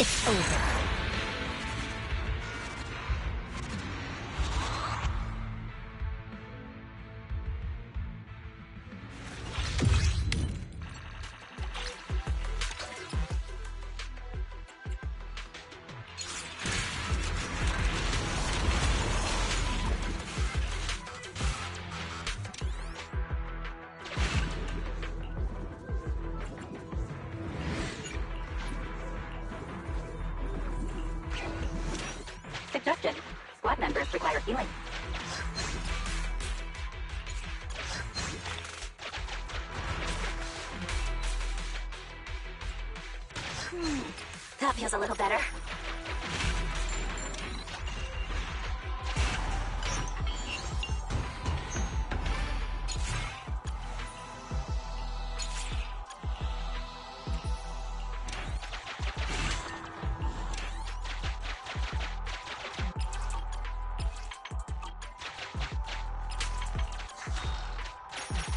It's over. Suggestion. Squad members require healing. That feels a little better.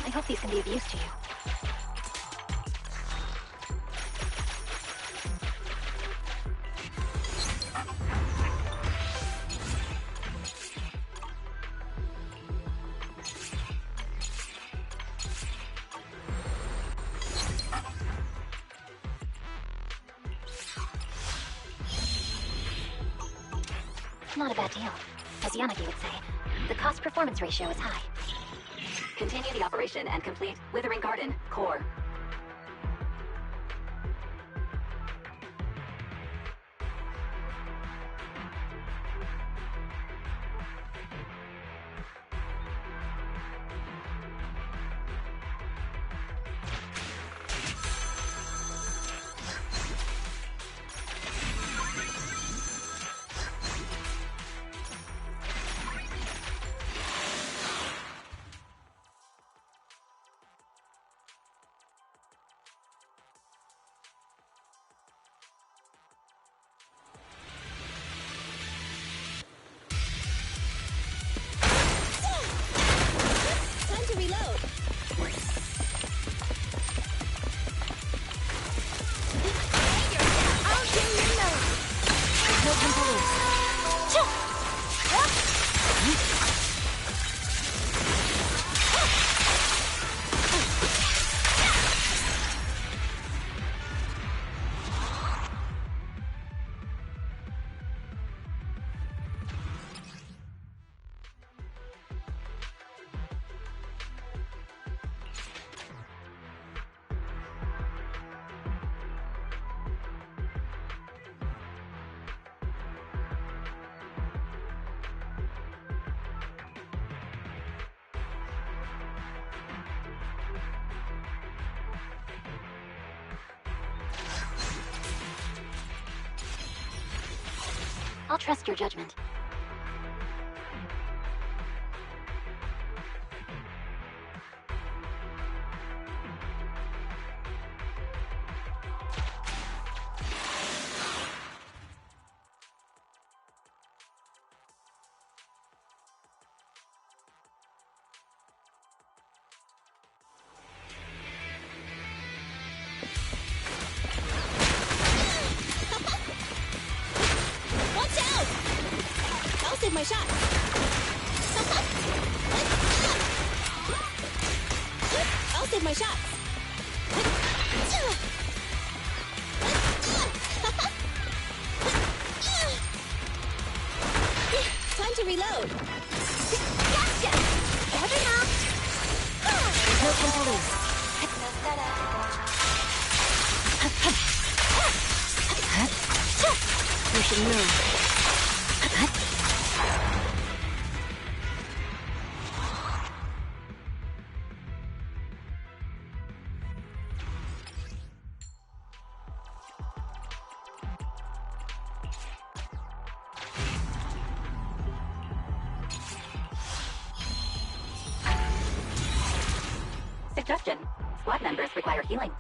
I hope these can be of use to you. Not a bad deal. As Yanagi would say, the cost-performance ratio is high. Continue the operation and complete Withering Garden Core. I'll trust your judgment. Save my shot. I'll save my shots. Time to reload. Gotcha! Never know. No time to lose. You should move. Suggestion. Squad members require healing.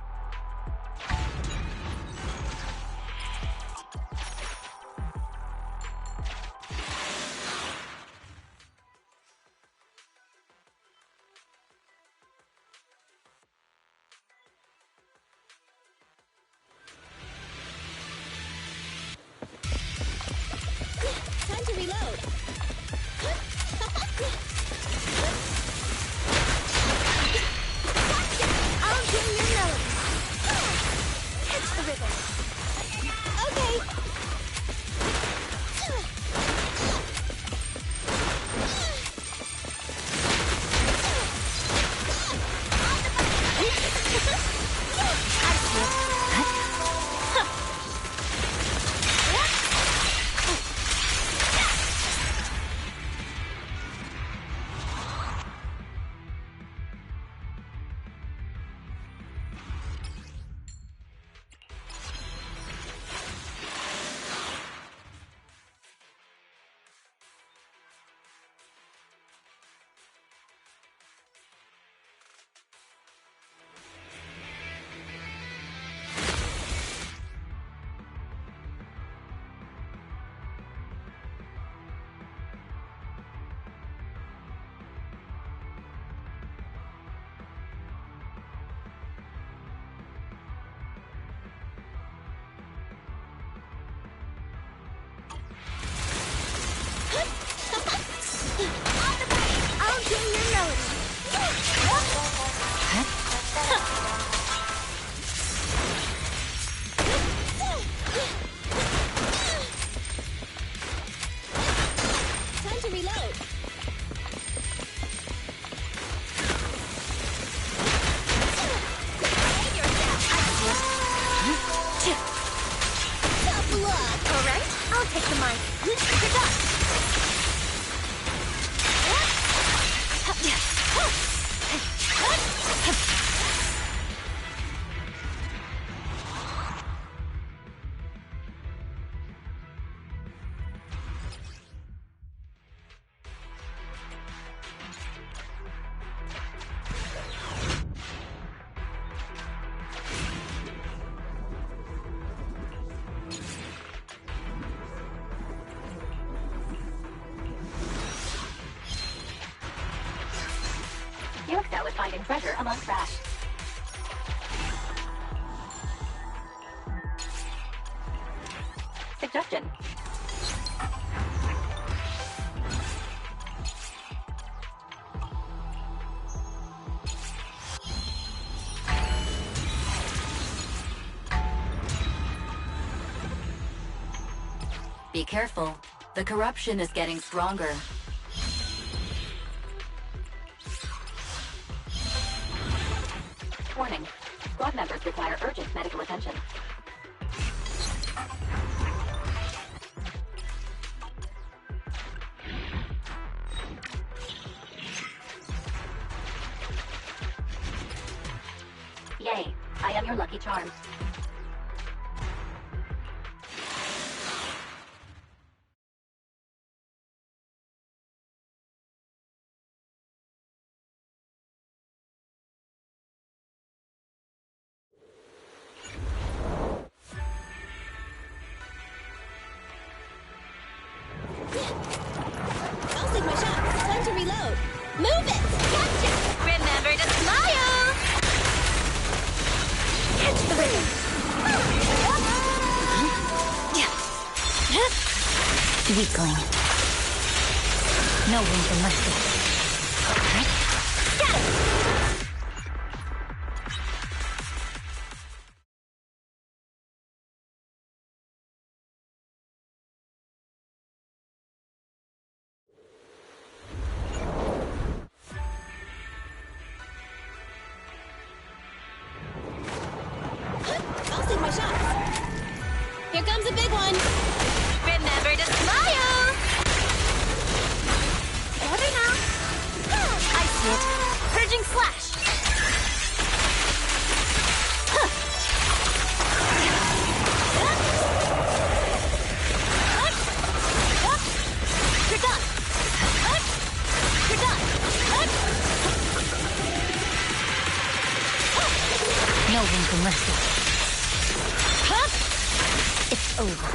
Come on, Crash. Suggestion. Be careful. The corruption is getting stronger. Warning. Squad members require urgent medical attention. Yay. I am your lucky charm. I'll save my shots. Time to reload. Move it! Gotcha! Remember to smile! Catch the rhythm! Weakling. No room for mercy. Got him! I'll save my shots. Here comes a big one. Remember to smile! Better now. I see it. Purging slash. You're done. You're done. No room for mercy. It's over.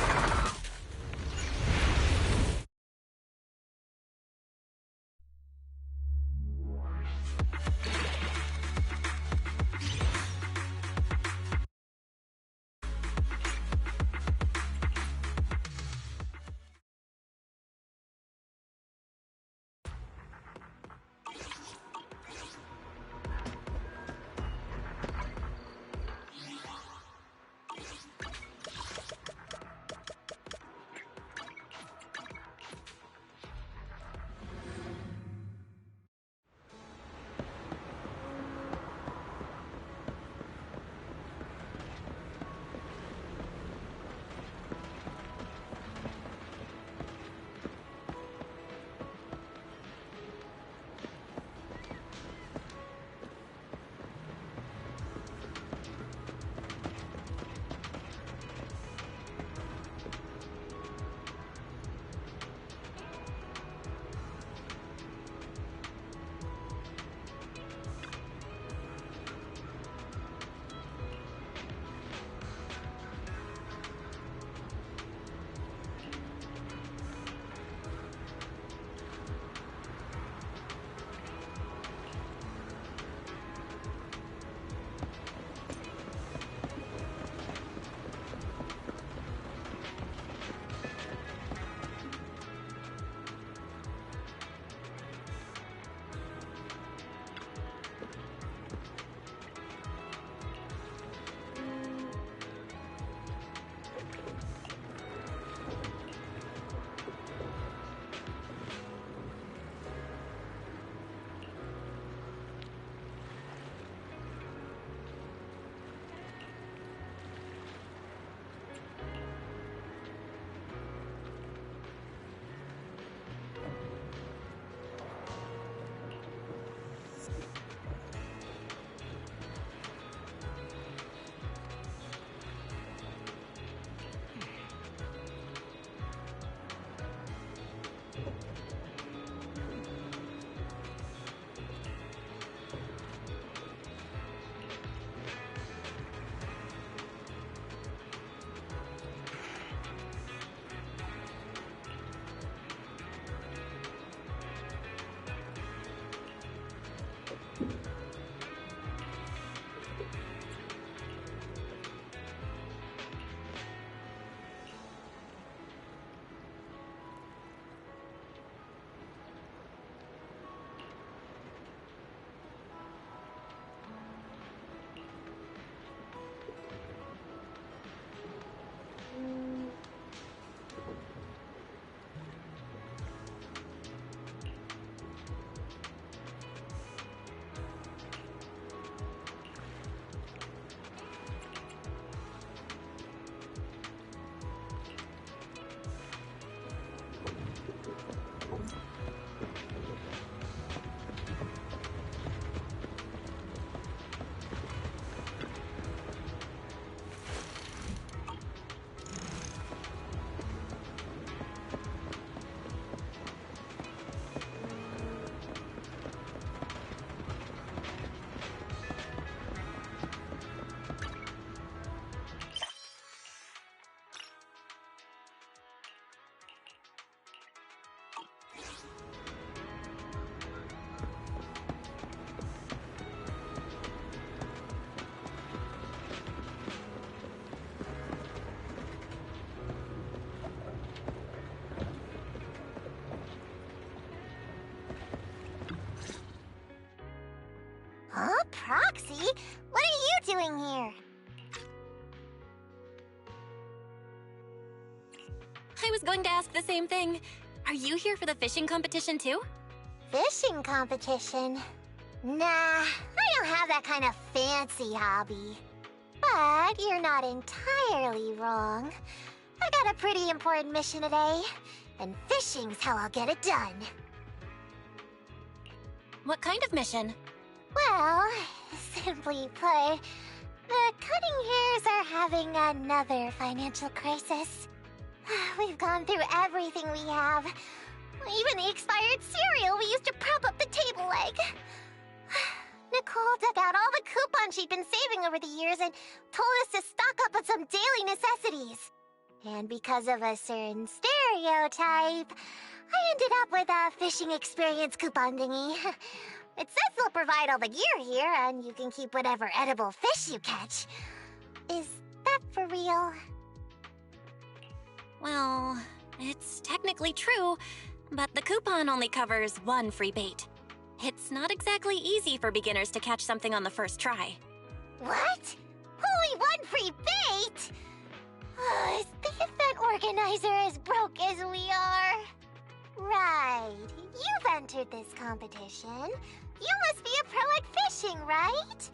I was going to ask the same thing. Are you here for the fishing competition too? Fishing competition? Nah, I don't have that kind of fancy hobby. But you're not entirely wrong. I got a pretty important mission today, and fishing's how I'll get it done. What kind of mission? Well, simply put, the cutting hairs are having another financial crisis. We've gone through everything we have. Even the expired cereal we used to prop up the table leg. Nicole dug out all the coupons she'd been saving over the years and told us to stock up on some daily necessities. And because of a certain stereotype, I ended up with a fishing experience coupon thingy. It says they'll provide all the gear here, and you can keep whatever edible fish you catch. Is that for real? Well, it's technically true, but the coupon only covers one free bait. It's not exactly easy for beginners to catch something on the first try. What? Only one free bait? Is the event organizer as broke as we are? Right. You've entered this competition. You must be a pro at fishing, right?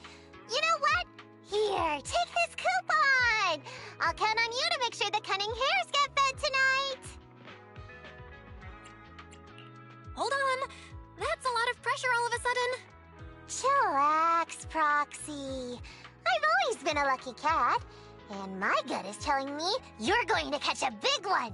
You know what? Here, take this coupon! I'll count on you to make sure the cunning hairs get fed tonight! Hold on! That's a lot of pressure all of a sudden. Chillax, Proxy. I've always been a lucky cat, and my gut is telling me you're going to catch a big one!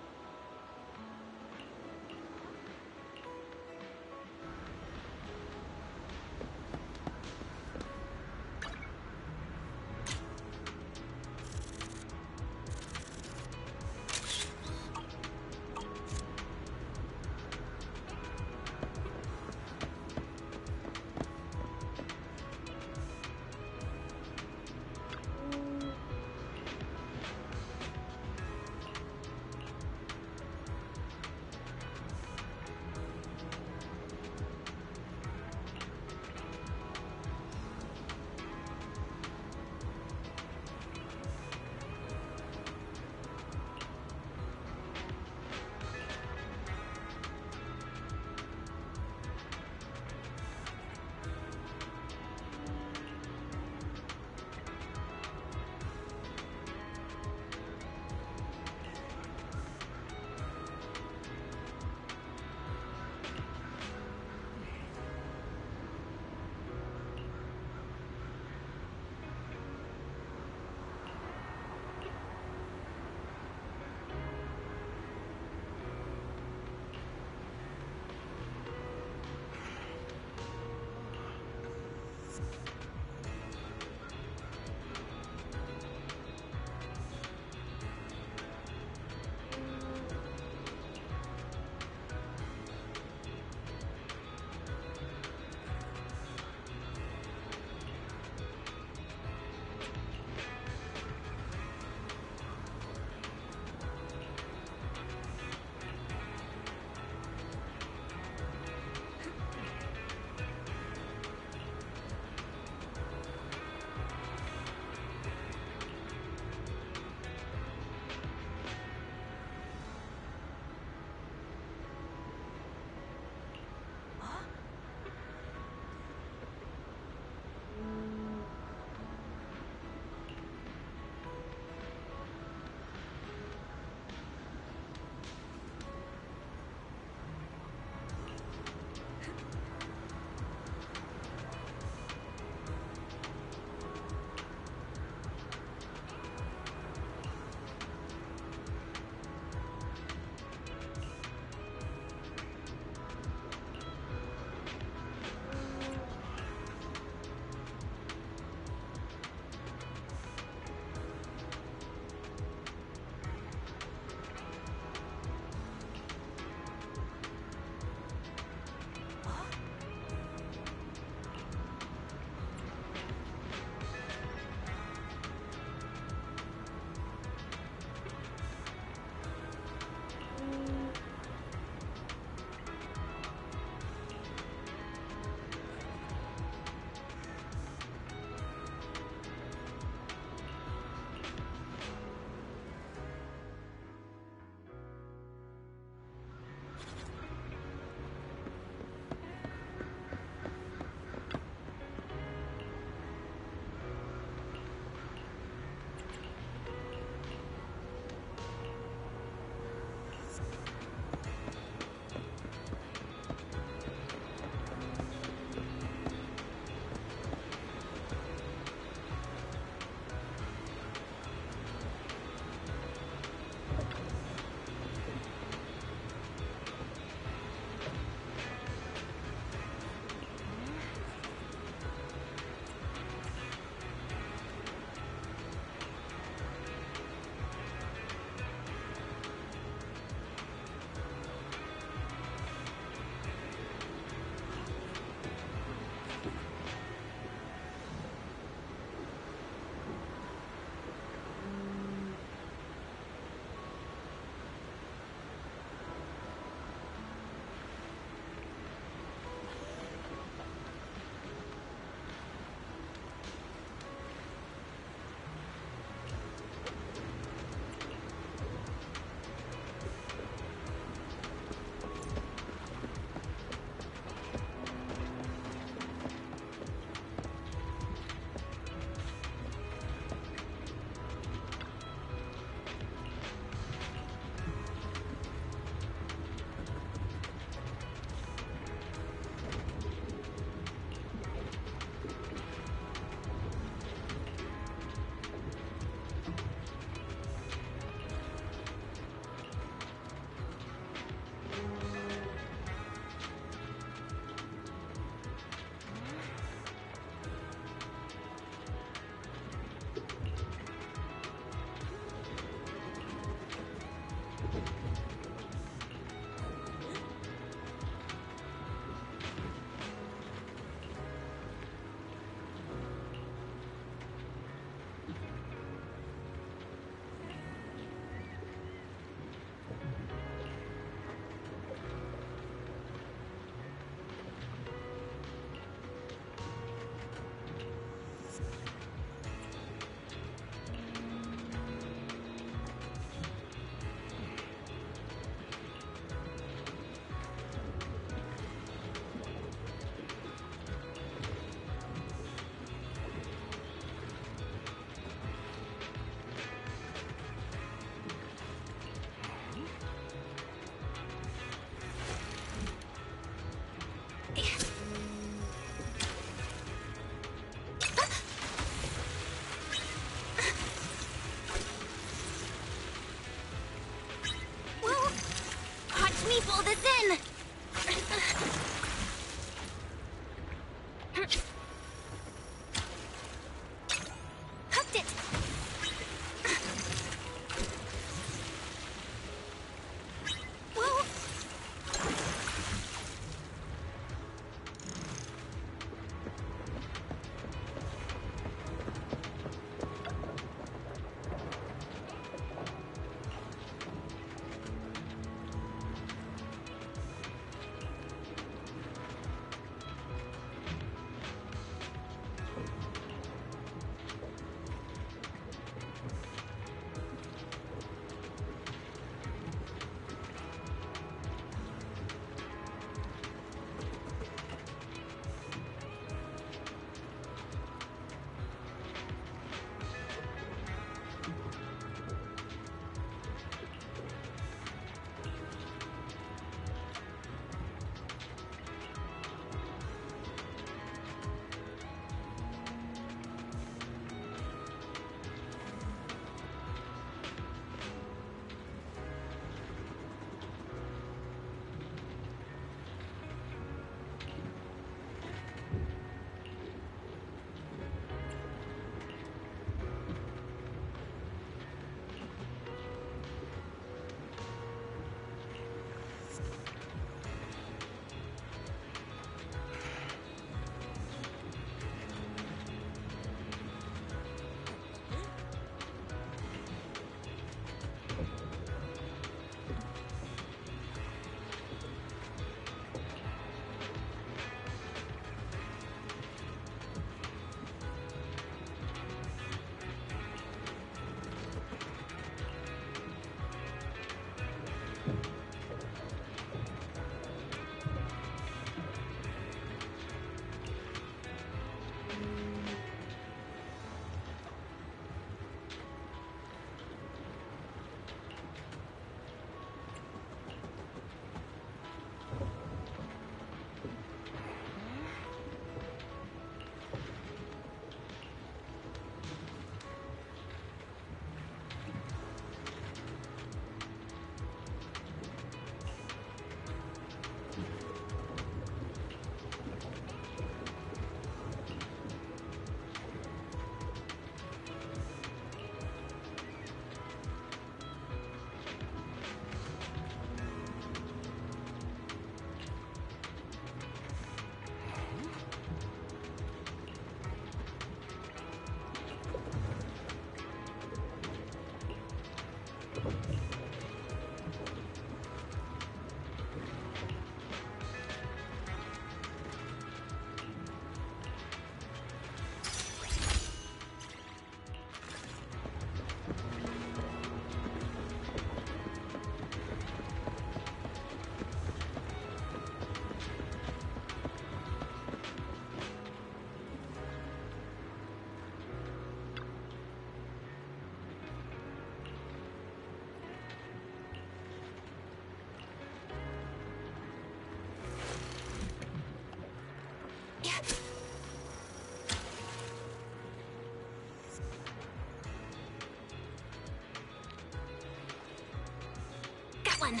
one.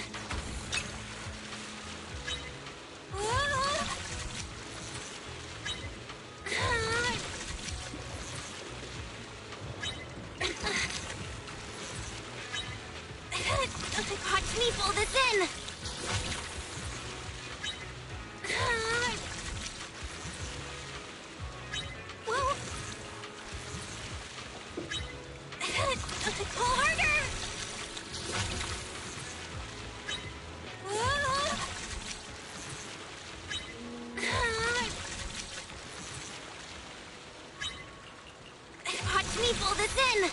Watch me pull this in. Whoa. Pull harder. Watch me pull this in.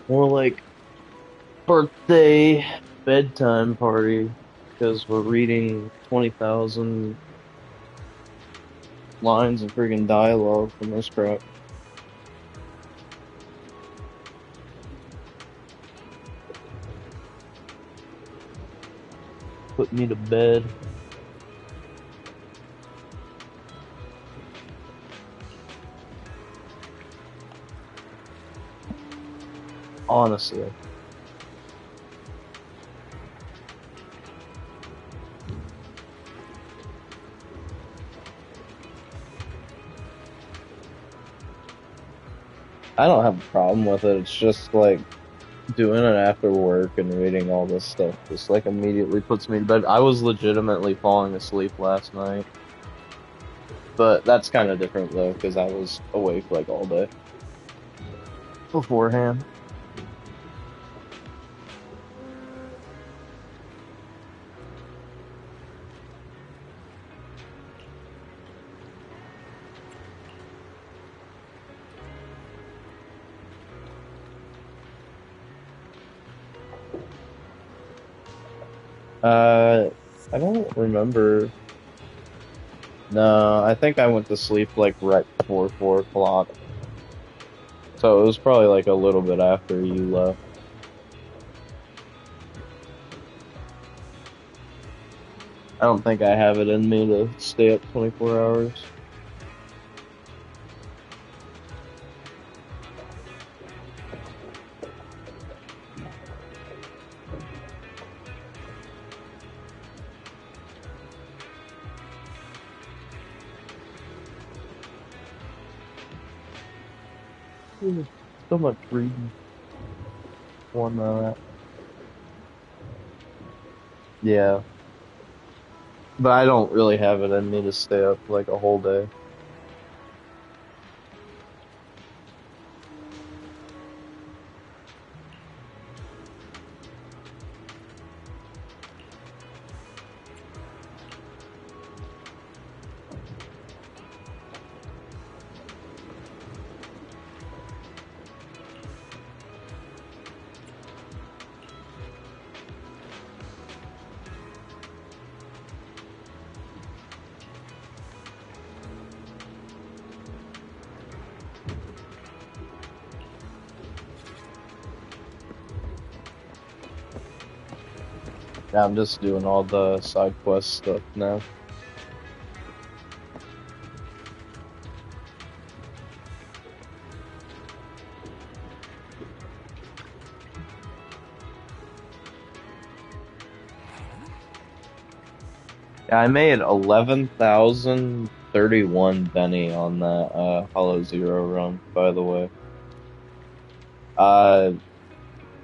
More like birthday bedtime party because we're reading 20,000 lines of friggin' dialogue from this crap. Put me to bed. Honestly. I don't have a problem with it. It's just like doing it after work and reading all this stuff just like immediately puts me to bed. I was legitimately falling asleep last night. But that's kind of different though, because I was awake like all day beforehand. I don't remember. No, I think I went to sleep like right before 4 o'clock. So it was probably like a little bit after you left. I don't think I have it in me to stay up 24 hours. So much reading. One that. Yeah. But I don't really have it in me to stay up like a whole day. Yeah, I'm just doing all the side quest stuff now. Yeah, I made 11,031 Benny on that Hollow Zero run, by the way. Uh,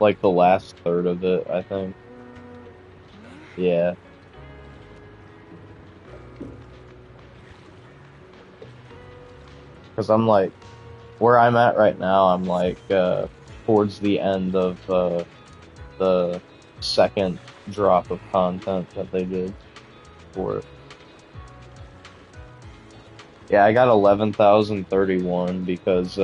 like the last third of it, I think. Yeah. Because I'm like, where I'm at right now, I'm like towards the end of the second drop of content that they did for it. Yeah, I got 11,031 because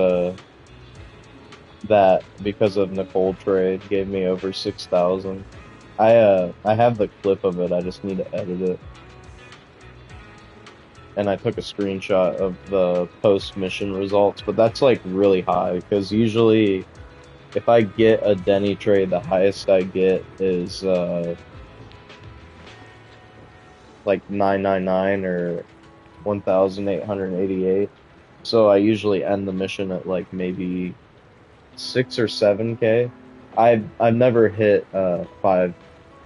because of Nicole trade gave me over 6,000. I have the clip of it, I just need to edit it. And I took a screenshot of the post-mission results, but that's like really high, because usually if I get a Denny trade, the highest I get is like 999 or 1,888. So I usually end the mission at like maybe 6 or 7K. I've never hit 5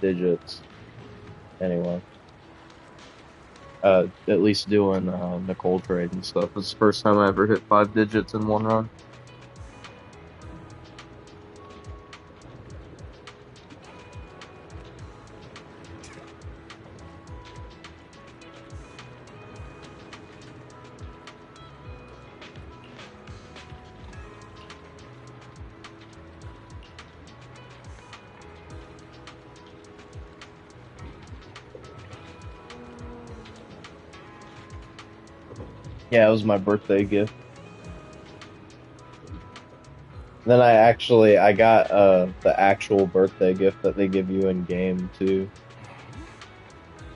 digits anyway. At least doing Nicole trade and stuff. It's the first time I ever hit 5 digits in one run. Yeah, it was my birthday gift. Then I got the actual birthday gift that they give you in game too.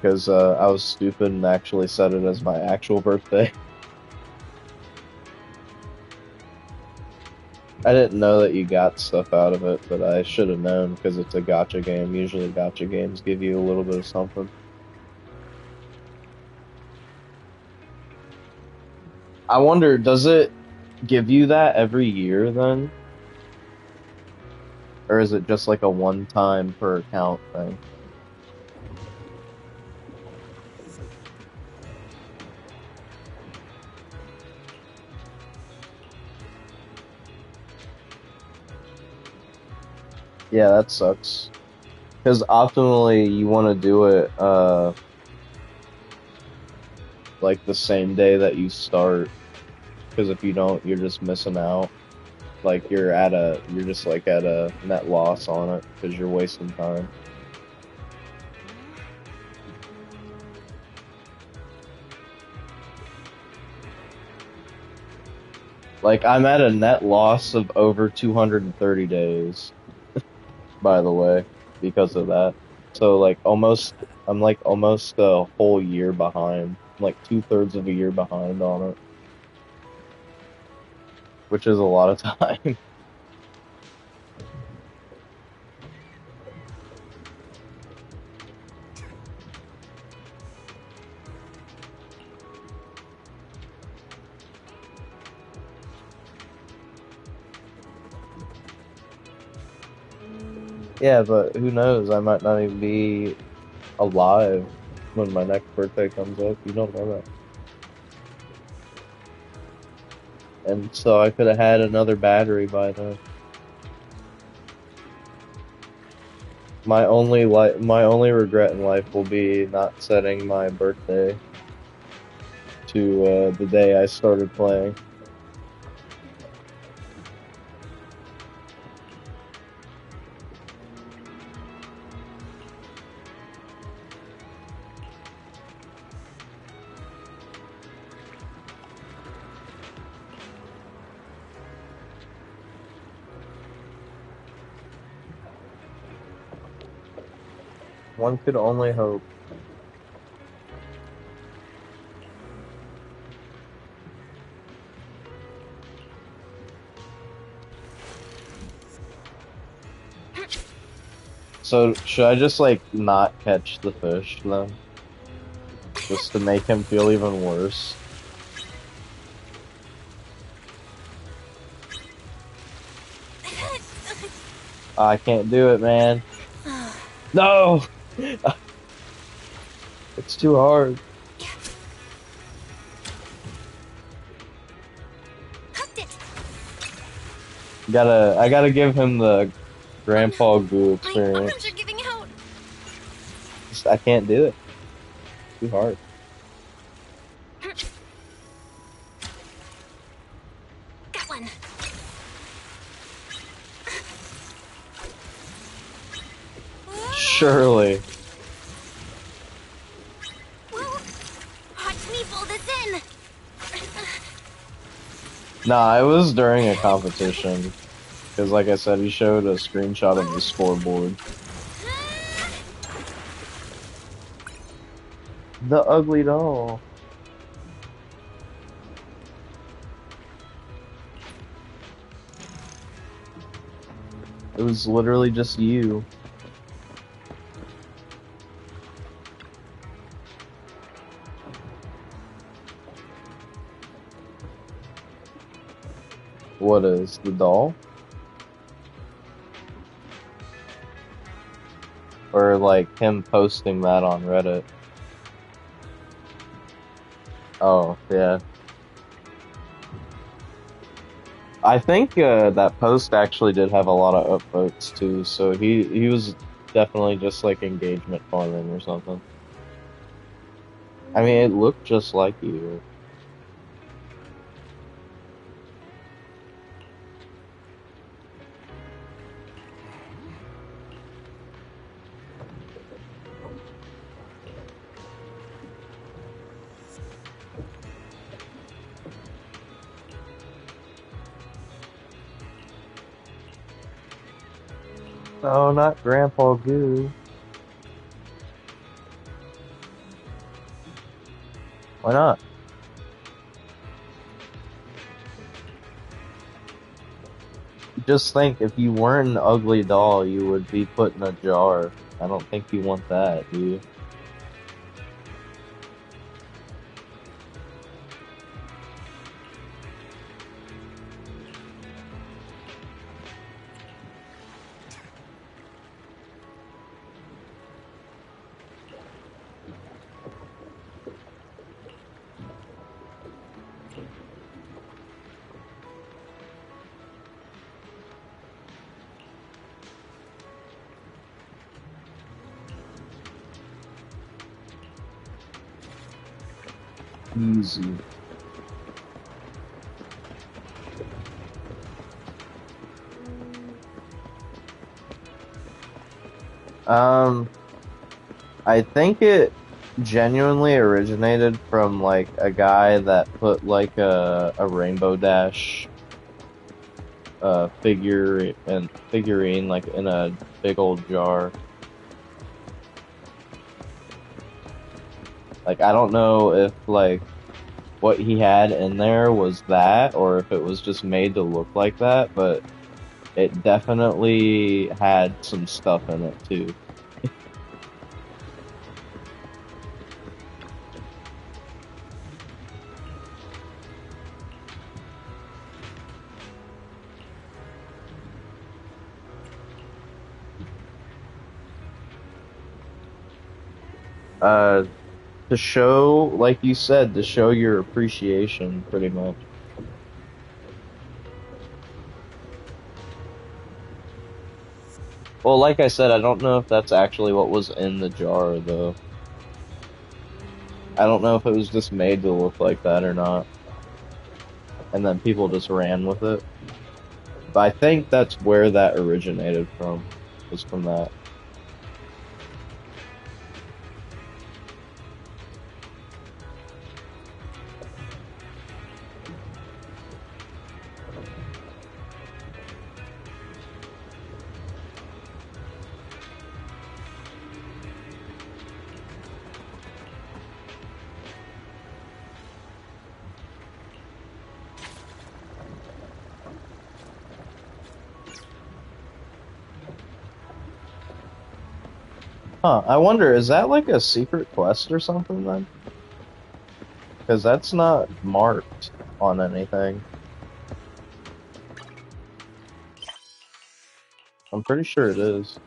Because I was stupid and actually set it as my actual birthday. I didn't know that you got stuff out of it, but I should have known because it's a gacha game. Usually gacha games give you a little bit of something. I wonder, does it give you that every year then? Or is it just like a one-time per account thing? Yeah, that sucks. Because optimally, you want to do it, like the same day that you start. Because if you don't, you're just missing out. Like, you're just like at a net loss on it, because you're wasting time. Like, I'm at a net loss of over 230 days, by the way, because of that. So, like, I'm like almost a whole year behind. I'm like 2/3 of a year behind on it. Which is a lot of time. Yeah, but who knows? I might not even be alive when my next birthday comes up. You don't know that. And so I could have had another battery by then. My only regret in life will be not setting my birthday to the day I started playing. One could only hope. So should I just like not catch the fish then? Just to make him feel even worse? I can't do it, man. No! It's too hard. Hooked it. I gotta give him the Grandpa Goo My experience. arms are giving out. I can't do it. It's too hard. Got one. Surely. Well, watch me pull this in. Nah, it was during a competition. Because like I said, he showed a screenshot of the scoreboard. The ugly doll. It was literally just you. What is the doll? Or like him posting that on Reddit? Oh, yeah. I think that post actually did have a lot of upvotes too, so he was definitely just like engagement farming or something. I mean, it looked just like you. Oh, not Grandpa Goo. Why not? Just think, if you weren't an ugly doll, you would be put in a jar. I don't think you want that, do you? Easy. I think it genuinely originated from like a guy that put like a Rainbow Dash figurine like in a big old jar. Like, I don't know if like what he had in there was that or if it was just made to look like that, but it definitely had some stuff in it too. To show, like you said, to show your appreciation, pretty much. Well, like I said, I don't know if that's actually what was in the jar, though. I don't know if it was just made to look like that or not. And then people just ran with it. But I think that's where that originated from, was from that. Huh, I wonder, is that like a secret quest or something then? Because that's not marked on anything. I'm pretty sure it is.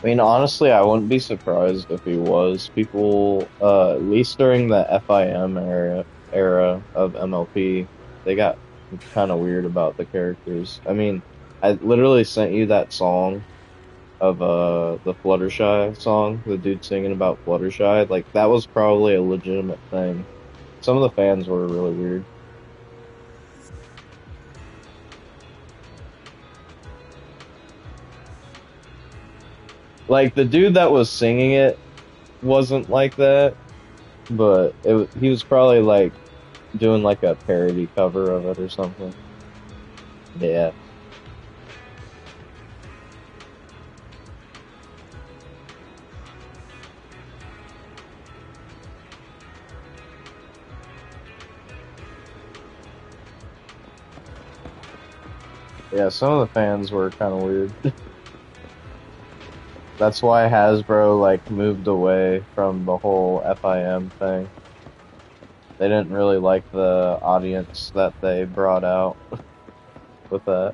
I mean, honestly, I wouldn't be surprised if he was. People, at least during the FIM era of MLP, they got kind of weird about the characters. I mean, I literally sent you that song of the Fluttershy song, the dude singing about Fluttershy. Like that was probably a legitimate thing. Some of the fans were really weird. Like the dude that was singing it wasn't like that, but he was probably like doing like a parody cover of it or something. Yeah. Yeah, some of the fans were kind of weird. That's why Hasbro like moved away from the whole FIM thing. They didn't really like the audience that they brought out with that.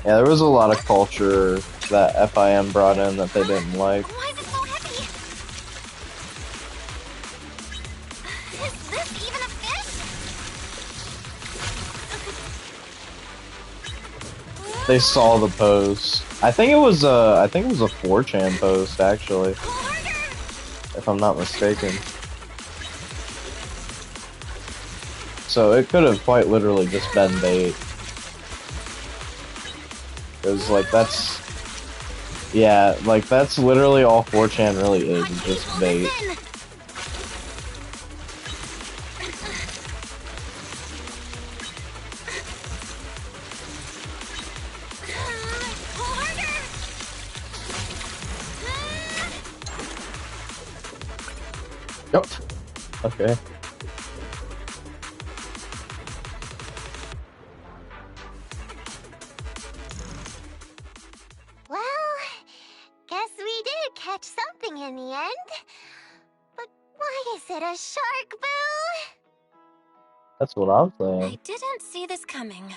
Yeah, there was a lot of culture that FIM brought in that they didn't like. Why is it so heavy? Is this even a fish? They saw the post. I think it was a 4chan post actually, if I'm not mistaken. So it could have quite literally just been bait. Cause like that's literally all 4chan really is just bait. Yep. Okay. Well, guess we did catch something in the end. But why is it a shark, Boo? That's what I'm I saying. didn't see this coming.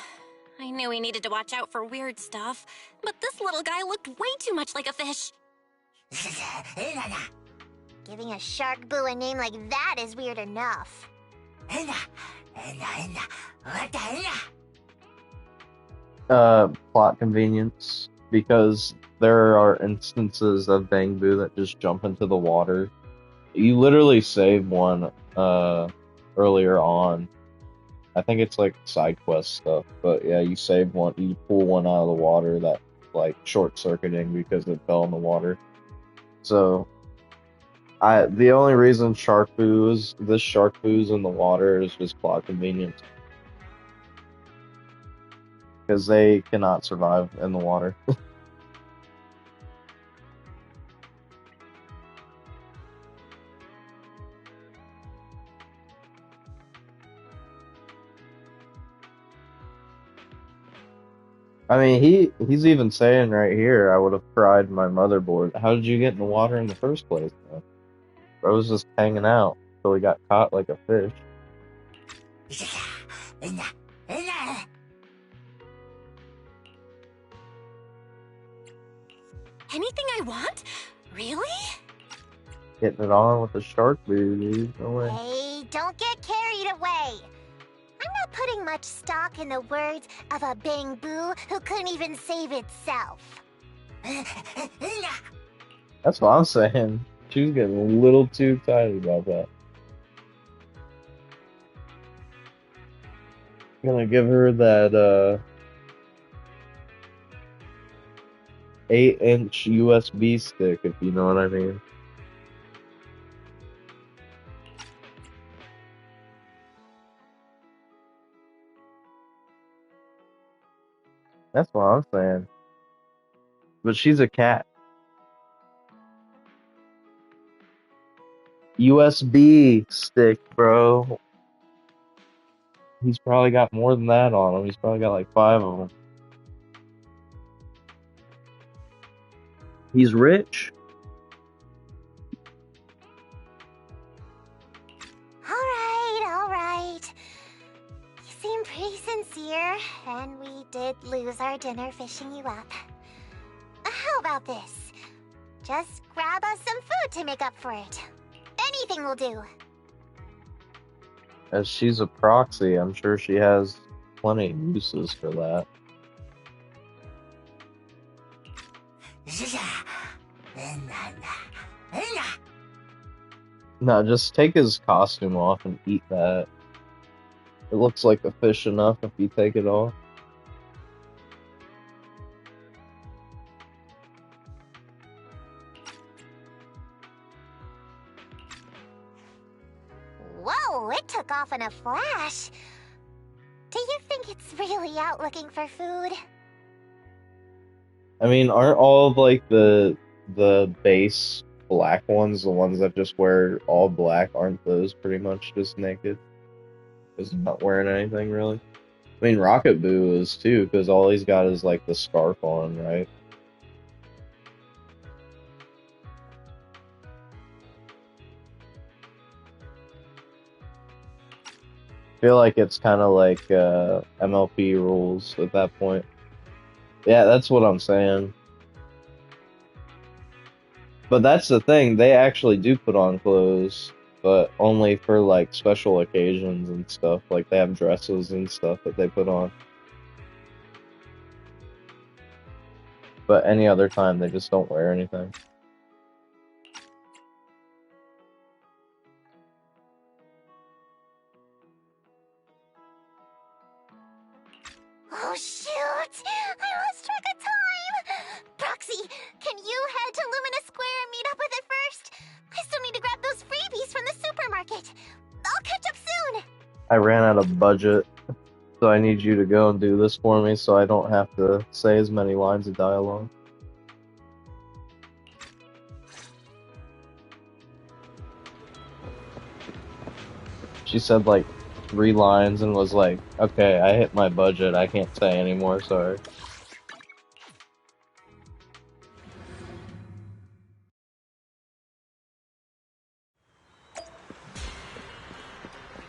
I knew we needed to watch out for weird stuff, but this little guy looked way too much like a fish. Giving a shark Boo a name like that is weird enough. Plot convenience. Because there are instances of Bangbu that just jump into the water. You literally save one earlier on. I think it's like side quest stuff, but yeah, you save one, you pull one out of the water that like short circuiting because it fell in the water. So the only reason this shark boo's in the water is just plot convenience. Because they cannot survive in the water. I mean, he's even saying right here, I would have fried my motherboard. How did you get in the water in the first place, though? Bro was just hanging out till he got caught like a fish. Anything I want? Really? Getting it on with the shark dude. No way. Hey, don't get carried away. I'm not putting much stock in the words of a Bang Boo who couldn't even save itself. That's what I'm saying. She's getting a little too excited about that. I'm gonna give her that 8-inch USB stick, if you know what I mean. That's what I'm saying. But she's a cat. USB stick, bro. He's probably got more than that on him. He's probably got like 5 of them. He's rich. All right. You seem pretty sincere, and we did lose our dinner fishing you up. How about this? Just grab us some food to make up for it. Anything will do. As she's a proxy, I'm sure she has plenty of uses for that. No, just take his costume off and eat that. It looks like a fish enough if you take it off. Whoa, it took off in a flash. Do you think it's really out looking for food? I mean, aren't all of like the base black ones, the ones that just wear all black, aren't those pretty much just naked? Just not wearing anything really? I mean, Rocket Boo is too, because all he's got is like the scarf on, right? I feel like it's kind of like MLP rules at that point. Yeah, that's what I'm saying. But that's the thing, they actually do put on clothes, but only for like special occasions and stuff. Like they have dresses and stuff that they put on. But any other time, they just don't wear anything. Oh shoot! I lost track of time! Proxy, can you head to Lumina Square and meet up with it first? I still need to grab those freebies from the supermarket. I'll catch up soon! I ran out of budget, so I need you to go and do this for me so I don't have to say as many lines of dialogue. She said like 3 lines and was like, okay, I hit my budget, I can't say anymore, sorry.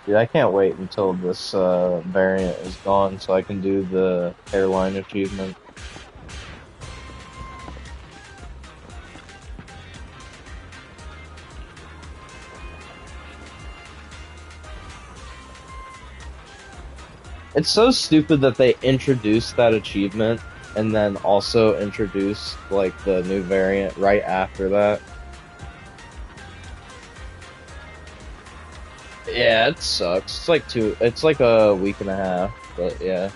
Dude, I can't wait until this variant is gone so I can do the airline achievement. It's so stupid that they introduced that achievement and then also introduced like the new variant right after that. Yeah, it sucks. It's like a week and a half, but yeah.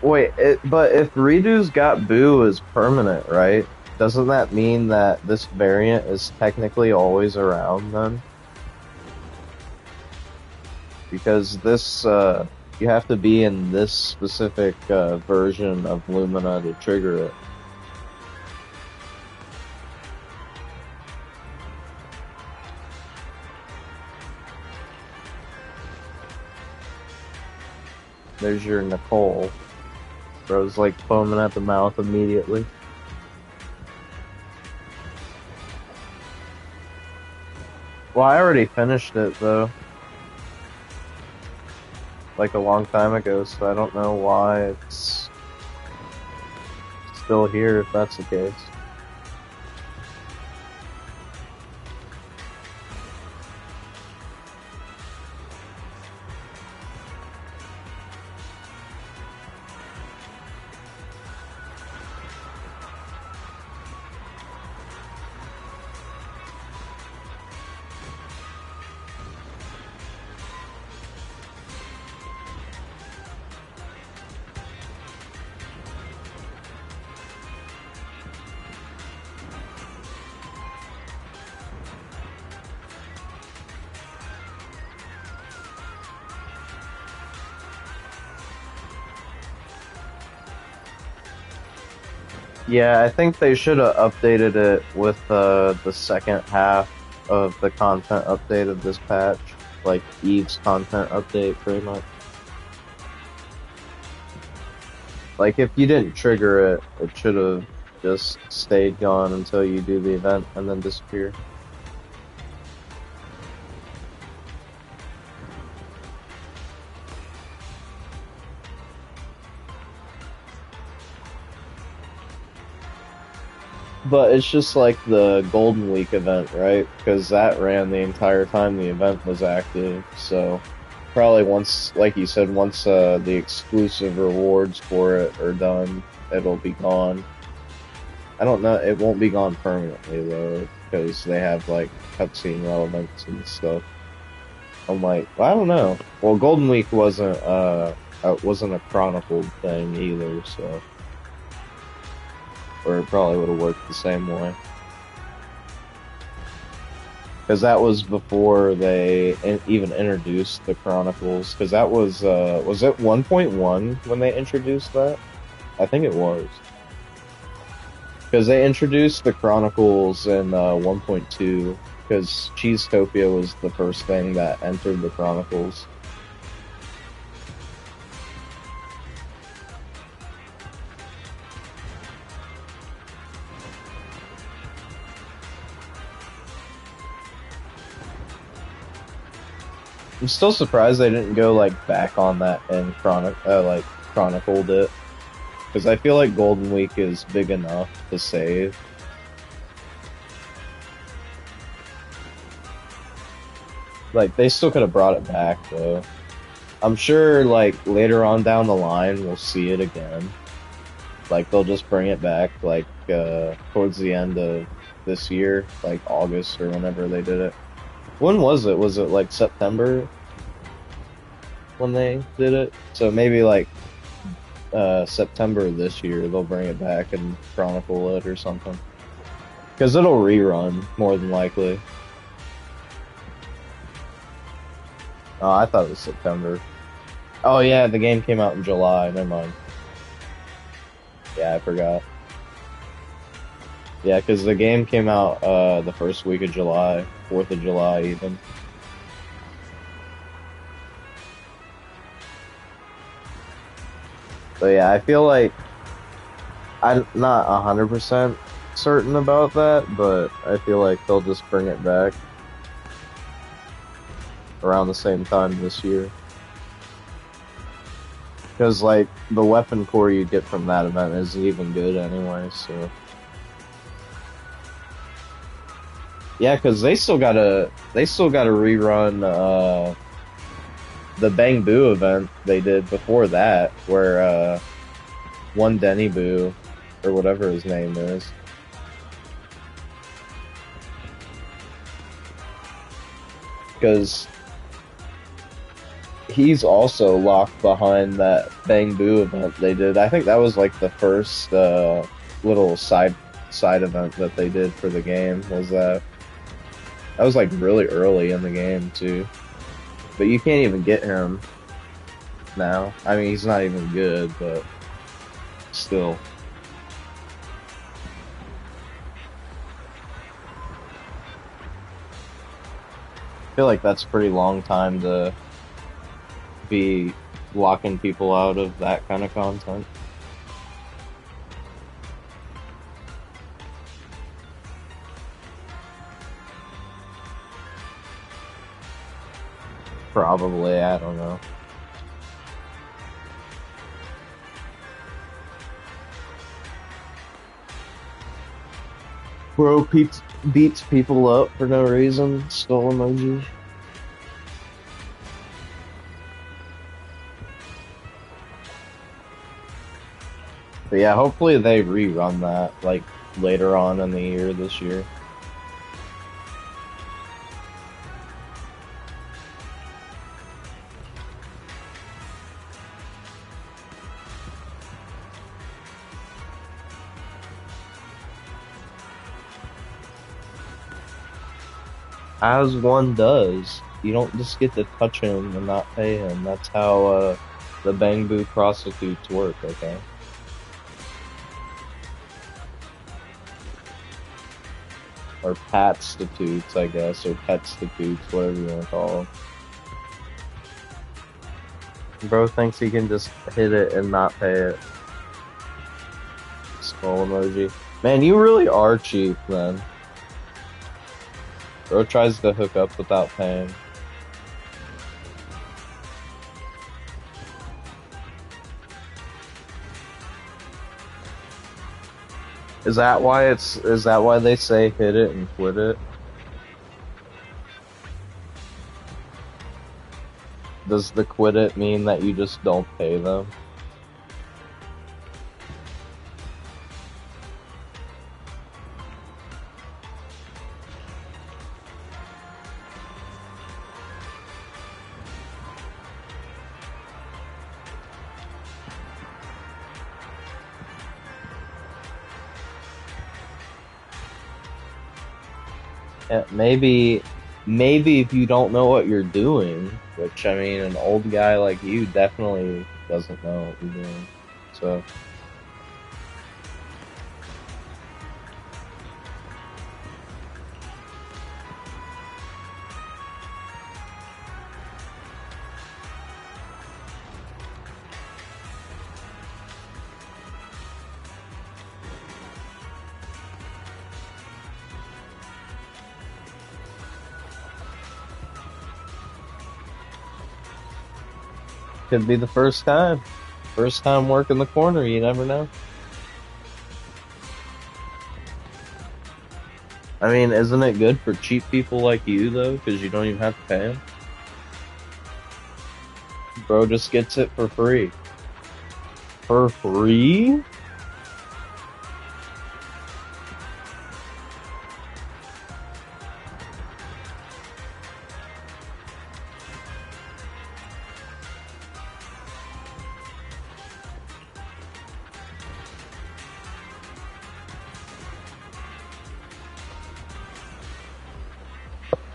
Wait, but if Redo's Got Boo is permanent, right? Doesn't that mean that this variant is technically always around then? Because this, you have to be in this specific version of Lumina to trigger it. There's your Nicole. Bro's like foaming at the mouth immediately. Well, I already finished it though. like a long time ago, so I don't know why it's still here if that's the case. Yeah, I think they should have updated it with the second half of the content update of this patch, like Eve's content update, pretty much. Like, if you didn't trigger it, it should have just stayed gone until you do the event and then disappear. But it's just like the Golden Week event, right? Because that ran the entire time the event was active, so probably once, like you said, once the exclusive rewards for it are done, it'll be gone. I don't know, it won't be gone permanently though, because they have like cutscene relevance and stuff. I'm like, well, I don't know. Well, Golden Week wasn't a chronicled thing either, so. Or it probably would have worked the same way. Because that was before they even introduced the Chronicles. Because that was it 1.1 when they introduced that? I think it was. Because they introduced the Chronicles in 1.2. Because Cheesetopia was the first thing that entered the Chronicles. I'm still surprised they didn't go like back on that and chronicled it, because I feel like Golden Week is big enough to save. Like, they still could have brought it back though. I'm sure like later on down the line we'll see it again. Like, they'll just bring it back like towards the end of this year, like August or whenever they did it. When was it? Was it like September when they did it? So maybe like September of this year they'll bring it back and chronicle it or something. Because it'll rerun, more than likely. Oh, I thought it was September. Oh yeah, the game came out in July, never mind. Yeah, I forgot. Yeah, because the game came out the first week of July, 4th of July even. But yeah, I feel like I'm not 100% certain about that, but I feel like they'll just bring it back around the same time this year. Because, like, the weapon core you get from that event isn't even good anyway, so... Yeah, because they still gotta rerun the Bang Boo event they did before that, where one Denny Boo, or whatever his name is, because he's also locked behind that Bang Boo event they did. I think that was like the first little side event that they did for the game, was that. That was like really early in the game too. But you can't even get him now. I mean, he's not even good, but still. I feel like that's a pretty long time to be locking people out of that kind of content. Probably, I don't know. Bro beats people up for no reason. Skull emoji. But yeah, hopefully they rerun that, like, later on in the year this year. As one does. You don't just get to touch him and not pay him. That's how, the Bangbu prostitutes work, okay? Or patstitutes, I guess, or petstitutes, whatever you want to call them. Bro thinks he can just hit it and not pay it. Skull emoji. Man, you really are cheap, then. Bro tries to hook up without paying. Is that why they say hit it and quit it? Does the quit it mean that you just don't pay them? Yeah, maybe if you don't know what you're doing, which, I mean, an old guy like you definitely doesn't know what you're doing, so... Could be the first time. First time working the corner, you never know. I mean, isn't it good for cheap people like you, though? Because you don't even have to pay them? Bro just gets it for free. For free?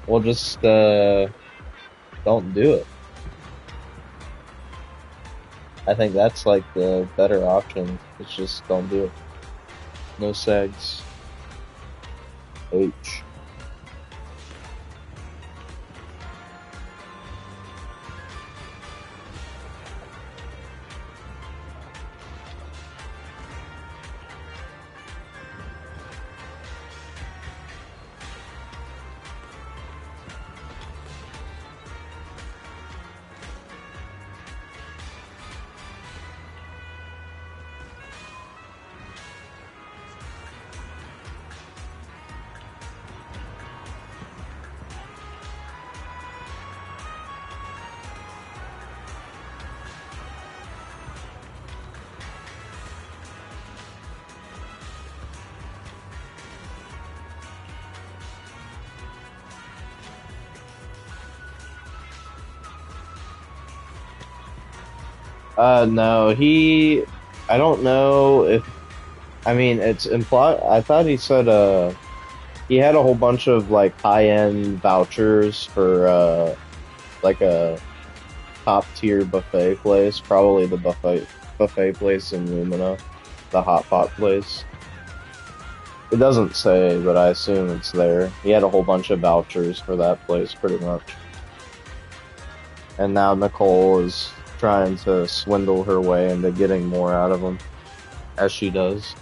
Well, just, don't do it. I think that's, like, the better option. It's just don't do it. No segs. H. No, I don't know if, I mean, it's implied, I thought he said, he had a whole bunch of, like, high-end vouchers for, like a top-tier buffet place, probably the buffet place in Lumina, the hot pot place. It doesn't say, but I assume it's there. He had a whole bunch of vouchers for that place, pretty much. And now Nicole is trying to swindle her way into getting more out of him, as she does.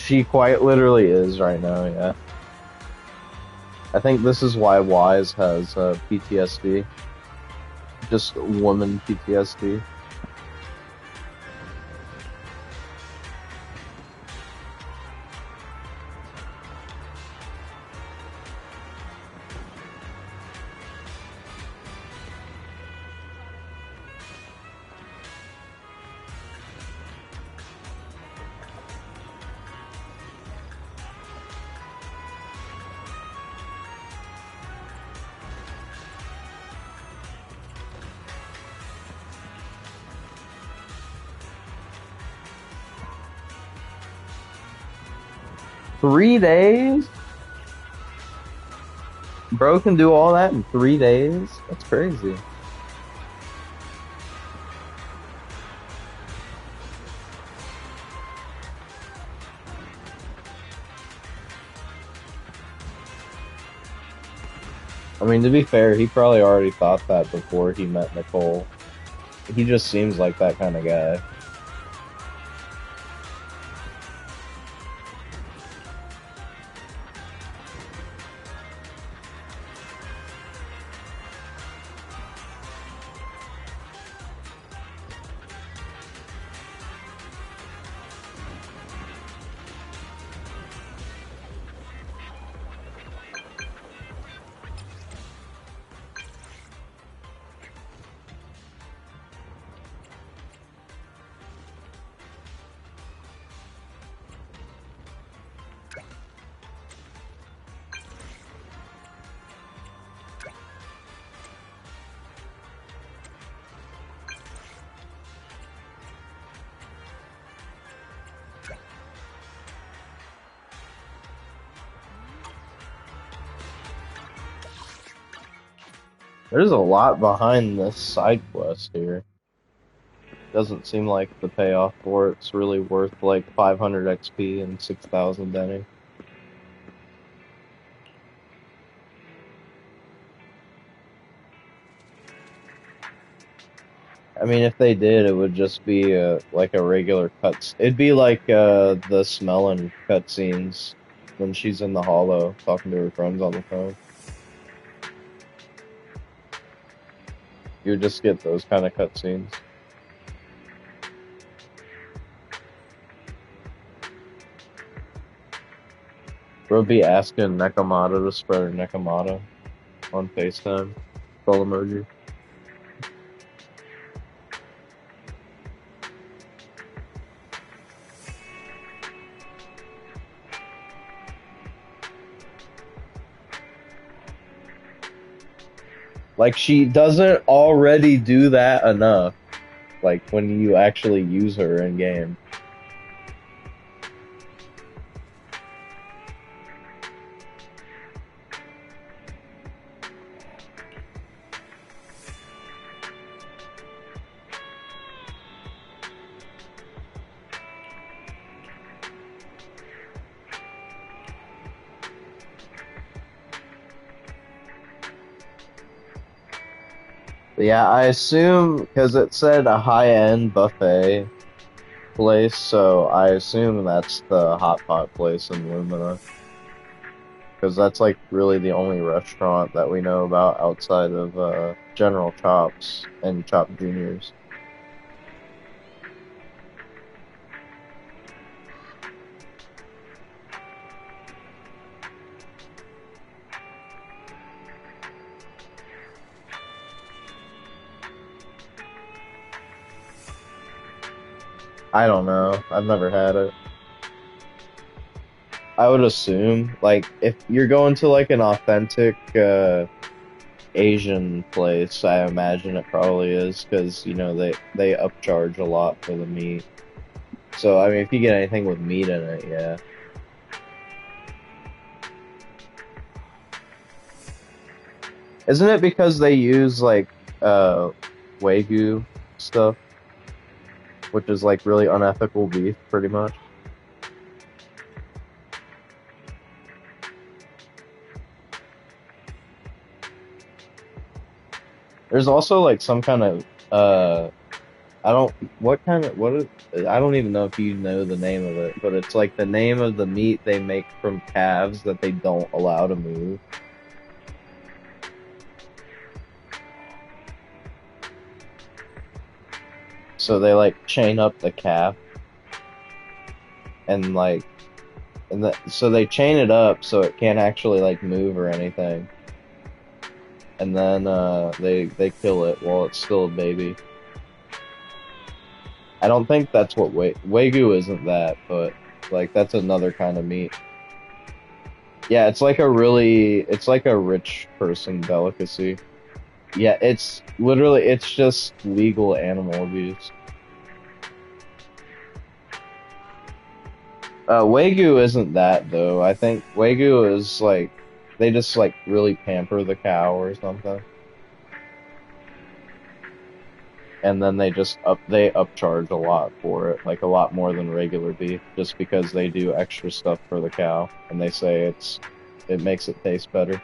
She quite literally is right now, yeah. I think this is why Wise has PTSD. Just woman PTSD. Three days? Bro can do all that in 3 days? That's crazy. I mean, to be fair, he probably already thought that before he met Nicole. He just seems like that kind of guy. There's a lot behind this side quest here. Doesn't seem like the payoff for it's really worth like 500 XP and 6,000 Denny. I mean, if they did, it would just be like a regular cuts. It'd be like the smelling cutscenes when she's in the hollow talking to her friends on the phone. You would just get those kind of cutscenes. We'll be asking Nekomata to spread her Nekomata on FaceTime. Full emoji. Like, she doesn't already do that enough. Like, when you actually use her in game. Yeah, I assume, because it said a high-end buffet place, so I assume that's the hot pot place in Lumina. Because that's like really the only restaurant that we know about outside of General Chops and Chop Juniors. I don't know. I've never had it. I would assume, like, if you're going to like an authentic Asian place, I imagine it probably is, because, you know, they upcharge a lot for the meat. So, I mean, if you get anything with meat in it, yeah. Isn't it because they use, like, Wagyu stuff? Which is, like, really unethical beef, pretty much. There's also, like, some kind of, I don't. I don't even know if you know the name of it, but it's like the name of the meat they make from calves that they don't allow to move. So they like chain up the calf and like, so they chain it up so it can't actually like move or anything. And then they kill it while it's still a baby. I don't think that's what Wagyu isn't that, but like that's another kind of meat. Yeah, it's like a rich person delicacy. Yeah, it's just legal animal abuse. Wagyu isn't that though. I think Wagyu is like they just like really pamper the cow or something. And then they upcharge a lot for it, like a lot more than regular beef, just because they do extra stuff for the cow, and they say it makes it taste better.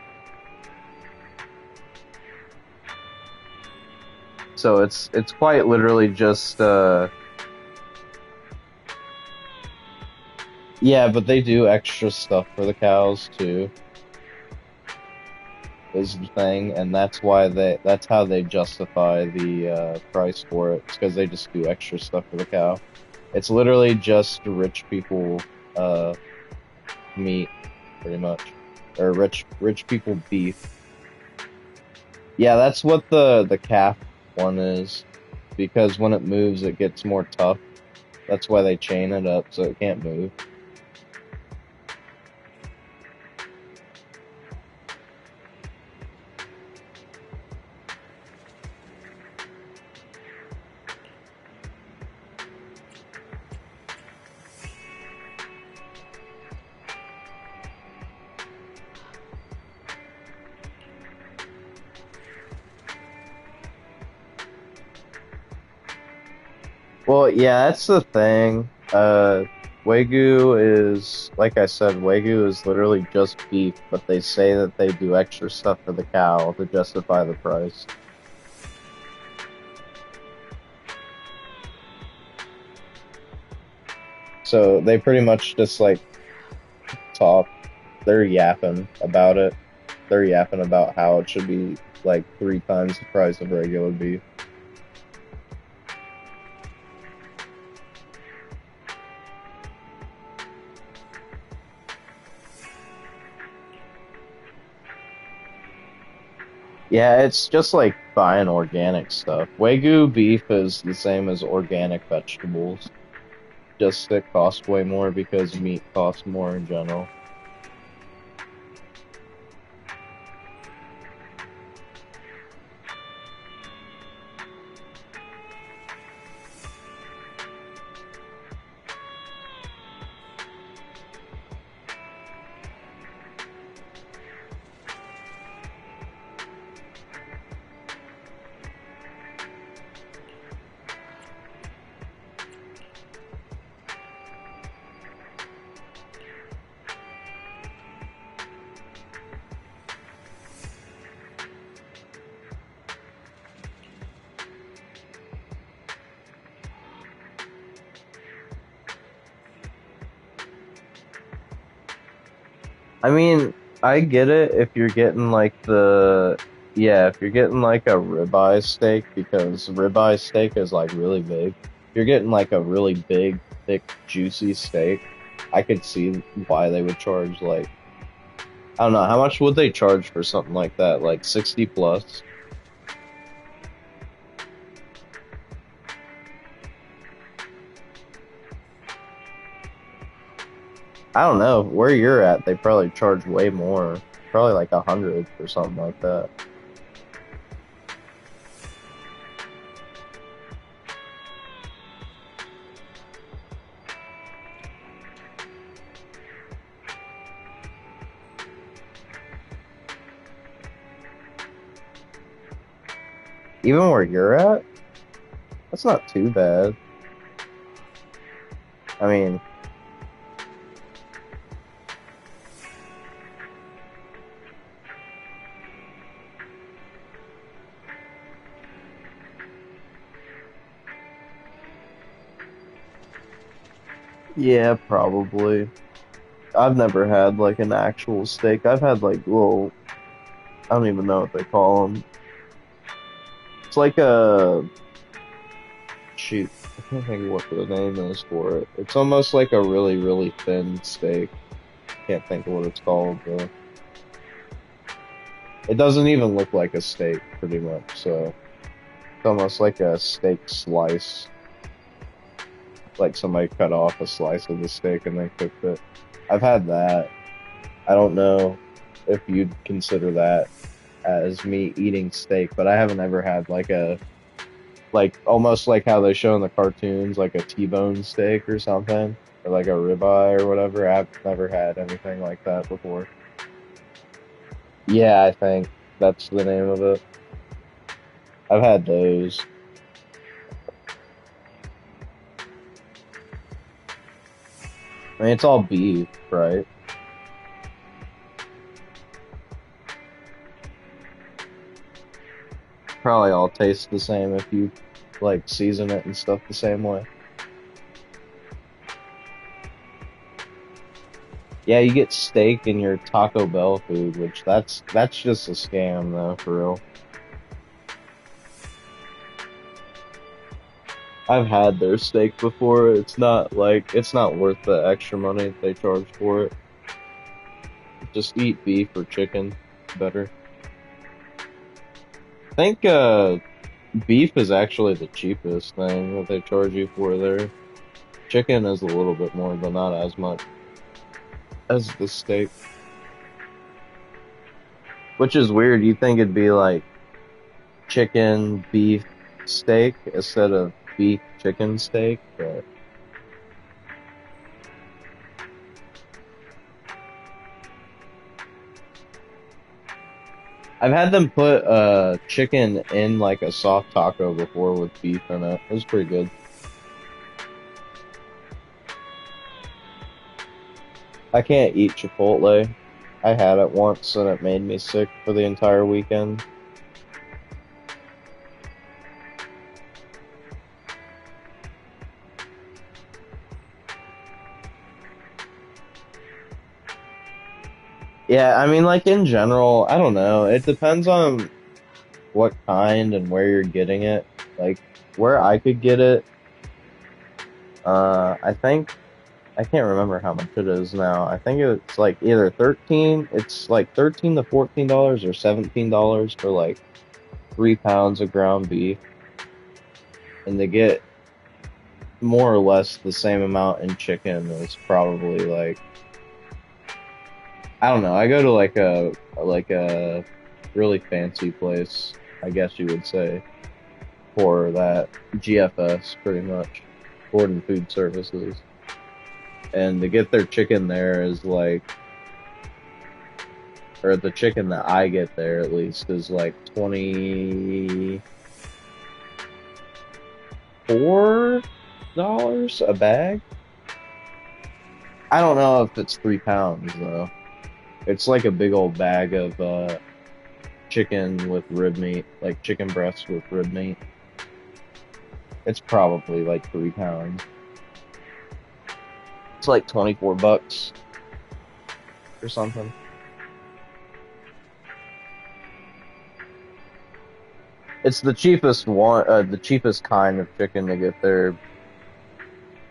So it's quite literally just yeah, but they do extra stuff for the cows too, is the thing, and that's how they justify the price for it. It's because they just do extra stuff for the cow. It's literally just rich people meat, pretty much, or rich people beef. Yeah, that's what the calf one is, because when it moves, it gets more tough. That's why they chain it up so it can't move. Well, yeah, that's the thing. Wagyu is, like I said, Wagyu is literally just beef, but they say that they do extra stuff for the cow to justify the price. So they pretty much just like talk. They're yapping about it. They're yapping about how it should be like 3 times the price of regular beef. Yeah, it's just like buying organic stuff. Wagyu beef is the same as organic vegetables. Just it costs way more because meat costs more in general. I mean, I get it if you're getting like if you're getting like a ribeye steak, because ribeye steak is like really big. If you're getting like a really big, thick, juicy steak, I could see why they would charge like, I don't know, how much would they charge for something like that? Like 60 plus? I don't know. Where you're at, they probably charge way more. Probably like 100 or something like that. Even where you're at, that's not too bad. I mean, Yeah, probably. I've never had like an actual steak. I've had like little, I don't even know what they call them. It's like a, shoot, I can't think of what the name is for it. It's almost like a really, really thin steak. Can't think of what it's called, though. It doesn't even look like a steak, pretty much, so it's almost like a steak slice. Like somebody cut off a slice of the steak and then cooked it. I've had that. I don't know if you'd consider that as me eating steak, but I haven't ever had like a, like almost like how they show in the cartoons, like a T-bone steak or something, or like a ribeye or whatever. I've never had anything like that before. Yeah, I think that's the name of it. I've had those. I mean, it's all beef, right? Probably all taste the same if you like season it and stuff the same way. Yeah, you get steak in your Taco Bell food, which that's just a scam though, for real. I've had their steak before. It's not worth the extra money they charge for it. Just eat beef or chicken, better. I think beef is actually the cheapest thing that they charge you for there. Chicken is a little bit more, but not as much as the steak. Which is weird. You'd think it'd be like chicken, beef, steak instead of beef, chicken, steak, but I've had them put chicken in like a soft taco before with beef in it. It was pretty good. I can't eat Chipotle. I had it once and it made me sick for the entire weekend. Yeah, I mean, like in general, I don't know. It depends on what kind and where you're getting it. Like where I could get it, I think I can't remember how much it is now. I think it's like either it's like $13 to $14 or $17 for like 3 pounds of ground beef. And they get more or less the same amount in chicken as probably like, I don't know. I go to like a really fancy place, I guess you would say, for that GFS pretty much, Gordon Food Services. And to get their chicken there is like, or the chicken that I get there at least is like $24 a bag. I don't know if it's 3 pounds though. It's like a big old bag of chicken with rib meat, like chicken breasts with rib meat. It's probably like 3 pounds. It's like $24 or something. It's the cheapest one, the cheapest kind of chicken to get there.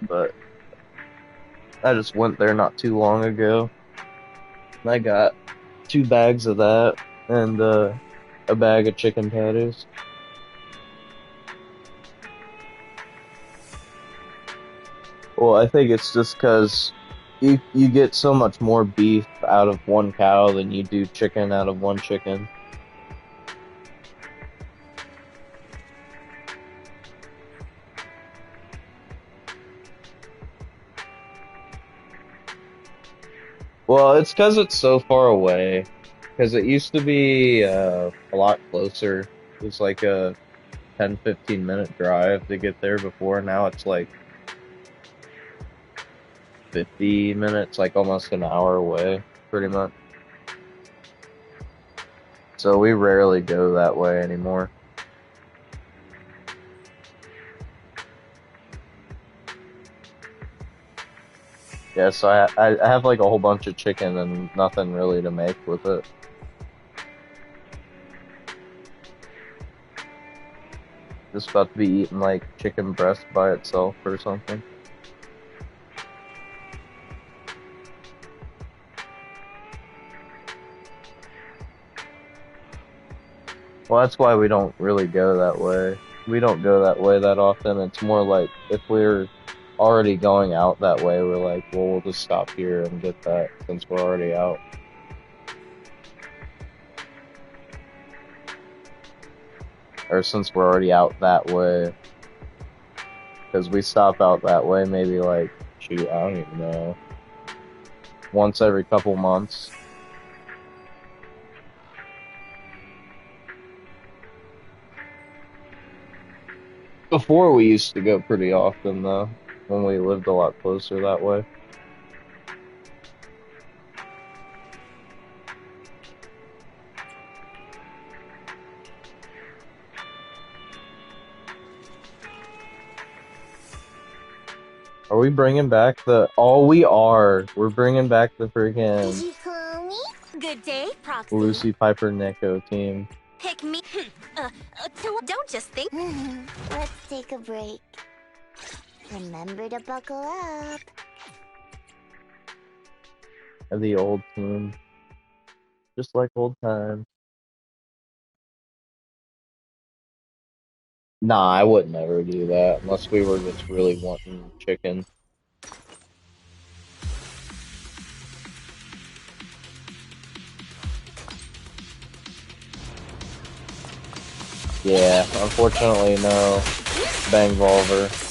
But I just went there not too long ago. And I got 2 bags of that and a bag of chicken patties. Well, I think it's just because you get so much more beef out of one cow than you do chicken out of one chicken. Well, it's because it's so far away. Because it used to be a lot closer. It was like a 10-15 minute drive to get there before. Now it's like 50 minutes, like almost an hour away, pretty much. So we rarely go that way anymore. Yeah, so I have like a whole bunch of chicken and nothing really to make with it. Just about to be eating like chicken breast by itself or something. Well, that's why we don't really go that way. We don't go that way that often. It's more like if we're already going out that way, we're like, well, we'll just stop here and get that since we're already out. Or since we're already out that way. Because we stop out that way maybe like, shoot, I don't even know, once every couple months. Before we used to go pretty often though, when we lived a lot closer that way. Are we bringing back the... Oh, we are! We're bringing back the Did freaking you call me? Good day, Proxy. Lucy Piper Nico team. Pick me. Don't just think. Let's take a break. Remember to buckle up. The old team. Just like old times. Nah, I would never do that unless we were just really wanting chicken. Yeah, unfortunately, no. Bang Volver.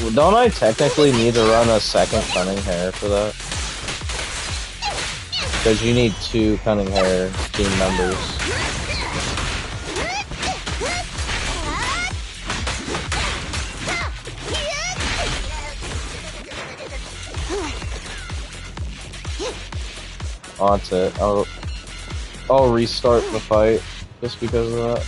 Well, don't I technically need to run a second cunning hair for that? Because you need 2 cunning hair team members. Oh, that's it. I'll restart the fight just because of that.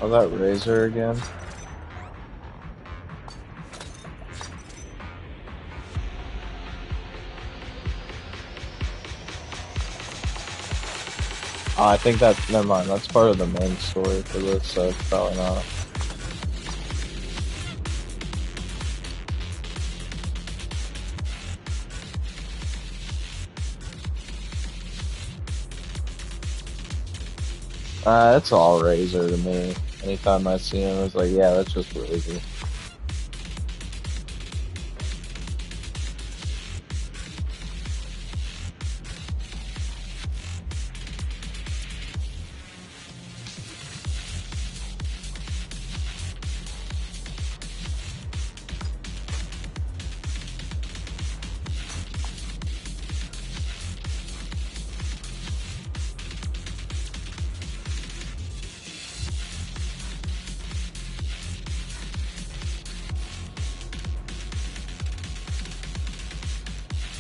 Oh, that Razor again. Oh, I think that, never mind, that's part of the main story for this, so it's probably not. It's all Razor to me. Anytime I see him, it's like, yeah, that's just Razor.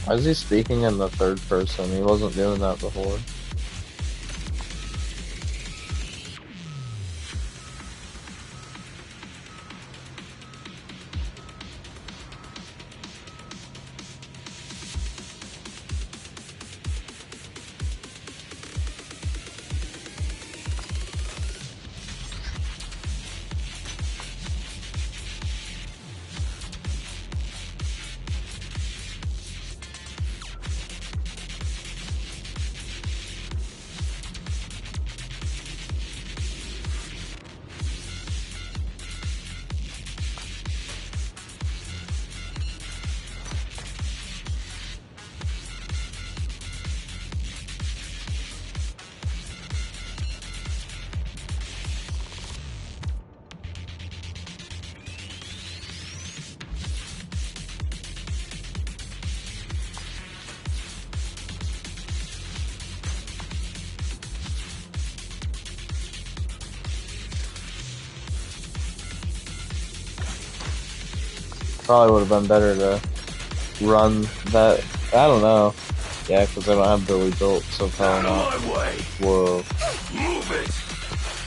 Why is he speaking in the third person? He wasn't doing that before. Probably would have been better to run that. I don't know. Yeah, because I don't have Billy built, so probably not. Whoa.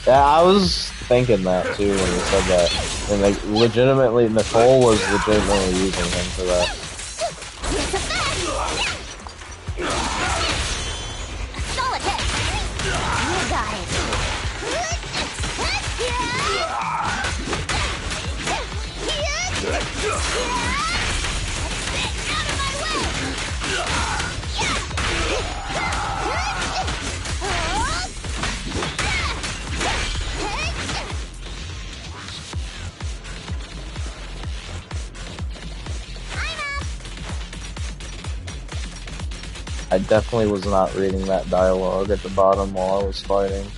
Yeah, I was thinking that too when you said that. And like, legitimately, Nicole was legitimately using him for that. Solid hit. You got it. Out of my way. I definitely was not reading that dialogue at the bottom while I was fighting.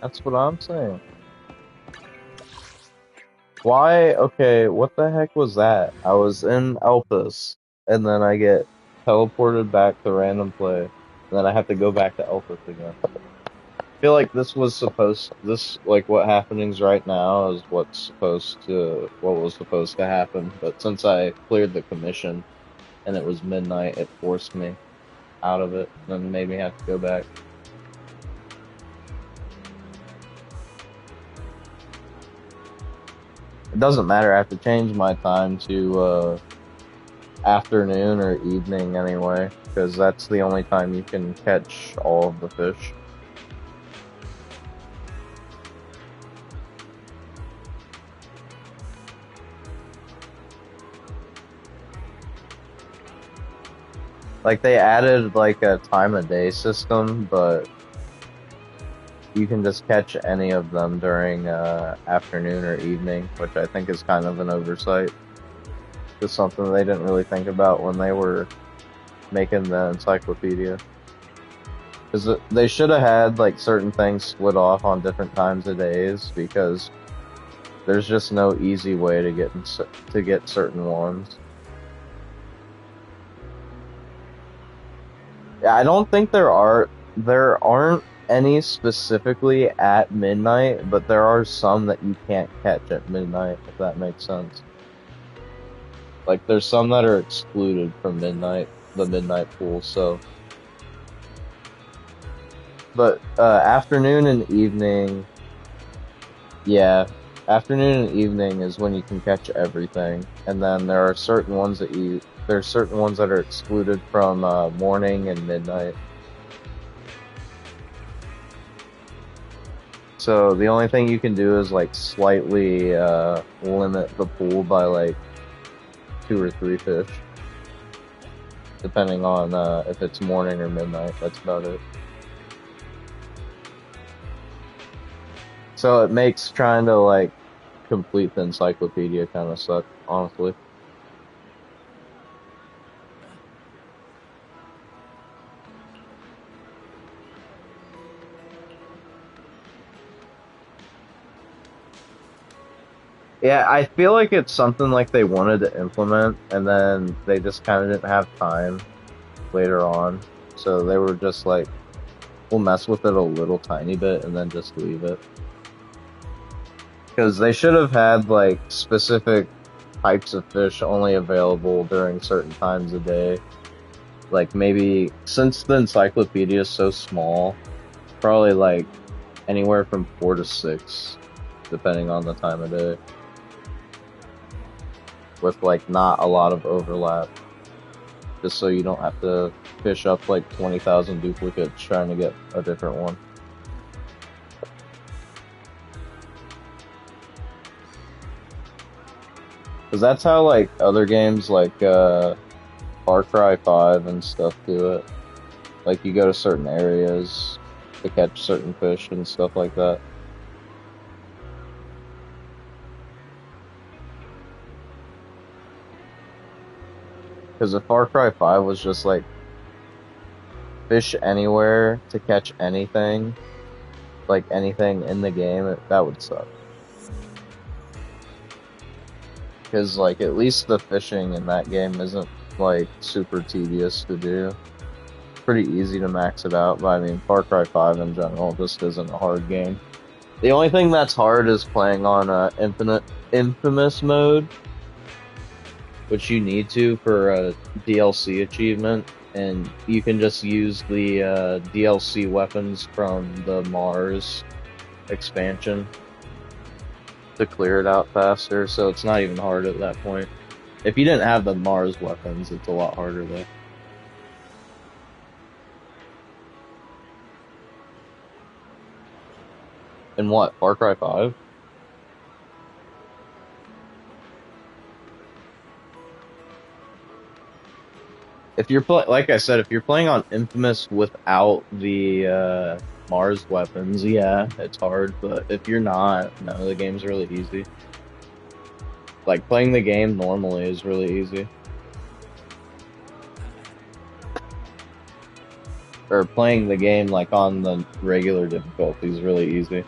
That's what I'm saying. Why? Okay, what the heck was that? I was in Elpis, and then I get teleported back to random play, and then I have to go back to Elpis again. I feel like this was supposed, like, what happening's right now is what was supposed to happen, but since I cleared the commission, and it was midnight, it forced me out of it, and then made me have to go back. It doesn't matter, I have to change my time to afternoon or evening anyway, because that's the only time you can catch all of the fish. Like, they added like a time of day system, but you can just catch any of them during afternoon or evening, which I think is kind of an oversight. Just something they didn't really think about when they were making the encyclopedia. Because they should have had like certain things split off on different times of days, because there's just no easy way to get certain ones. Yeah, I don't think there aren't any specifically at midnight, but there are some that you can't catch at midnight, if that makes sense. Like, there's some that are excluded from midnight, the midnight pool, so. But, afternoon and evening, yeah, afternoon and evening is when you can catch everything, and then there are certain ones that are excluded from, morning and midnight. So the only thing you can do is like slightly limit the pool by like 2 or 3 fish, depending on if it's morning or midnight. That's about it. So it makes trying to like complete the encyclopedia kind of suck, honestly. Yeah, I feel like it's something like they wanted to implement, and then they just kind of didn't have time later on. So they were just like, we'll mess with it a little tiny bit and then just leave it. Because they should have had like specific types of fish only available during certain times of day. Like maybe, since the encyclopedia is so small, probably like anywhere from 4 to 6, depending on the time of day. With like not a lot of overlap, just so you don't have to fish up like 20,000 duplicates trying to get a different one. Because that's how like other games like Far Cry 5 and stuff to it. Like, you go to certain areas to catch certain fish and stuff like that. Because the Far Cry 5 was just like, fish anywhere to catch anything, like anything in the game, that would suck. Because, like, at least the fishing in that game isn't, like, super tedious to do. Pretty easy to max it out, but I mean, Far Cry 5 in general just isn't a hard game. The only thing that's hard is playing on Infamous mode, which you need to for a DLC achievement, and you can just use the DLC weapons from the Mars expansion to clear it out faster, so it's not even hard at that point. If you didn't have the Mars weapons, it's a lot harder though. In what, Far Cry 5? If you're like I said, if you're playing on Infamous without the Mars weapons, yeah, it's hard. But if you're not, no, the game's really easy. Like, playing the game normally is really easy. Or playing the game, like, on the regular difficulty is really easy.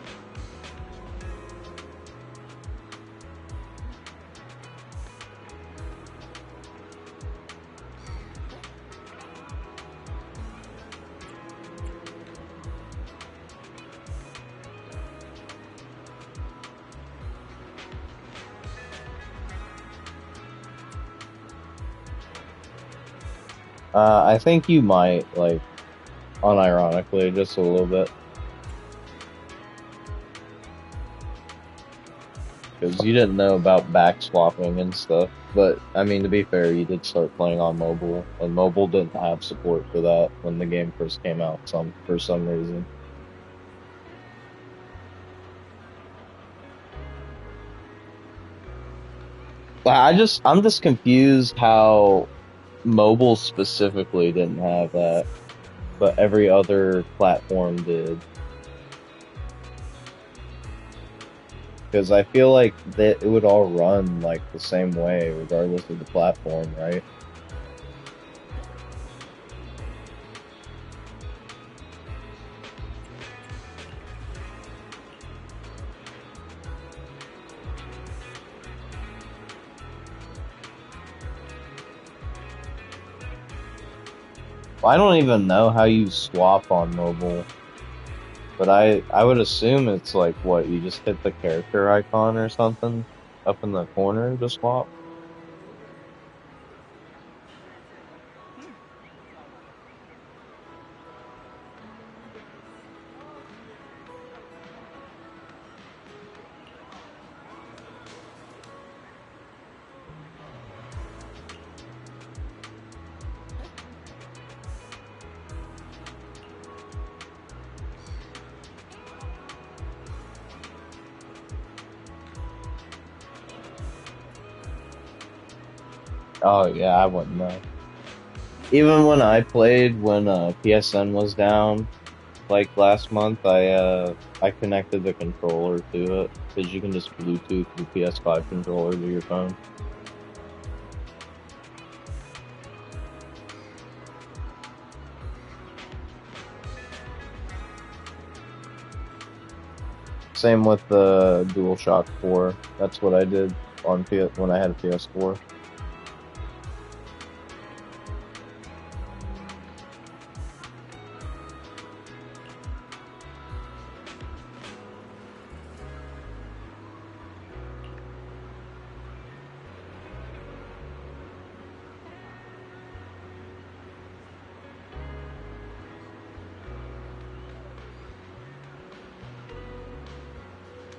I think you might, like, unironically, just a little bit. Because you didn't know about back swapping and stuff. But, I mean, to be fair, you did start playing on mobile, and mobile didn't have support for that when the game first came out, for some reason. I'm just confused how mobile specifically didn't have that, but every other platform did. Because I feel like that it would all run like the same way regardless of the platform, right? I don't even know how you swap on mobile, but I would assume it's like, what, you just hit the character icon or something up in the corner to swap? Oh yeah, I wouldn't know. Even when I played when PSN was down, like last month, I connected the controller to it because you can just Bluetooth the PS5 controller to your phone. Same with the DualShock 4. That's what I did on when I had a PS4.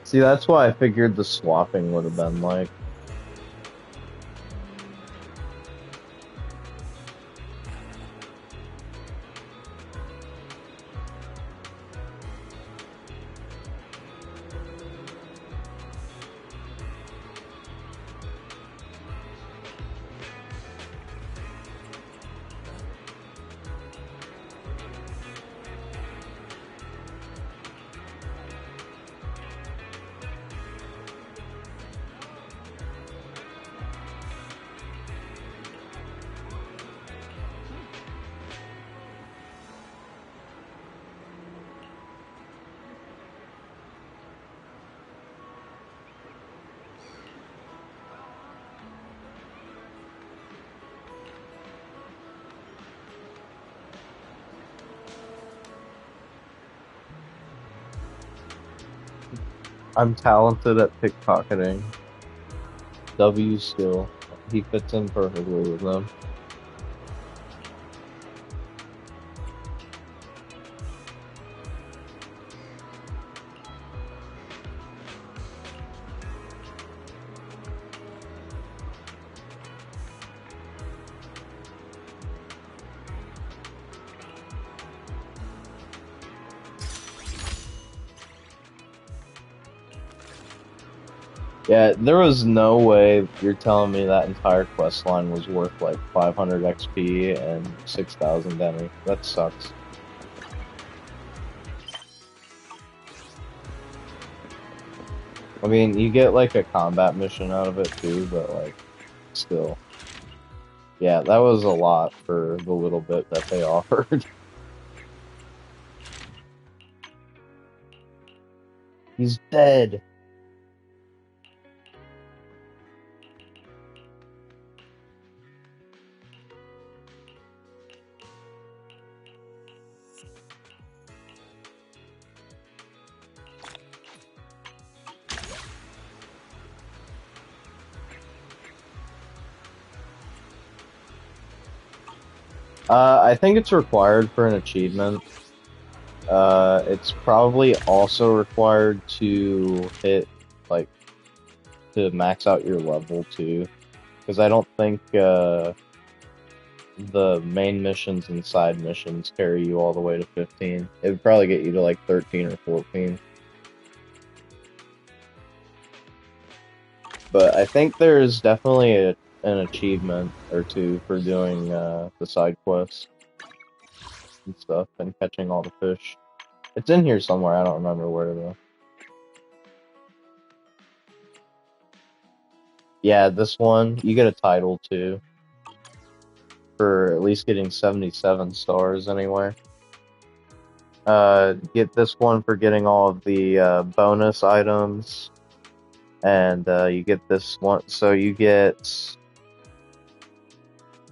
See, that's why I figured the swapping would have been like. I'm talented at pickpocketing. W skill. He fits in perfectly with them. Yeah, there was no way you're telling me that entire quest line was worth like 500 XP and 6,000 Demi. That sucks. I mean, you get like a combat mission out of it too, but like, still. Yeah, that was a lot for the little bit that they offered. He's dead. I think it's required for an achievement. It's probably also required to hit, like, to max out your level too. Because I don't think, the main missions and side missions carry you all the way to 15. It would probably get you to like 13 or 14. But I think there's definitely an achievement or two for doing the side quests and stuff and catching all the fish. It's in here somewhere, I don't remember where though. Yeah, this one, you get a title too. For at least getting 77 stars anyway. Get this one for getting all of the bonus items. And you get this one, so you get,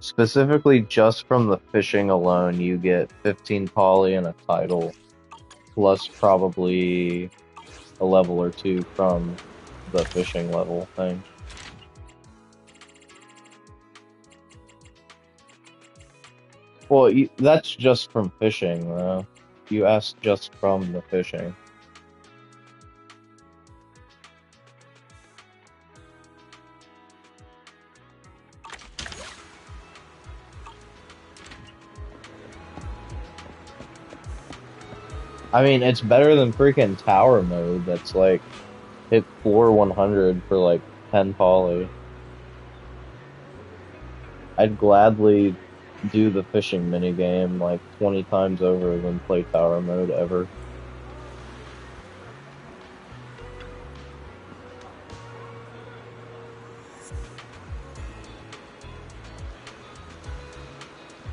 specifically just from the fishing alone, you get 15 poly and a title, plus probably a level or two from the fishing level thing. Well, that's just from fishing, though. You asked just from the fishing. I mean, it's better than freaking tower mode that's like, hit floor 100 for like 10 poly. I'd gladly do the fishing minigame like 20 times over than play tower mode ever.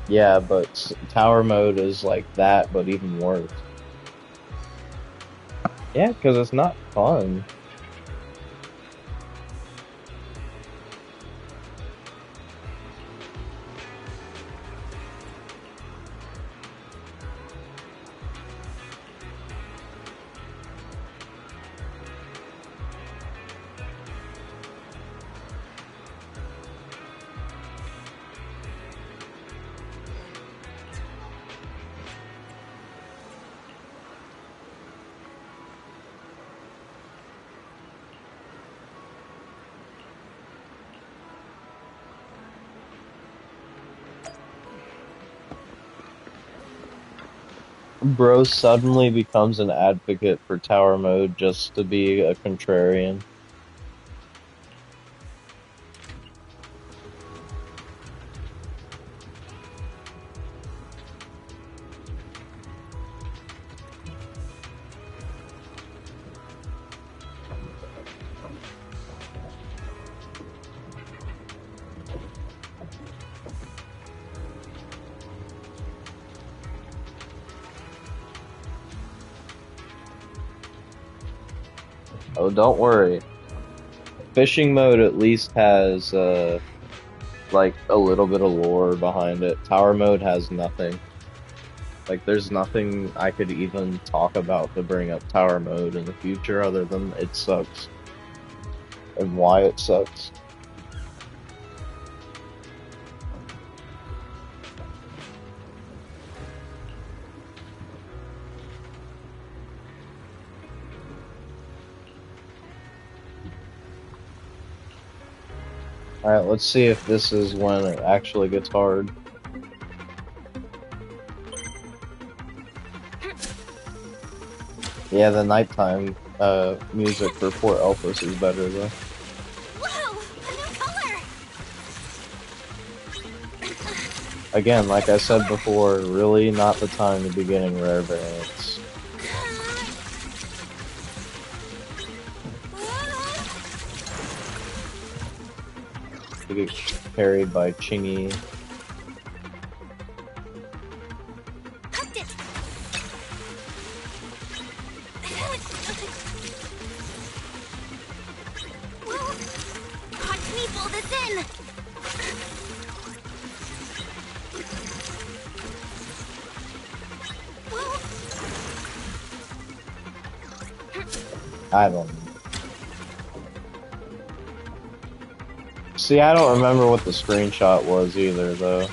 Yeah, but tower mode is like that, but even worse. Yeah, because it's not fun. Bro suddenly becomes an advocate for tower mode just to be a contrarian. Oh, don't worry. Fishing mode at least has, like, a little bit of lore behind it. Tower mode has nothing. Like, there's nothing I could even talk about to bring up tower mode in the future other than it sucks. And why it sucks. Alright, let's see if this is when it actually gets hard. Yeah, the nighttime music for Port Elpis is better though. Whoa! A new color! Again, like I said before, really not the time to be getting rare variants. To get carried by Chingy. Hooked it! Watch me pull this in! I don't know. See, I don't remember what the screenshot was either, though.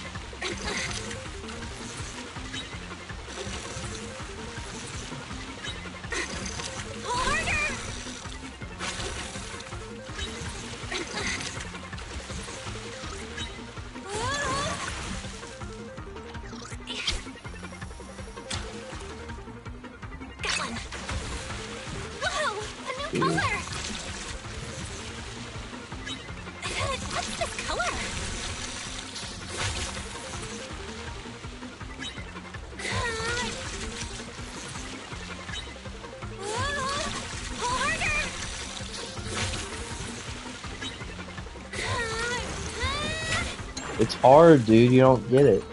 Got one. Whoa! A new Dude. color! What's this color? Harder! It's hard, dude. You don't get it.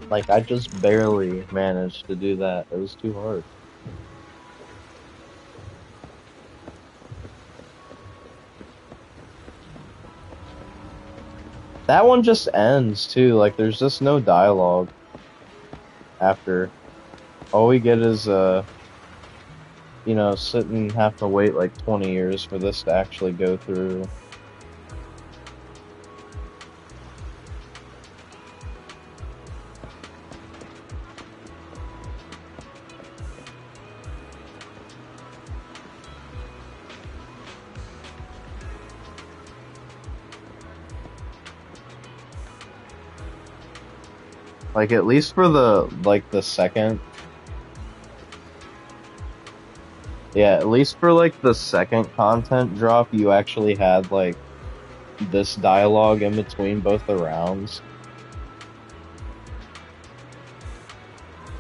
Like, I just barely managed to do that. It was too hard. That one just ends, too. Like, there's just no dialogue after. All we get is, you know, sit and have to wait like 20 years for this to actually go through. Like, at least for the second. Yeah, at least for, like, the second content drop, you actually had, like, this dialogue in between both the rounds.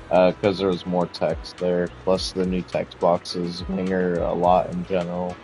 Because there was more text there, plus the new text boxes linger a lot in general.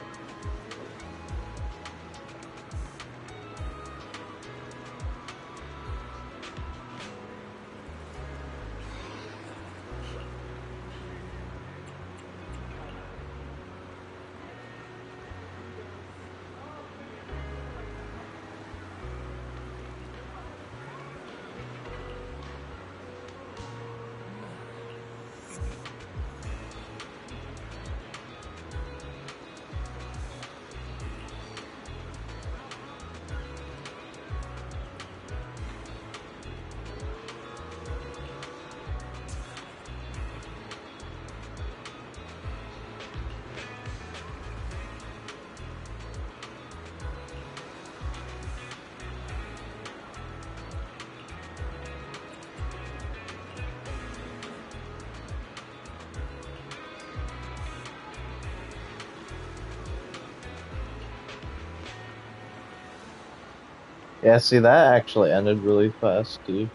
Yeah, see, that actually ended really fast, too.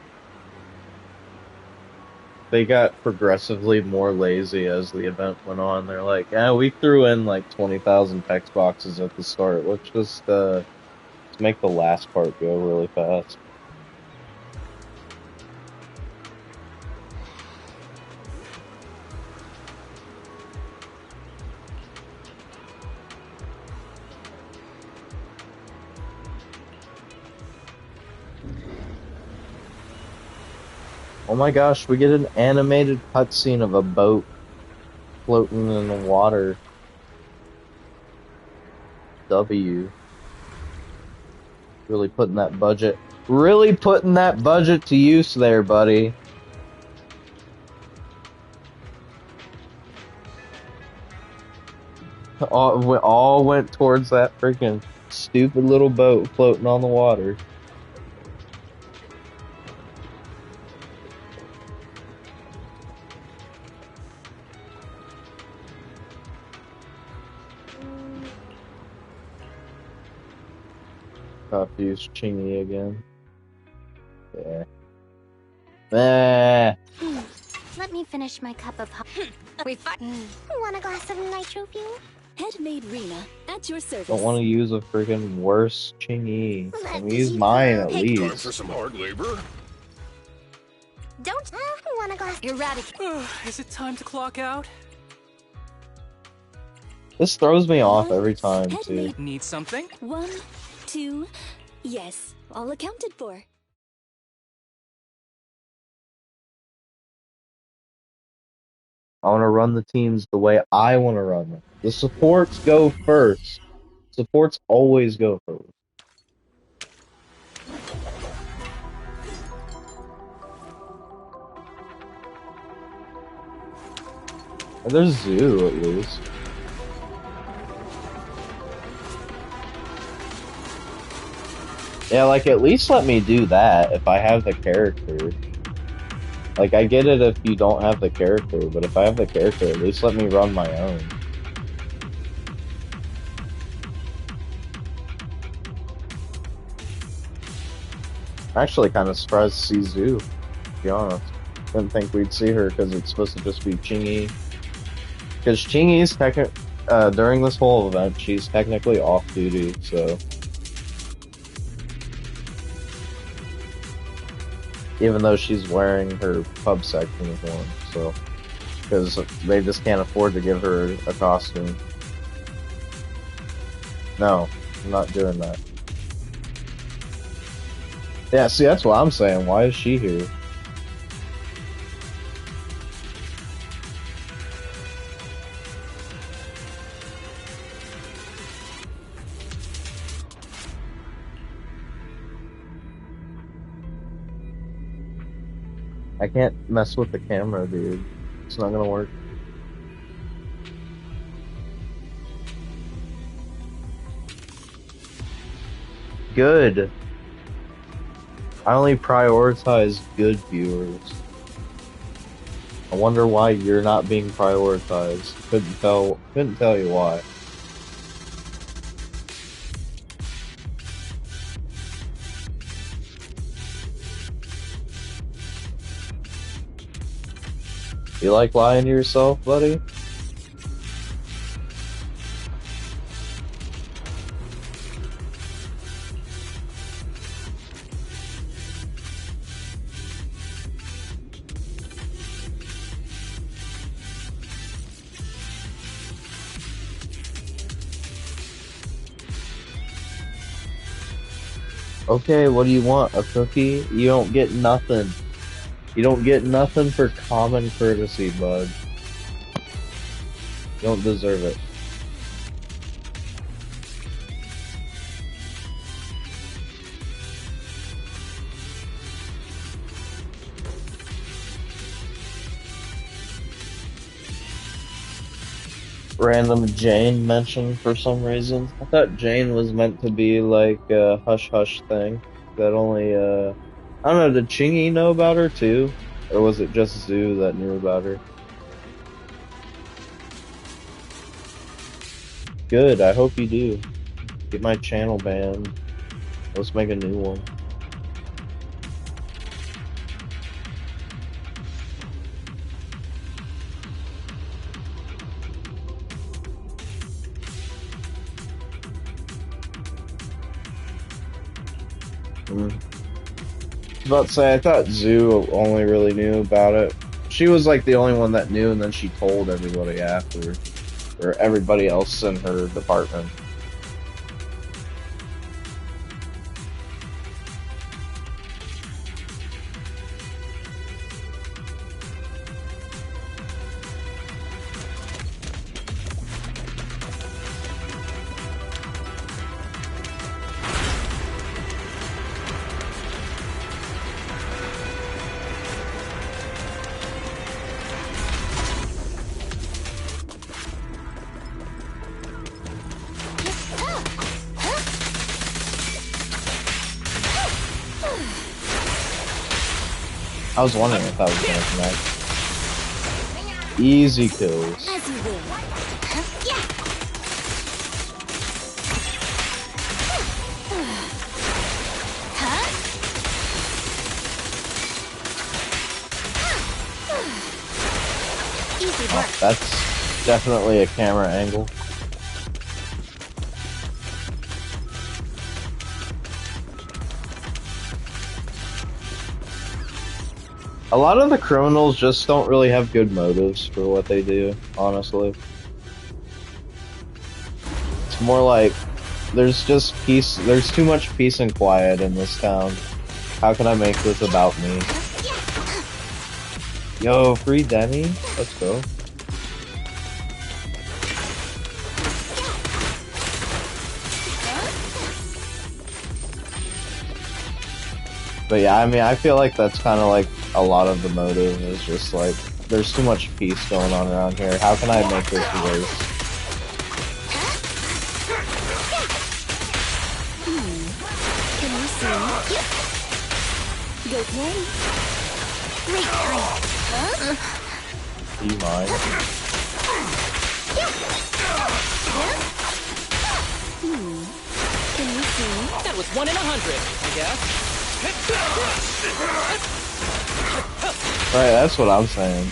They got progressively more lazy as the event went on. They're like, yeah, we threw in like 20,000 text boxes at the start. Let's just make the last part go really fast. Oh my gosh, we get an animated cutscene of a boat floating in the water. W. Really putting that budget. Really putting that budget to use there, buddy. All went towards that freaking stupid little boat floating on the water. Use Chingy again. Yeah. Let me finish my cup of We fight. Want a glass of nitro fuel? Headmaid Rena, at your service. Don't want to use a freaking worse Chingy. Let me use Let's mine at see. Time least. for some hard labor. Don't want a glass. Eradicate. Is it time to clock out? This throws me off every time, too. Need something? 1, 2, yes, all accounted for. I want to run the teams the way I want to run them. The supports go first. Supports always go first. There's Zoo, at least. Yeah, like, at least let me do that if I have the character. Like, I get it if you don't have the character, but if I have the character, at least let me run my own. I'm actually kind of surprised to see Zoo, to be honest. Didn't think we'd see her because it's supposed to just be Chingy. Because Chingy's during this whole event, she's technically off duty, so. Even though she's wearing her pub sec uniform, so. Because they just can't afford to give her a costume. No, I'm not doing that. Yeah, see, that's what I'm saying. Why is she here? I can't mess with the camera, dude. It's not gonna work. Good. I only prioritize good viewers. I wonder why you're not being prioritized. Couldn't tell you why. You like lying to yourself, buddy? Okay, what do you want? A cookie? You don't get nothing. You don't get nothing for common courtesy, bud. You don't deserve it. Random Jane mentioned for some reason. I thought Jane was meant to be like a hush-hush thing. That only, I don't know, did Chingy know about her too? Or was it just Zoo that knew about her? Good, I hope you do. Get my channel banned. Let's make a new one. I was about to say, I thought Zoo only really knew about it. She was like the only one that knew, and then she told everybody after. Or everybody else in her department. I was wondering if that was gonna connect. Easy kills. As you will. Easy Oh, work. that's definitely a camera angle. A lot of the criminals just don't really have good motives for what they do, honestly. It's more like, there's just peace, there's too much peace and quiet in this town. How can I make this about me? Yo, free Denny? Let's go. But yeah, I mean, I feel like that's kind of like a lot of the motive is just like, there's too much peace going on around here. How can I make this worse? Can you see? Go play. Great time. Huh? Do you mind? Can you see? That was 1 in 100, I guess. Right, that's what I'm saying.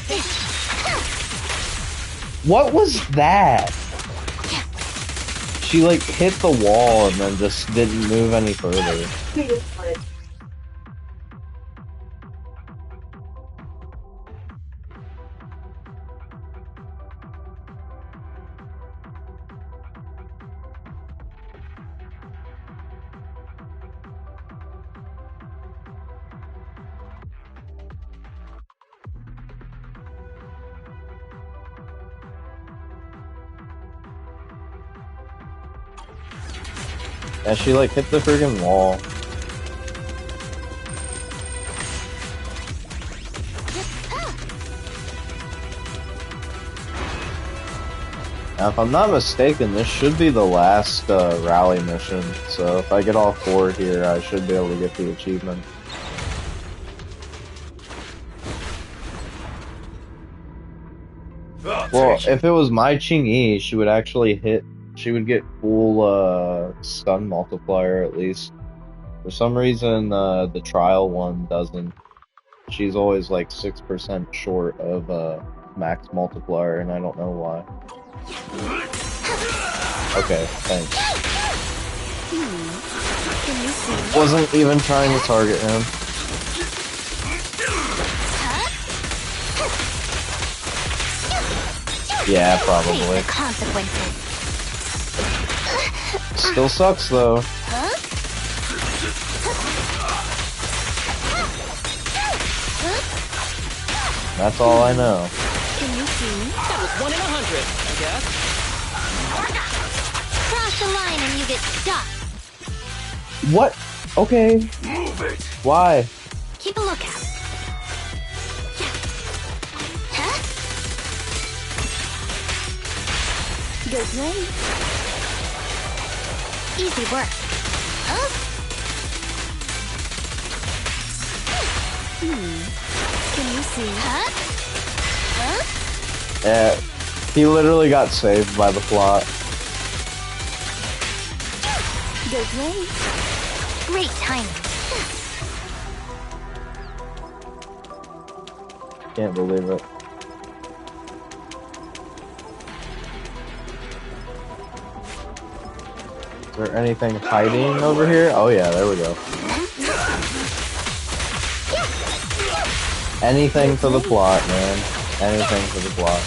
What was that? She like hit the wall and then just didn't move any further. Yeah, she like hit the friggin' wall. Now, if I'm not mistaken, this should be the last rally mission, so if I get all 4 here, I should be able to get the achievement. Well, if it was my Ching-Yi, she would actually hit, she would get full stun multiplier at least. For some reason, the trial one doesn't. She's always like 6% short of max multiplier, and I don't know why. Okay, thanks. Can you see? Wasn't even trying to target him. Yeah, Face probably. the consequences. Still sucks though. That's all I know. Can you see? That was 1 in 100, I guess. Cross the line and you get stuck. What? Okay. Move it! Why? Keep a lookout. Huh? Go play. Easy work. Huh? Can you see? Huh? Huh? Yeah, he literally got saved by the plot. Go play. Great timing. Can't believe it. Is there anything hiding over here? Oh yeah, there we go. Anything for the plot, man. Anything for the plot.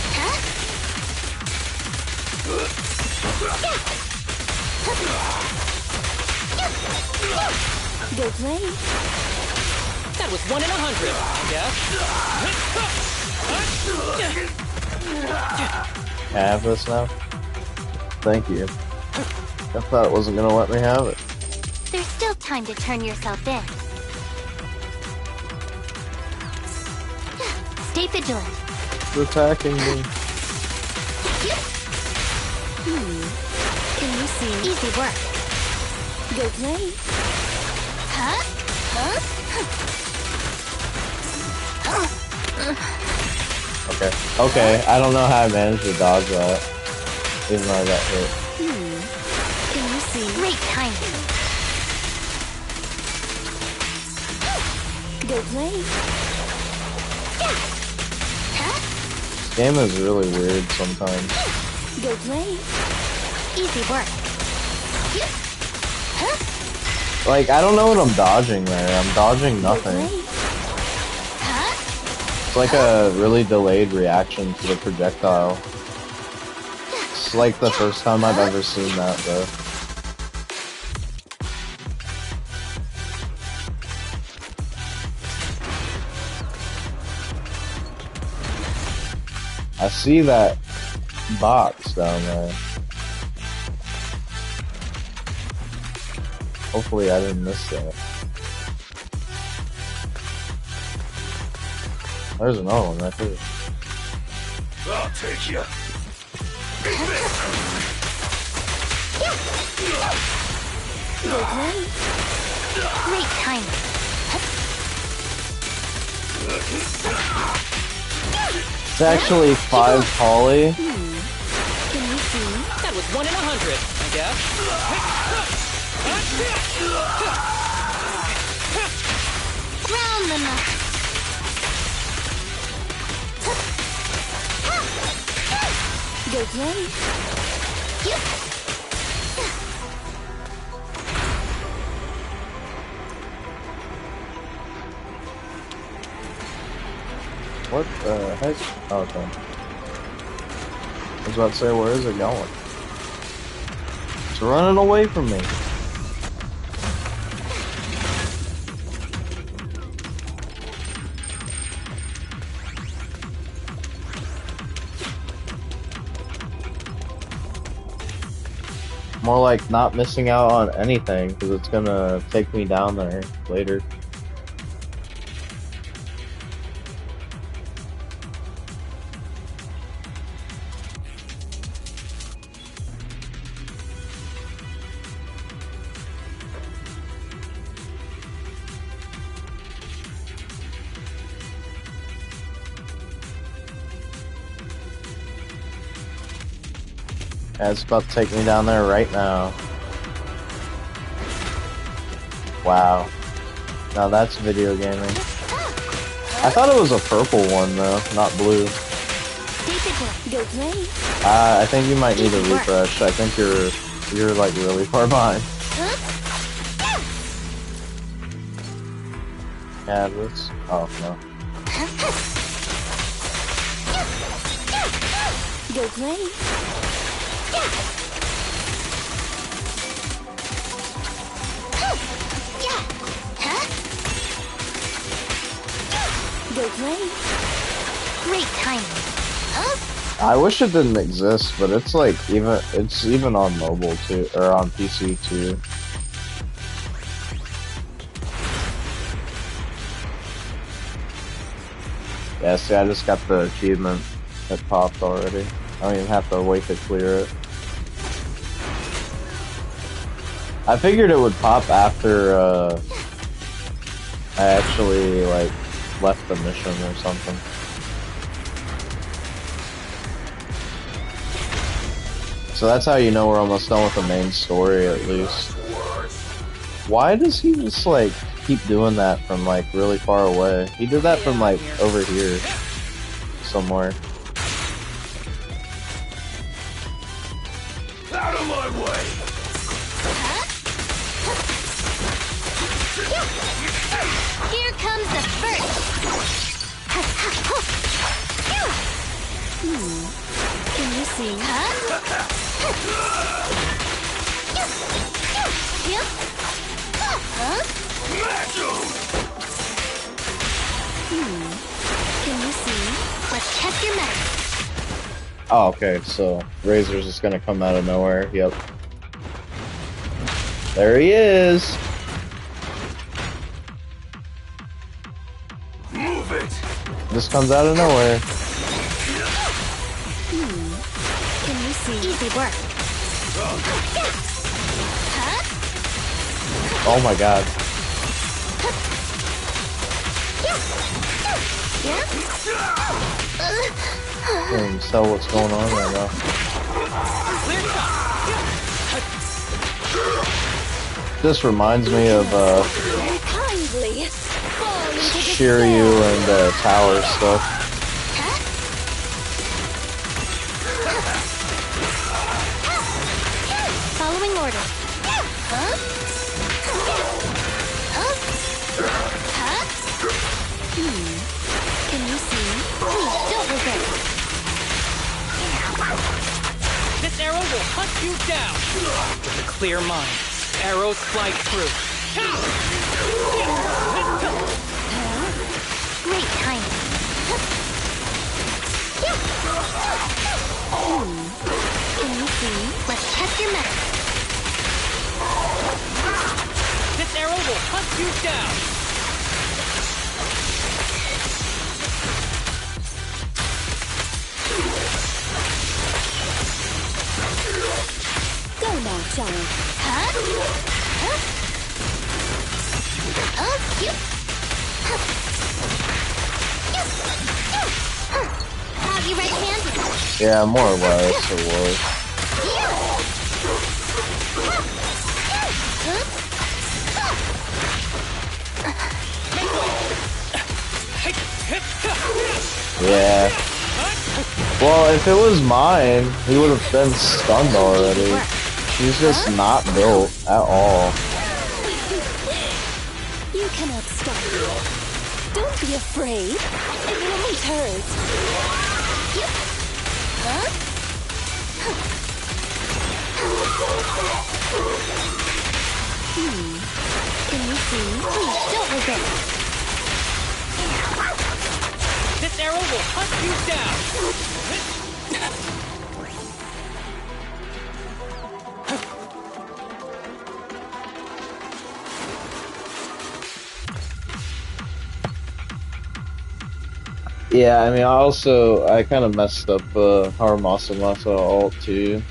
Go play. That was 1 in 100, I guess. Can I have this now? Thank you. I thought it wasn't gonna let me have it. There's still time to turn yourself in. Stay vigilant. It's attacking me. Can you see? Easy work. Go play. Huh? Huh? Okay. Okay, I don't know how I managed to dodge that. Even though I got hit. Can you see? Great timing. Go play. This game is really weird sometimes. Go play. Easy work. Like, I don't know what I'm dodging there. I'm dodging nothing. It's like a really delayed reaction to the projectile. It's like the first time I've ever seen that, though. I see that box down there. Hopefully I didn't miss that. There's another one right there. I'll take you. Go play. Great timing. It's actually 5 poly. Can you see? That was 1 in 100, I guess. Round them up. Go play. What the heck? Oh, okay. I was about to say, where is it going? It's running away from me. More like not missing out on anything, because it's gonna take me down there later. Yeah, it's about to take me down there right now. Wow. Now that's video gaming. I thought it was a purple one though, not blue. Go play. I think you might need a refresh. I think you're like really far behind. Yeah, this. Oh no. Go play. Go play. Great timing. I wish it didn't exist, but it's like it's even on mobile too, or on PC too. Yeah, see, I just got the achievement. It popped already. I don't even have to wait to clear it. I figured it would pop after I actually like left the mission or something. So that's how you know we're almost done with the main story, at least. Why does he just like keep doing that from like really far away? He did that from like over here somewhere. Out of my way! Here comes the first. Can you see? Can you see? Let's check your medicine. Oh, okay, so Razor's just gonna come out of nowhere. Yep. There he is! Move it! Just comes out of nowhere. Can you see? Easy work. Oh my god. Can't even tell what's going on right now. This reminds me of Shiryu and Tower stuff. Following orders. Can you see? Please don't regret it. This arrow will hunt you down. With a clear mind, arrows fly through. Great timing. Can you see? Let's test your mettle. This arrow will hunt you down. Go now, child. Have you red-handed? Yeah, more or less it was. Yeah. Well, if it was mine, he would have been stunned already. She's just not built at all. You cannot stop me. Don't be afraid. It won't hurt. Can you see? Please don't regret it. This arrow will hunt you down. Yeah, I mean, I kind of messed up Haramasa ult too.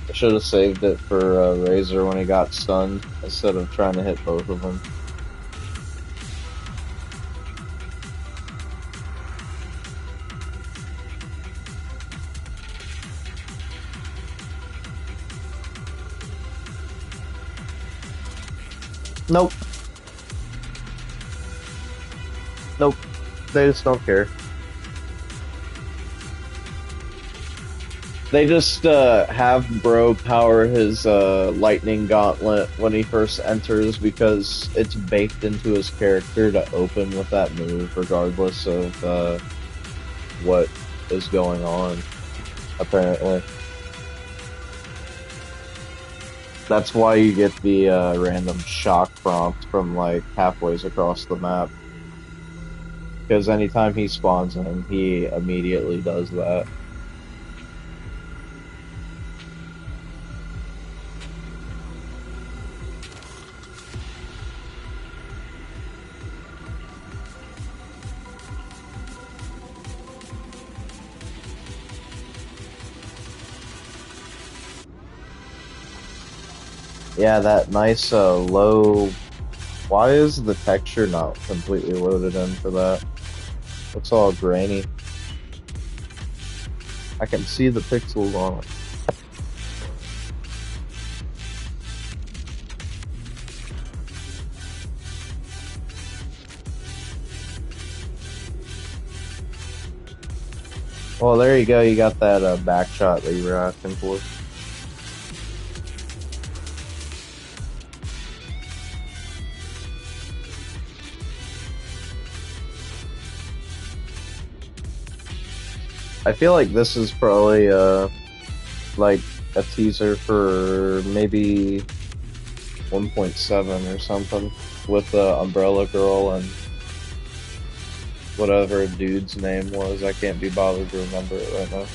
I should have saved it for Razor when he got stunned instead of trying to hit both of them. Nope. Nope. They just don't care. They just have Bro power his lightning gauntlet when he first enters because it's baked into his character to open with that move regardless of what is going on, apparently. That's why you get the random shock prompt from like halfway across the map. Because anytime he spawns in, he immediately does that. Yeah, that nice low... Why is the texture not completely loaded in for that? Looks all grainy. I can see the pixels on it. Well, there you go. You got that back shot that you were asking for. I feel like this is probably like a teaser for maybe 1.7 or something with Umbrella Girl and whatever a dude's name was. I can't be bothered to remember it right now.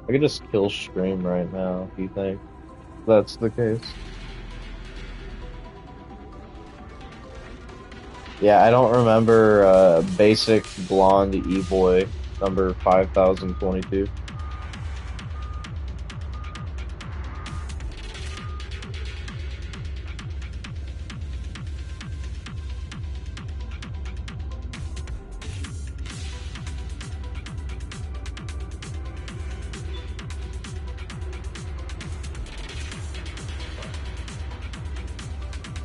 I could just kill stream right now if you think that's the case. Yeah, I don't remember basic blonde E-boy number 5022.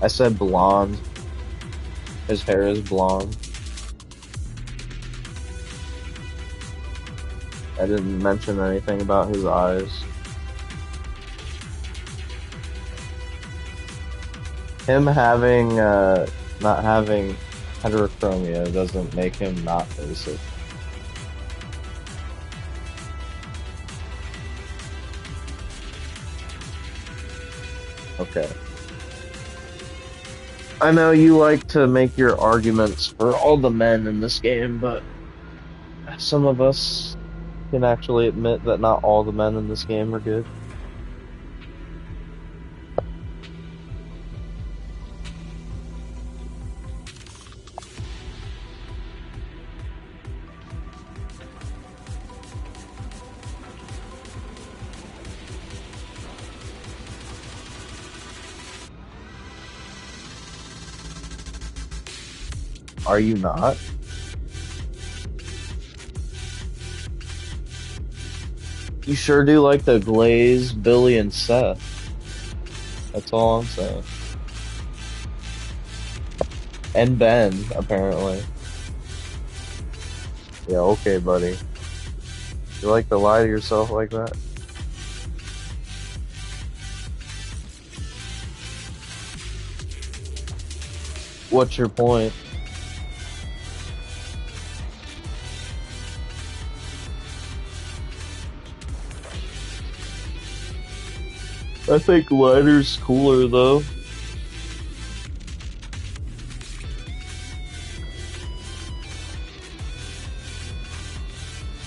I said blonde. His hair is blonde. I didn't mention anything about his eyes. Him having, not having heterochromia doesn't make him not basic. Okay. I know you like to make your arguments for all the men in this game, but some of us can actually admit that not all the men in this game are good. Are you not? You sure do like the Glaze, Billy, and Seth. That's all I'm saying. And Ben, apparently. Yeah, okay, buddy. You like to lie to yourself like that? What's your point? I think lighter's cooler, though.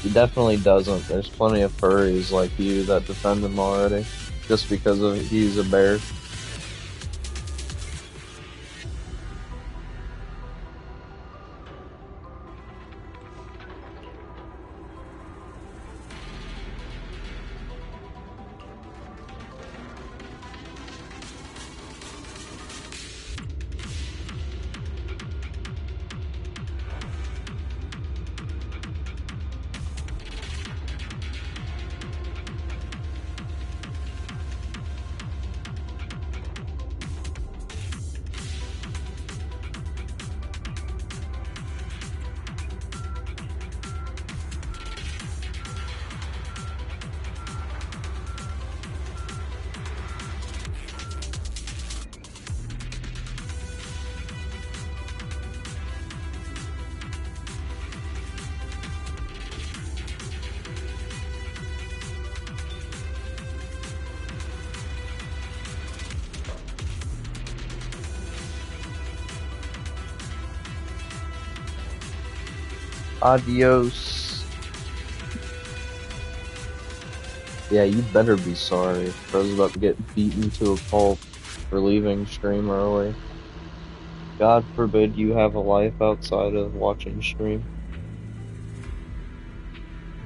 He definitely doesn't. There's plenty of furries like you that defend him already, just because he's a bear. Adios. Yeah, you better be sorry. Bro's about to get beaten to a pulp for leaving stream early. God forbid you have a life outside of watching stream.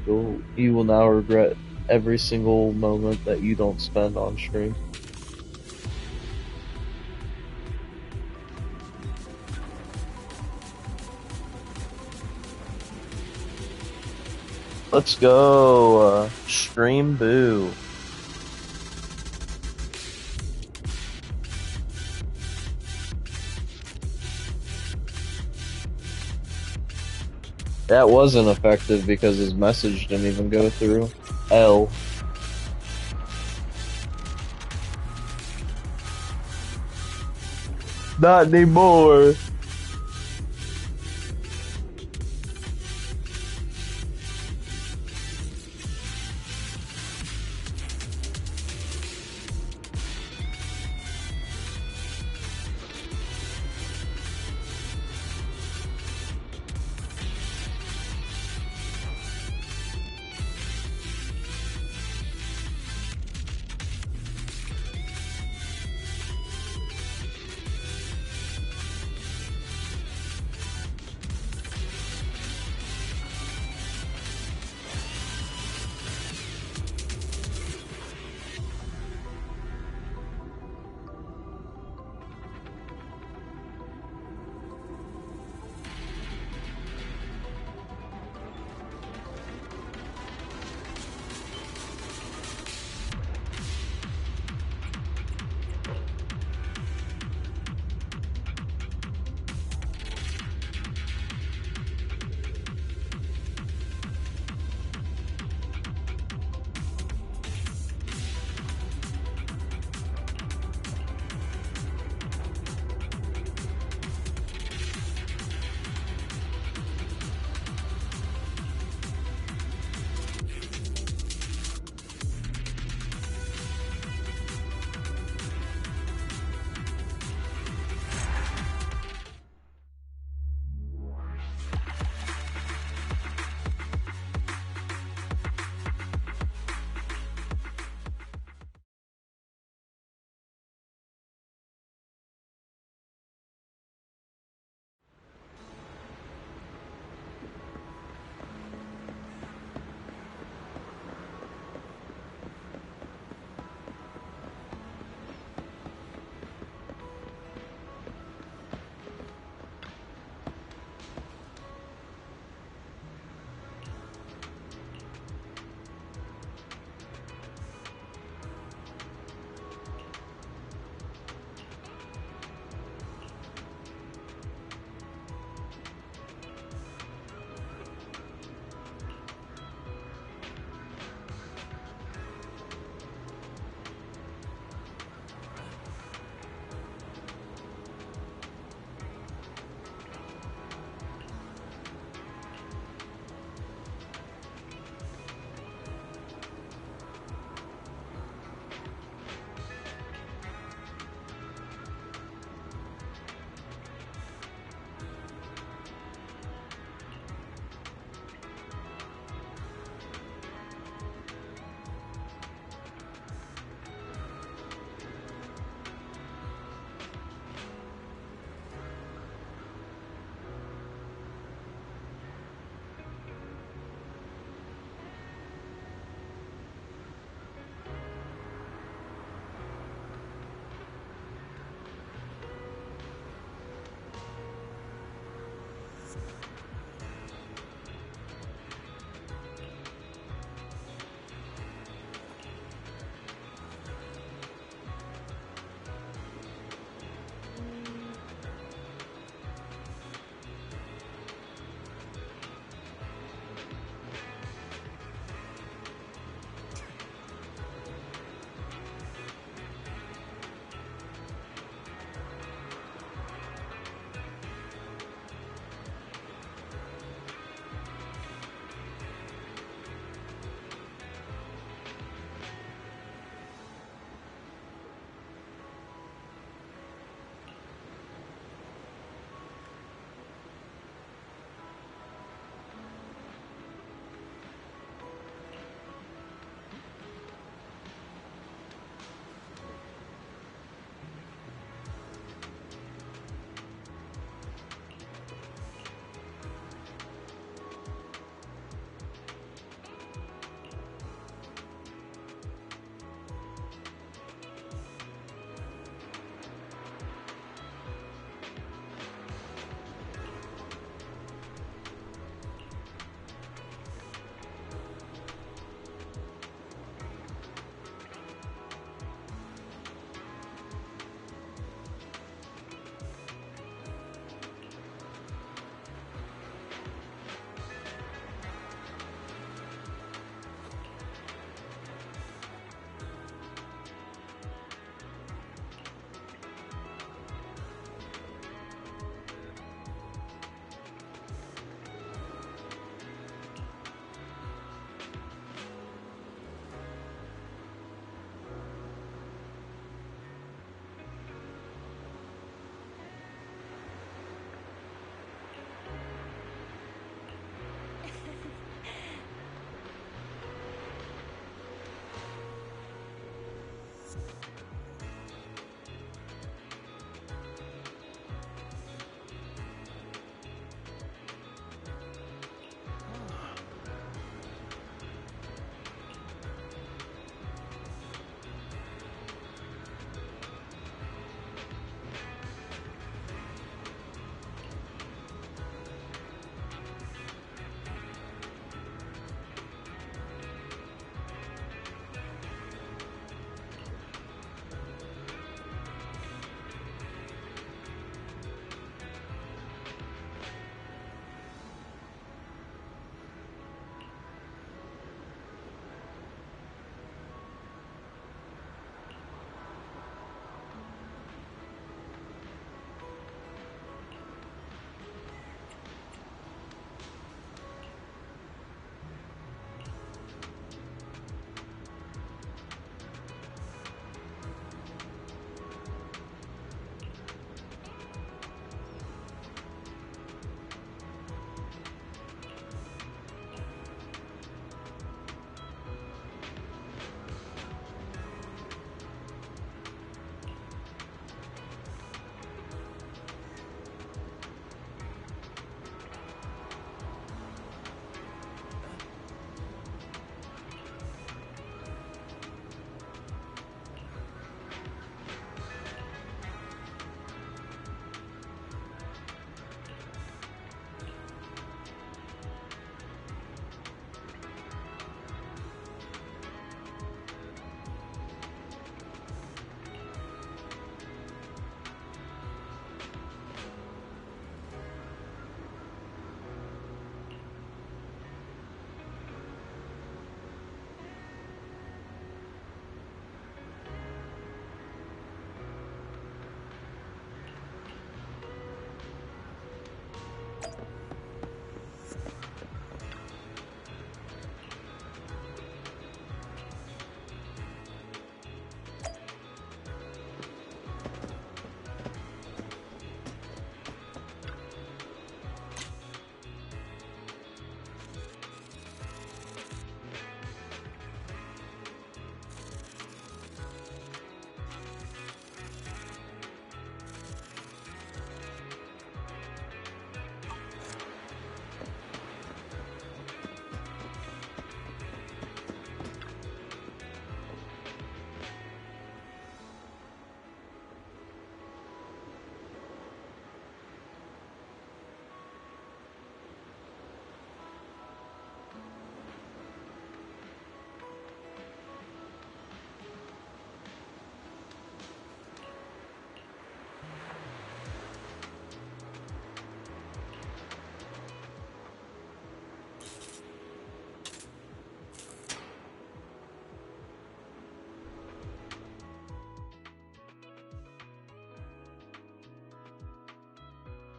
You will now regret every single moment that you don't spend on stream. Let's go, stream boo. That wasn't effective because his message didn't even go through. L. Not anymore.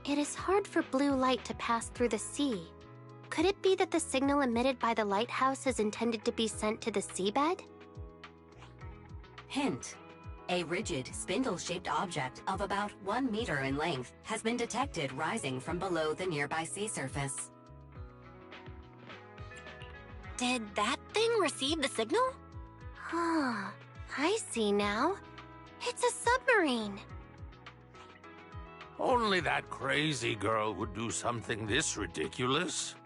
It is hard for blue light to pass through the sea. Could it be that the signal emitted by the lighthouse is intended to be sent to the seabed? Hint. A rigid, spindle-shaped object of about 1 meter in length has been detected rising from below the nearby sea surface. Did that thing receive the signal? Huh. I see now. It's a submarine. Only that crazy girl would do something this ridiculous.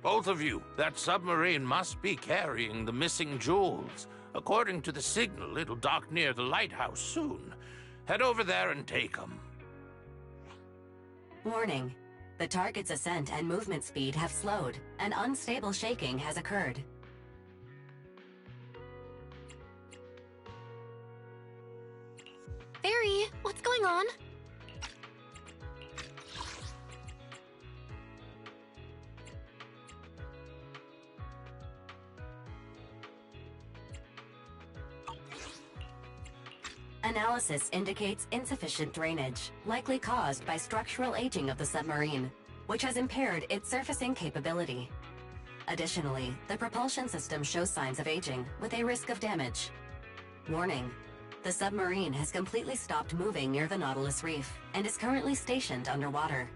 Both of you, that submarine must be carrying the missing jewels. According to the signal, it'll dock near the lighthouse soon. Head over there and take them. Warning. The target's ascent and movement speed have slowed, and unstable shaking has occurred. Fairy, what's going on? Analysis indicates insufficient drainage, likely caused by structural aging of the submarine, which has impaired its surfacing capability. Additionally, the propulsion system shows signs of aging, with a risk of damage. Warning. The submarine has completely stopped moving near the Nautilus Reef, and is currently stationed underwater.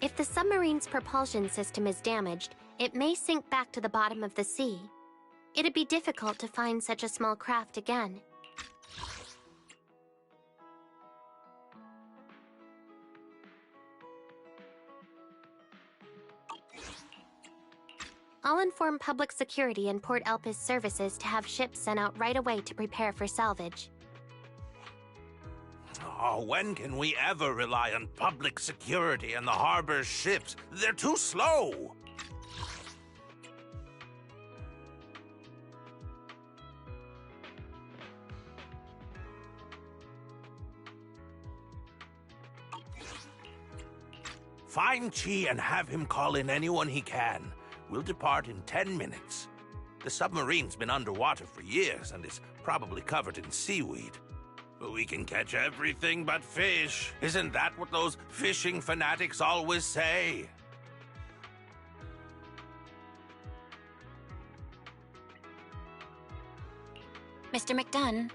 If the submarine's propulsion system is damaged, it may sink back to the bottom of the sea. It'd be difficult to find such a small craft again. I'll inform public security and Port Elpis services to have ships sent out right away to prepare for salvage. Oh, when can we ever rely on public security and the harbor's ships? They're too slow! Find Chi and have him call in anyone he can. We'll depart in 10 minutes. The submarine's been underwater for years and is probably covered in seaweed. But we can catch everything but fish. Isn't that what those fishing fanatics always say? Mr. McDunn.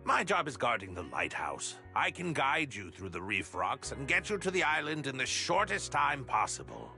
My job is guarding the lighthouse. I can guide you through the reef rocks and get you to the island in the shortest time possible.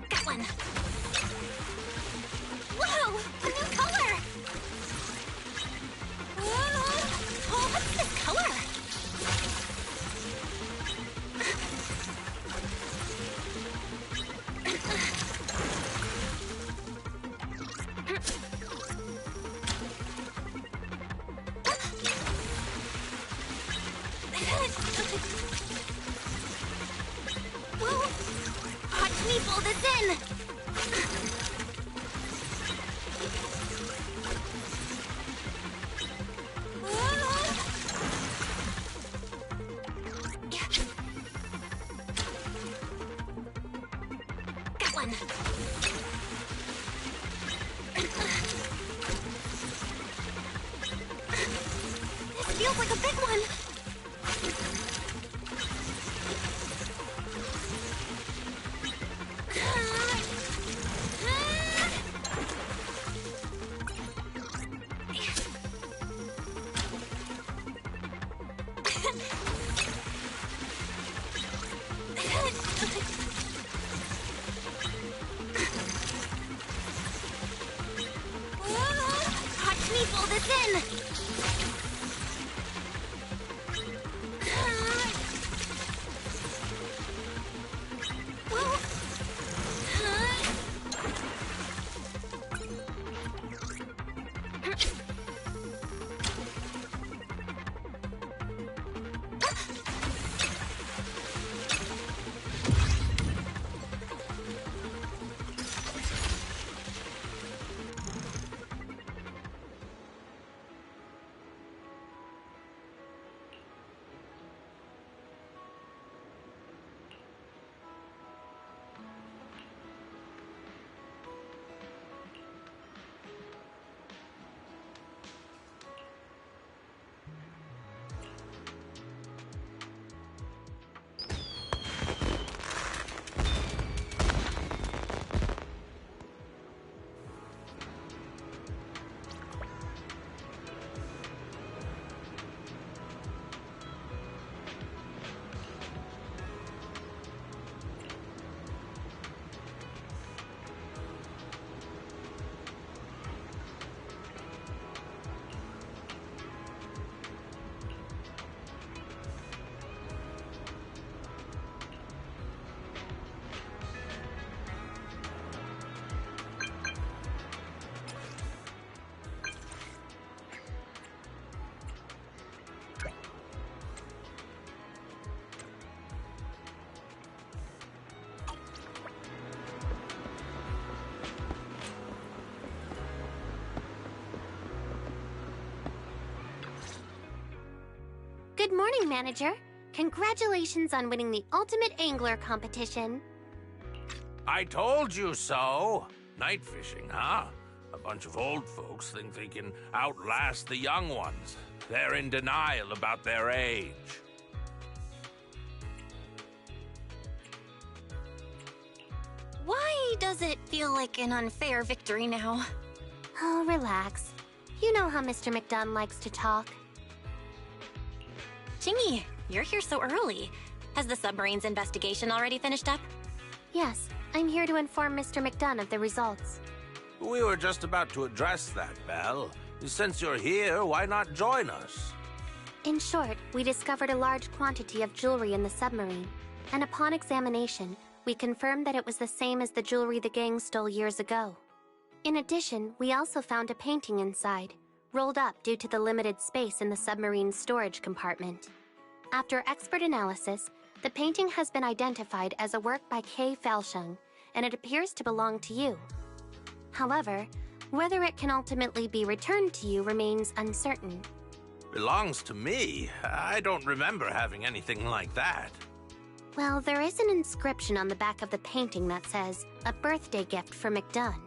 Got one. Whoa! A new color! Oh, what's this color? Whoa! Watch me pull this in! Got one. This feels like a big one. Watch me pull this in. Good morning, Manager. Congratulations on winning the Ultimate Angler competition. I told you so. Night fishing, huh? A bunch of old folks think they can outlast the young ones. They're in denial about their age. Why does it feel like an unfair victory now? Oh, relax. You know how Mr. McDunn likes to talk. Chingy, you're here so early. Has the submarine's investigation already finished up? Yes, I'm here to inform Mr. McDunn of the results. We were just about to address that, Belle. Since you're here, why not join us? In short, we discovered a large quantity of jewelry in the submarine, and upon examination, we confirmed that it was the same as the jewelry the gang stole years ago. In addition, we also found a painting inside, rolled up due to the limited space in the submarine's storage compartment. After expert analysis, the painting has been identified as a work by Kay Falshung, and it appears to belong to you. However, whether it can ultimately be returned to you remains uncertain. Belongs to me? I don't remember having anything like that. Well, there is an inscription on the back of the painting that says, "A birthday gift for McDunn."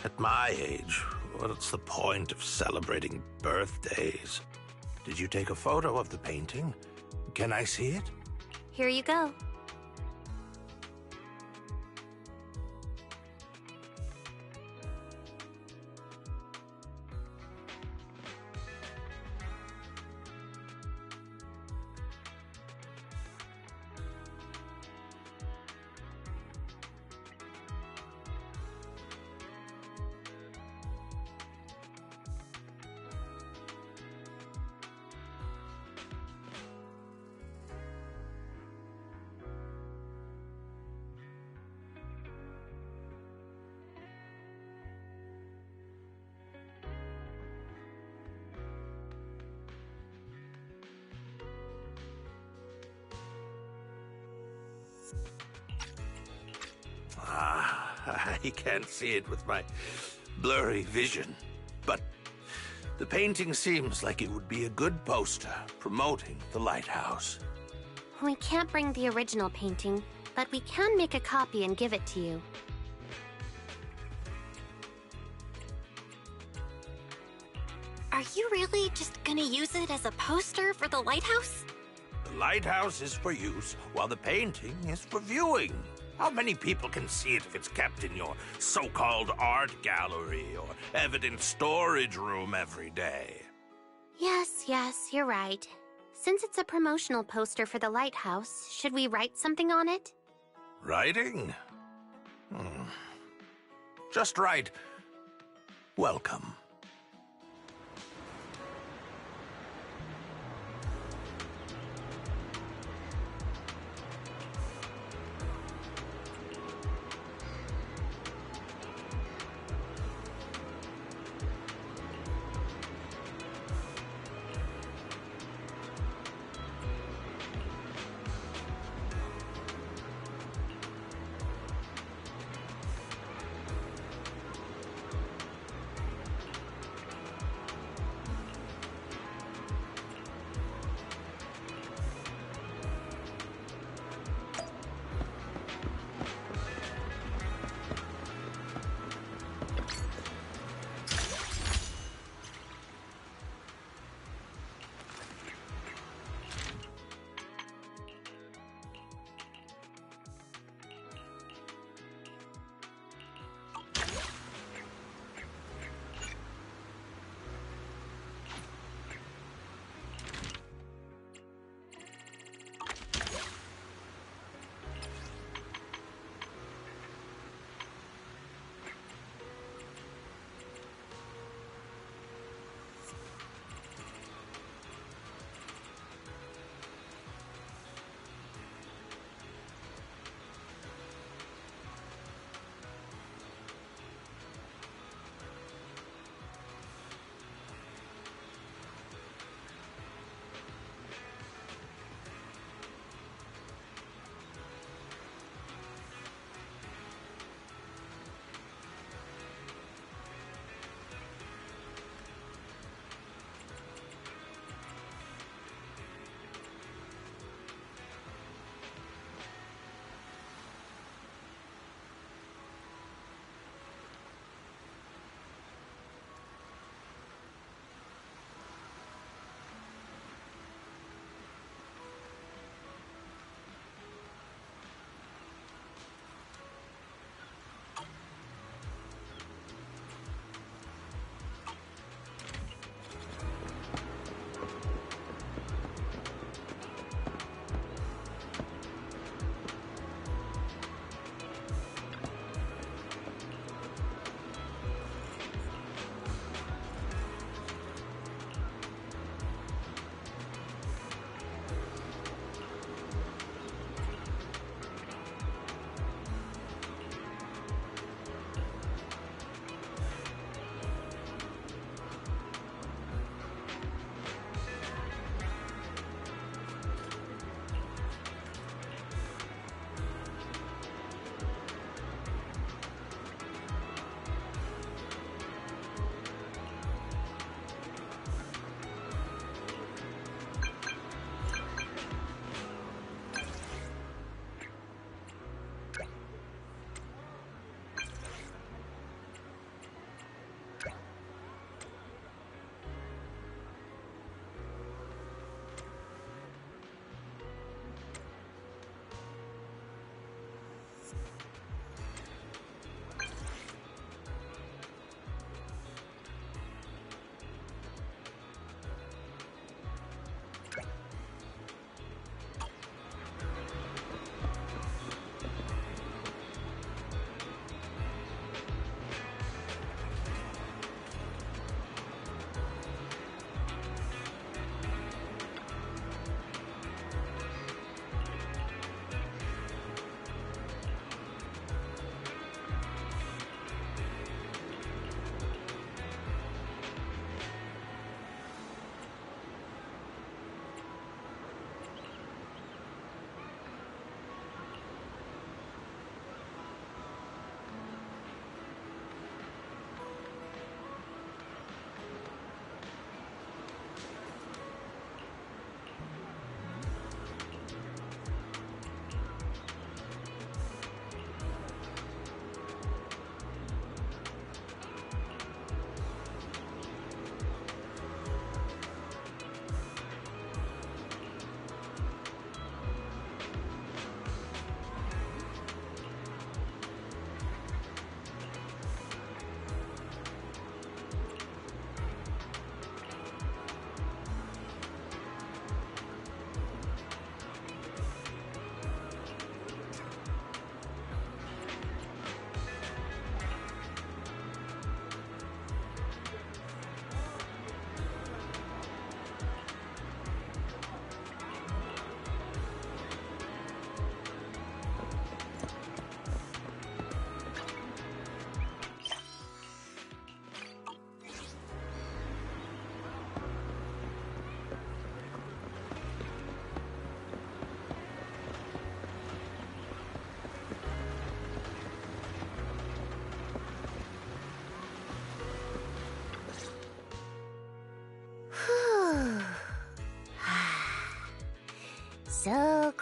At my age, what's the point of celebrating birthdays? Did you take a photo of the painting? Can I see it? Here you go. I can't see it with my blurry vision, but the painting seems like it would be a good poster promoting the lighthouse. We can't bring the original painting, but we can make a copy and give it to you. Are you really just gonna use it as a poster for the lighthouse? The lighthouse is for use, while the painting is for viewing. How many people can see it if it's kept in your so-called art gallery or evidence storage room every day? Yes, you're right. Since it's a promotional poster for the lighthouse, should we write something on it? Writing? Just write, "Welcome."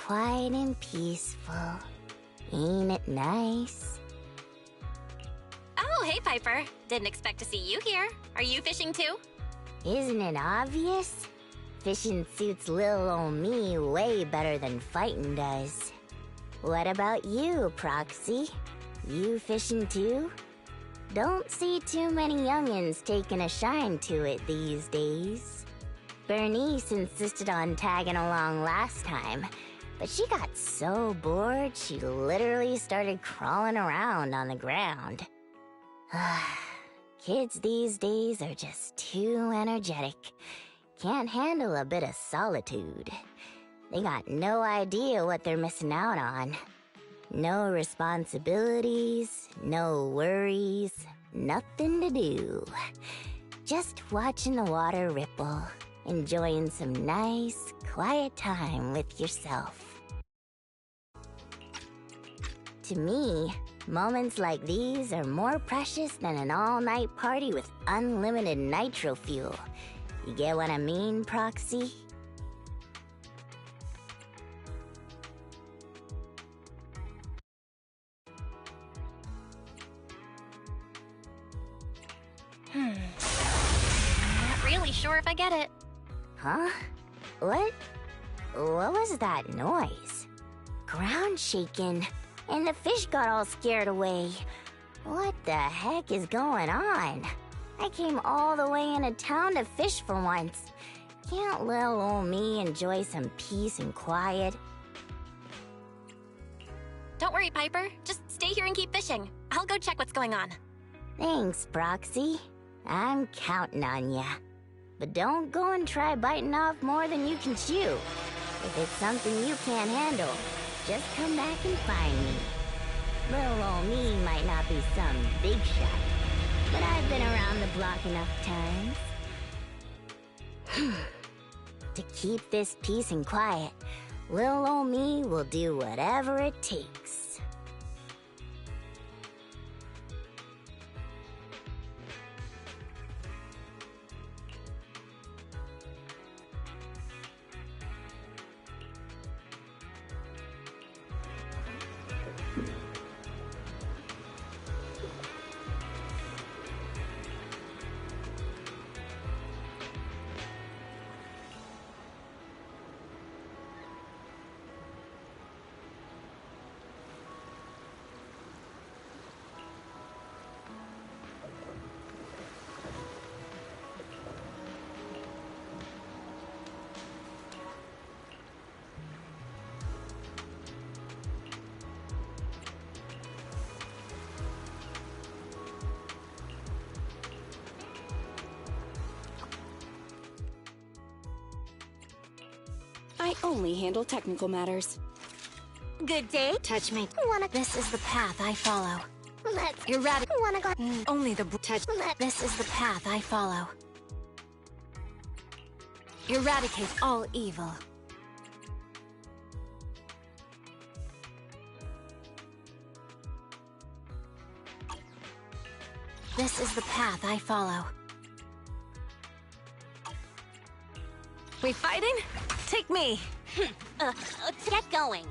quiet and peaceful. Ain't it nice? Oh, hey, Piper. Didn't expect to see you here. Are you fishing too? Isn't it obvious? Fishing suits little old me way better than fighting does. What about you, Proxy? You fishing too? Don't see too many youngins taking a shine to it these days. Bernice insisted on tagging along last time, but she got so bored she literally started crawling around on the ground. Kids these days are just too energetic. Can't handle a bit of solitude. They got no idea what they're missing out on. No responsibilities, no worries, nothing to do. Just watching the water ripple, enjoying some nice, quiet time with yourself. To me, moments like these are more precious than an all-night party with unlimited nitro fuel. You get what I mean, Proxy? Not really sure if I get it. Huh? What? What was that noise? Ground shaking, and the fish got all scared away. What the heck is going on? I came all the way into town to fish for once. Can't little old me enjoy some peace and quiet? Don't worry, Piper. Just stay here and keep fishing. I'll go check what's going on. Thanks, Proxy. I'm counting on ya. But don't go and try biting off more than you can chew. If it's something you can't handle, just come back and find me. Little old me might not be some big shot, but I've been around the block enough times. To keep this peace and quiet, little old me will do whatever it takes. I only handle technical matters. Good day. Touch me. Wanna... This is the path I follow. Let's... Erratic. Wanna go... Only the touch. This is the path I follow. Eradicate all evil. This is the path I follow. We fighting? Take me. Let's get going.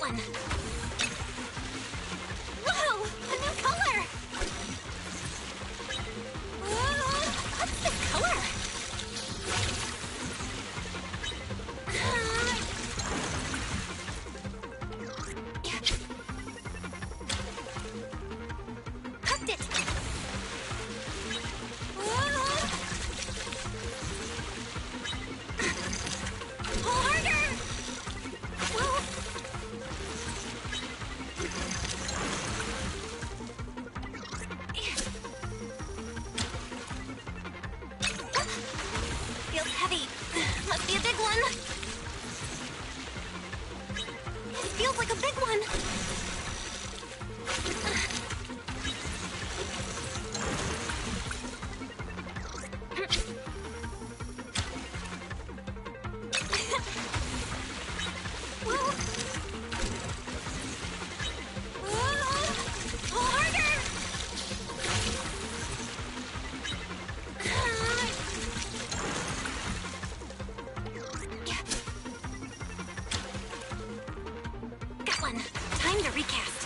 one. Whoa! A new color! What's this color? Hooked it! Pull harder! Whoa! Feels heavy. Must be a big one. It feels like a big one. Whoa. Pull harder! Got one. Time to recast.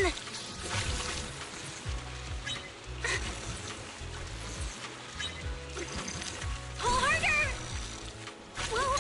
in! Pull harder! Whoa!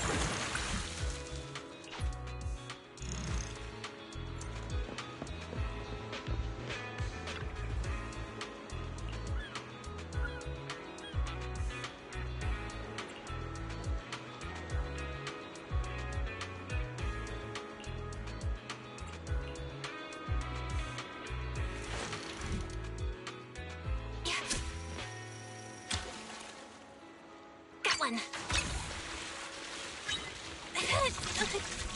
Got one. Pull harder!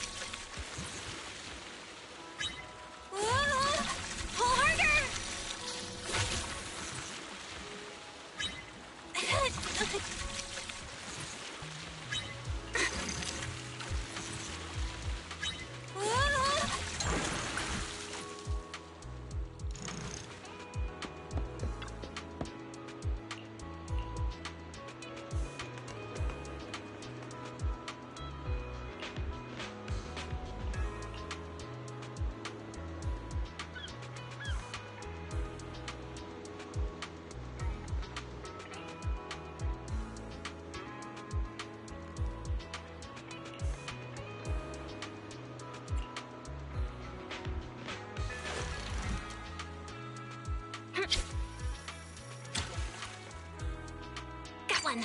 Got one.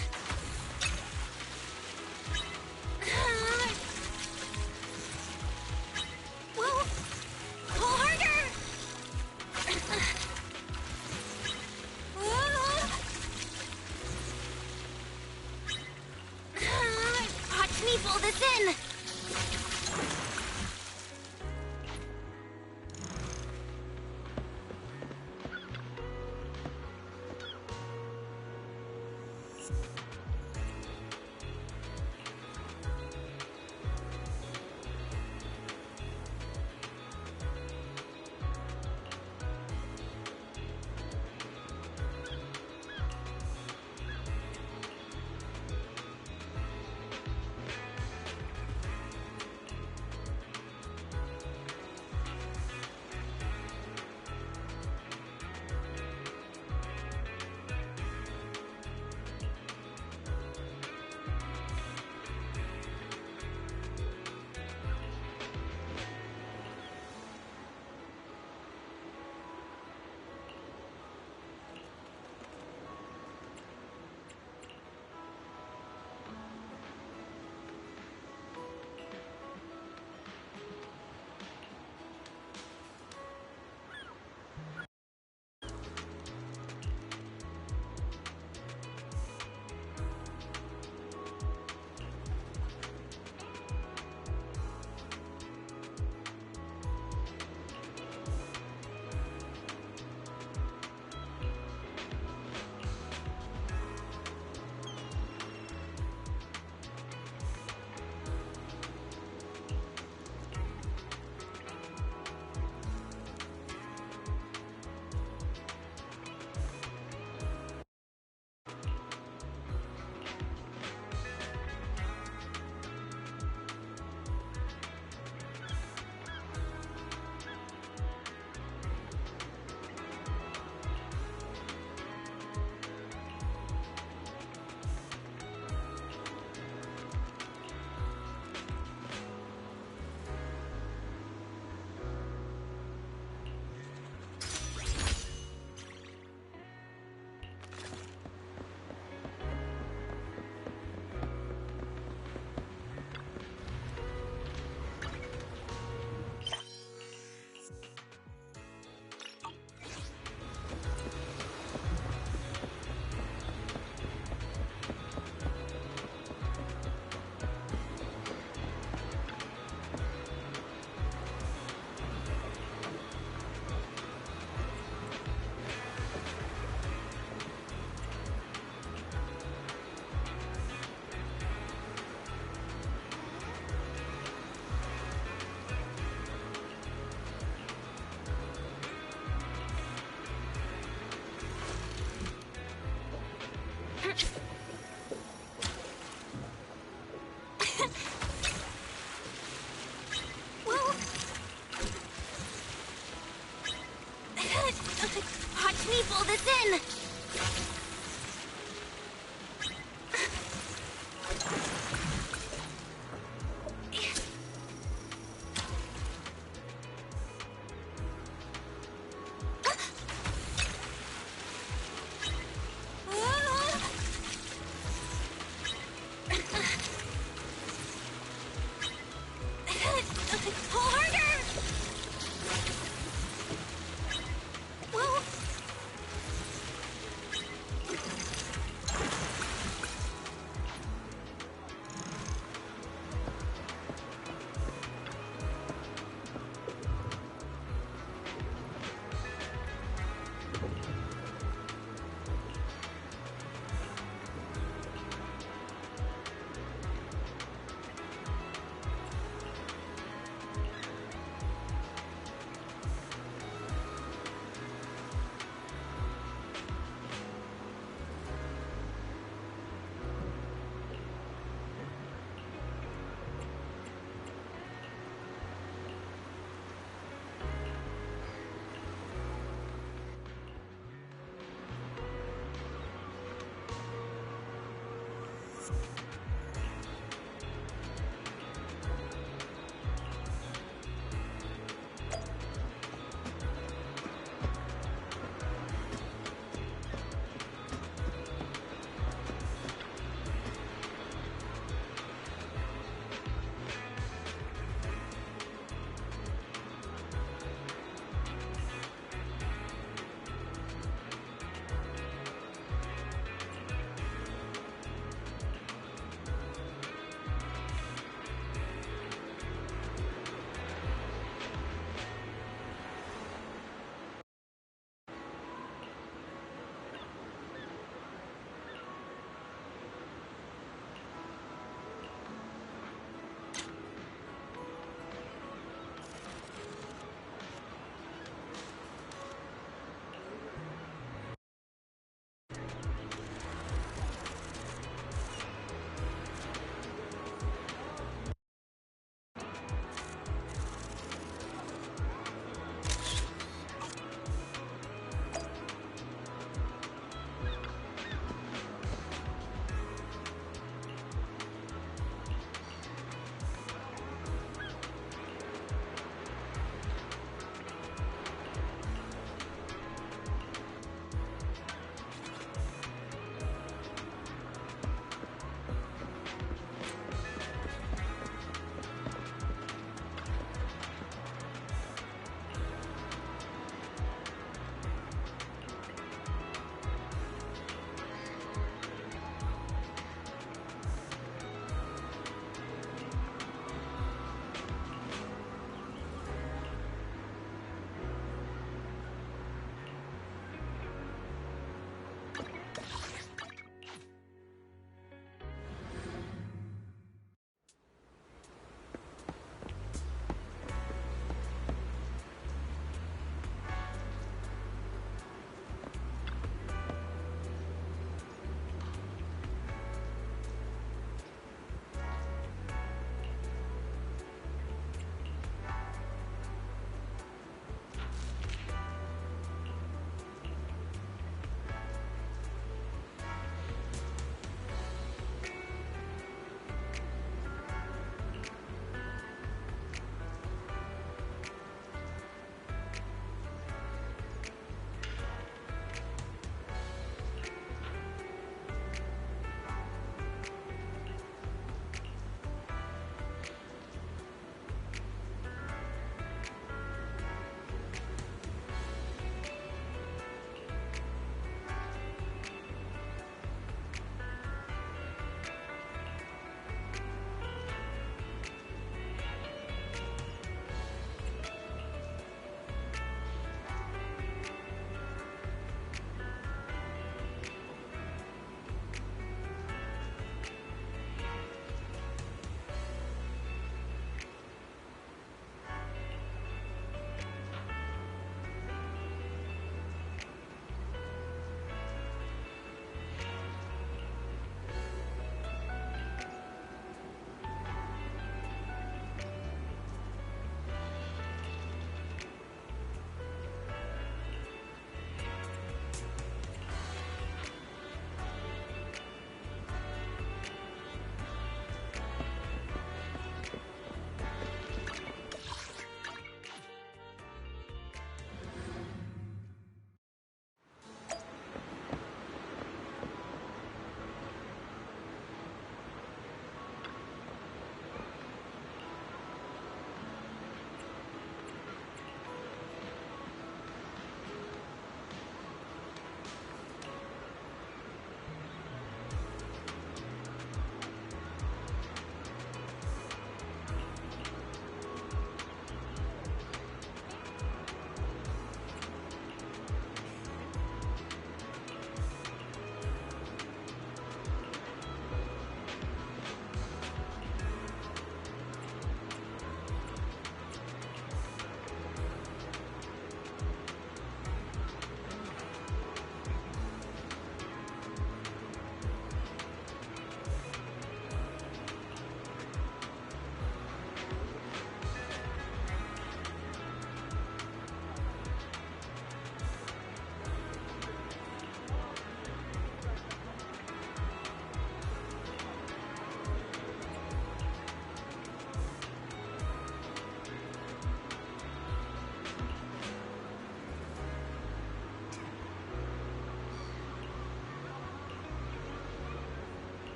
Whoa! Pull harder! Watch me pull this in!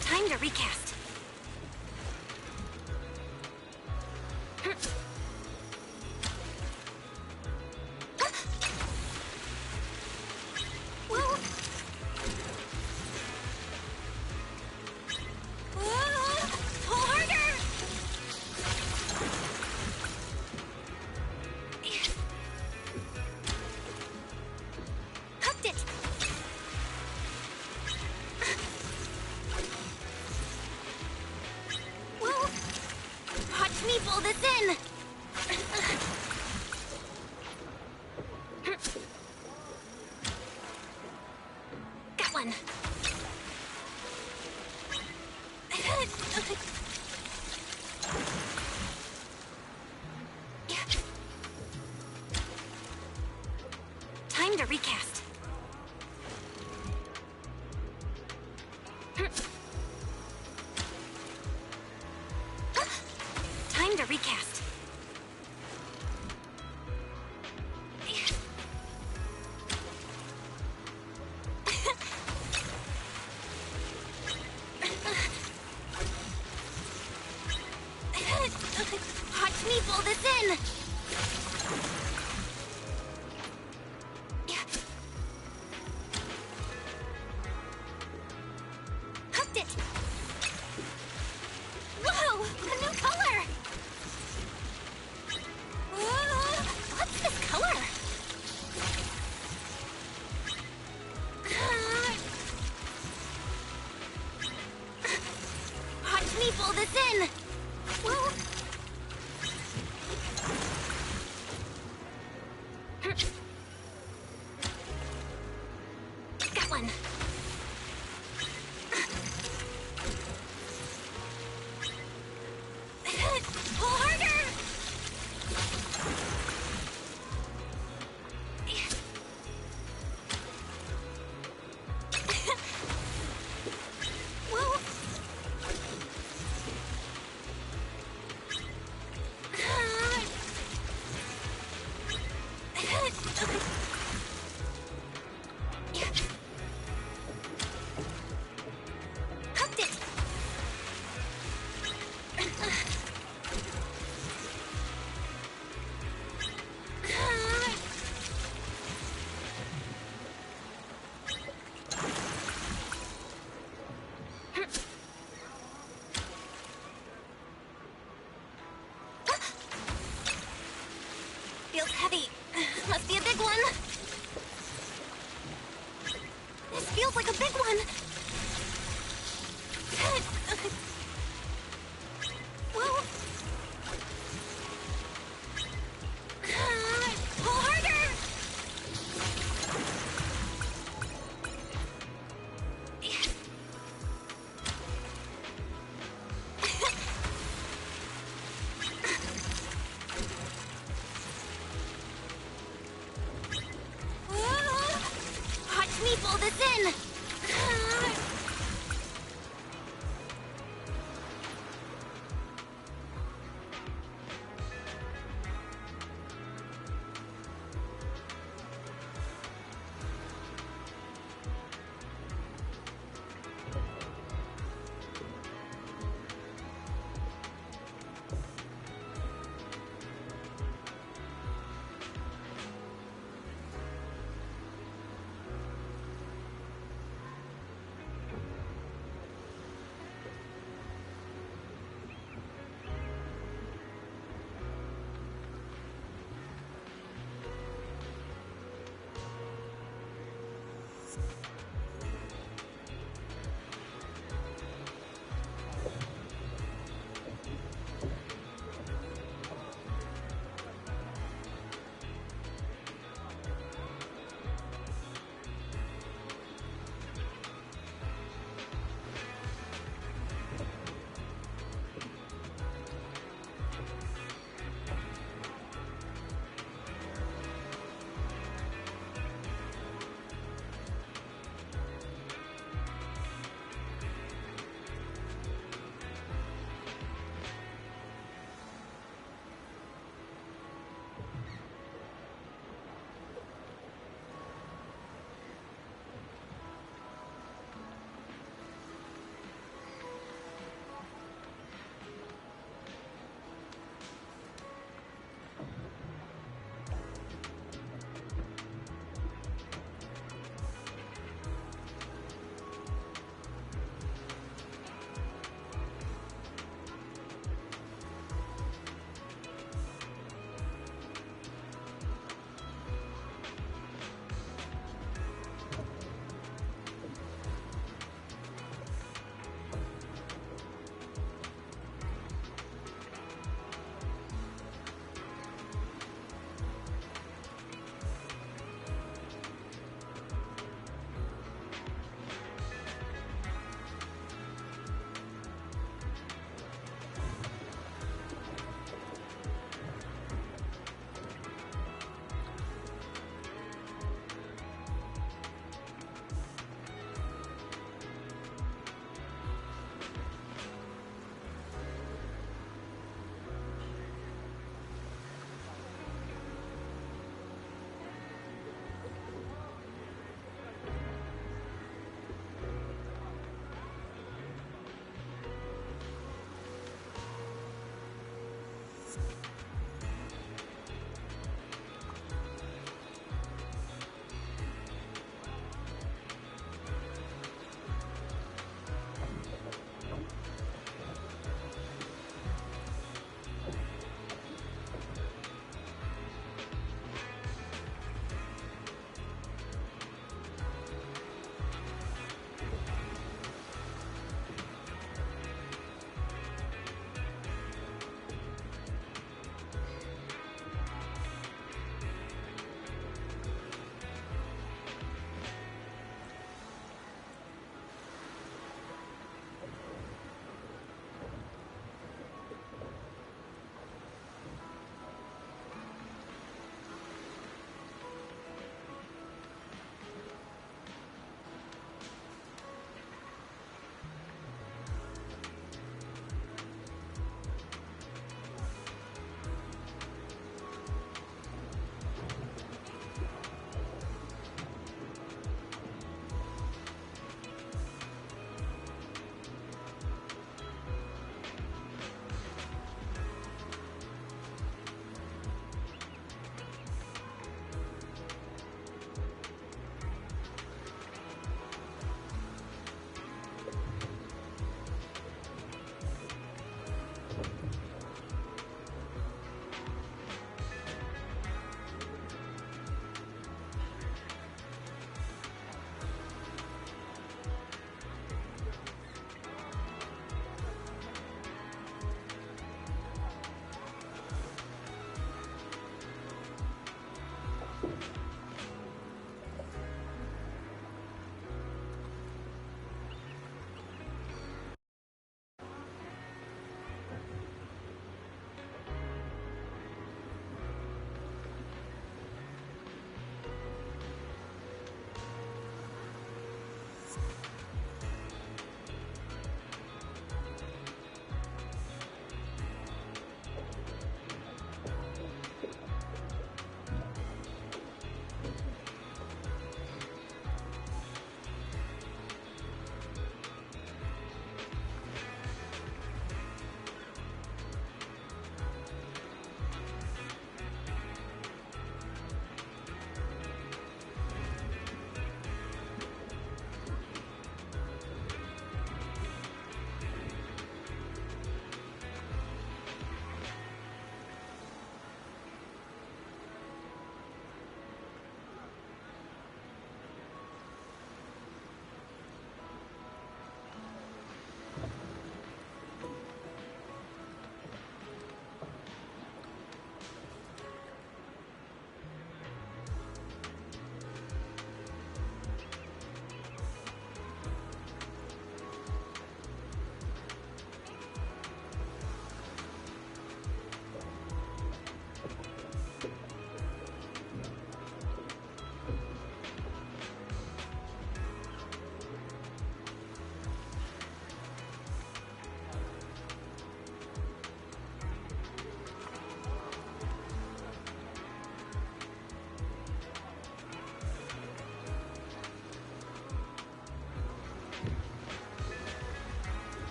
Time to recast. Pull this in! Got one. Time to recast. Time to recast. Watch me pull this in! Hooked it! Whoa! A new color! What's this color? Watch me pull this in! Whoa! Got one. Pull harder! Whoa!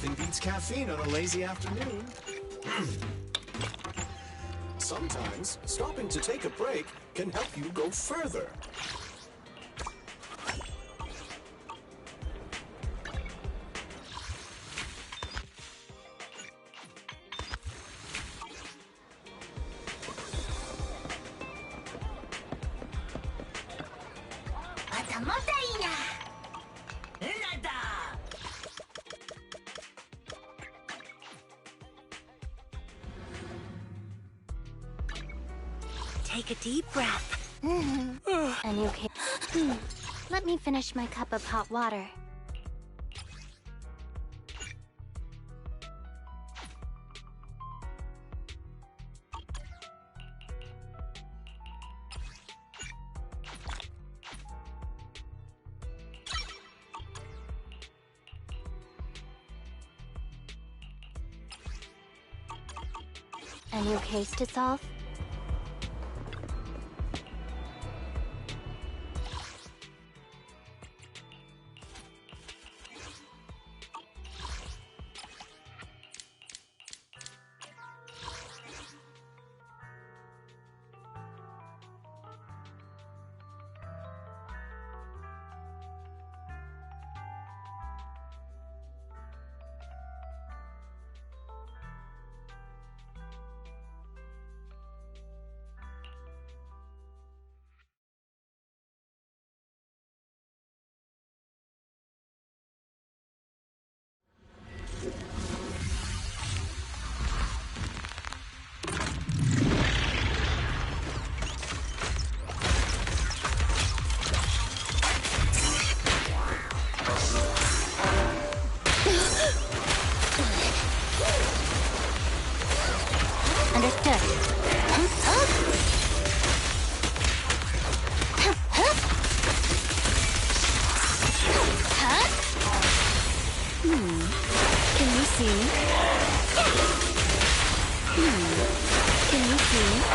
Nothing beats caffeine on a lazy afternoon. Sometimes, stopping to take a break can help you go further. Take a deep breath. And you can... Let me finish my cup of hot water. A new case to solve?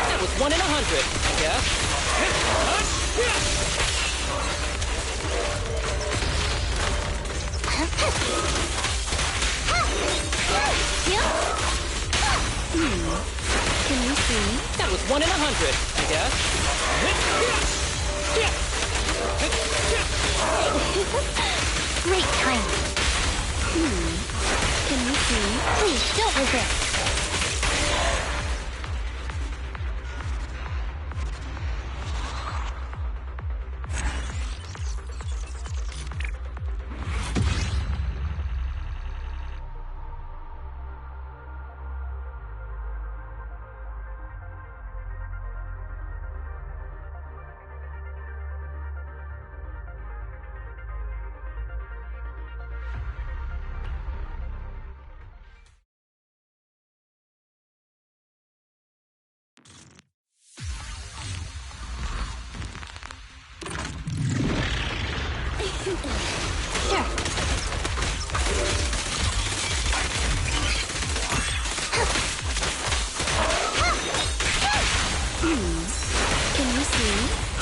That was 1 in 100, I guess. Can you see? That was 1 in 100, I guess. Great timing. Can you see? Please, don't resist.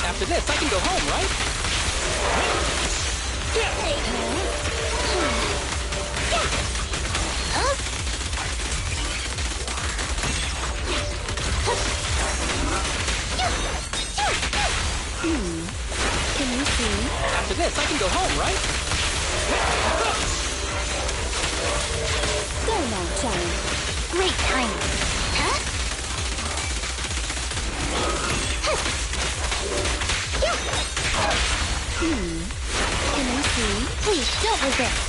After this, I can go home, right? Can you see? After this, I can go home, right? Go now, child. Great timing. Huh? Can you see? Please, don't resist.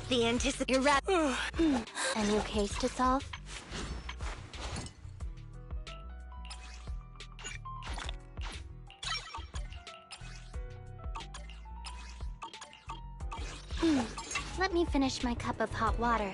The anticipated A new case to solve? Let me finish my cup of hot water.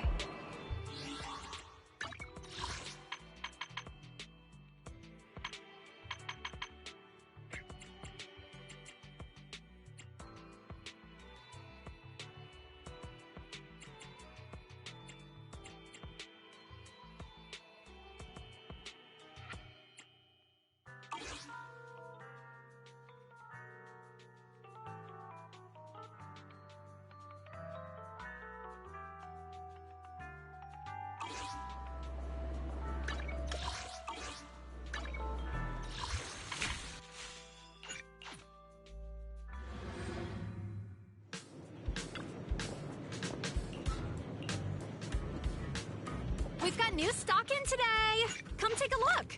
We've got new stock in today! Come take a look!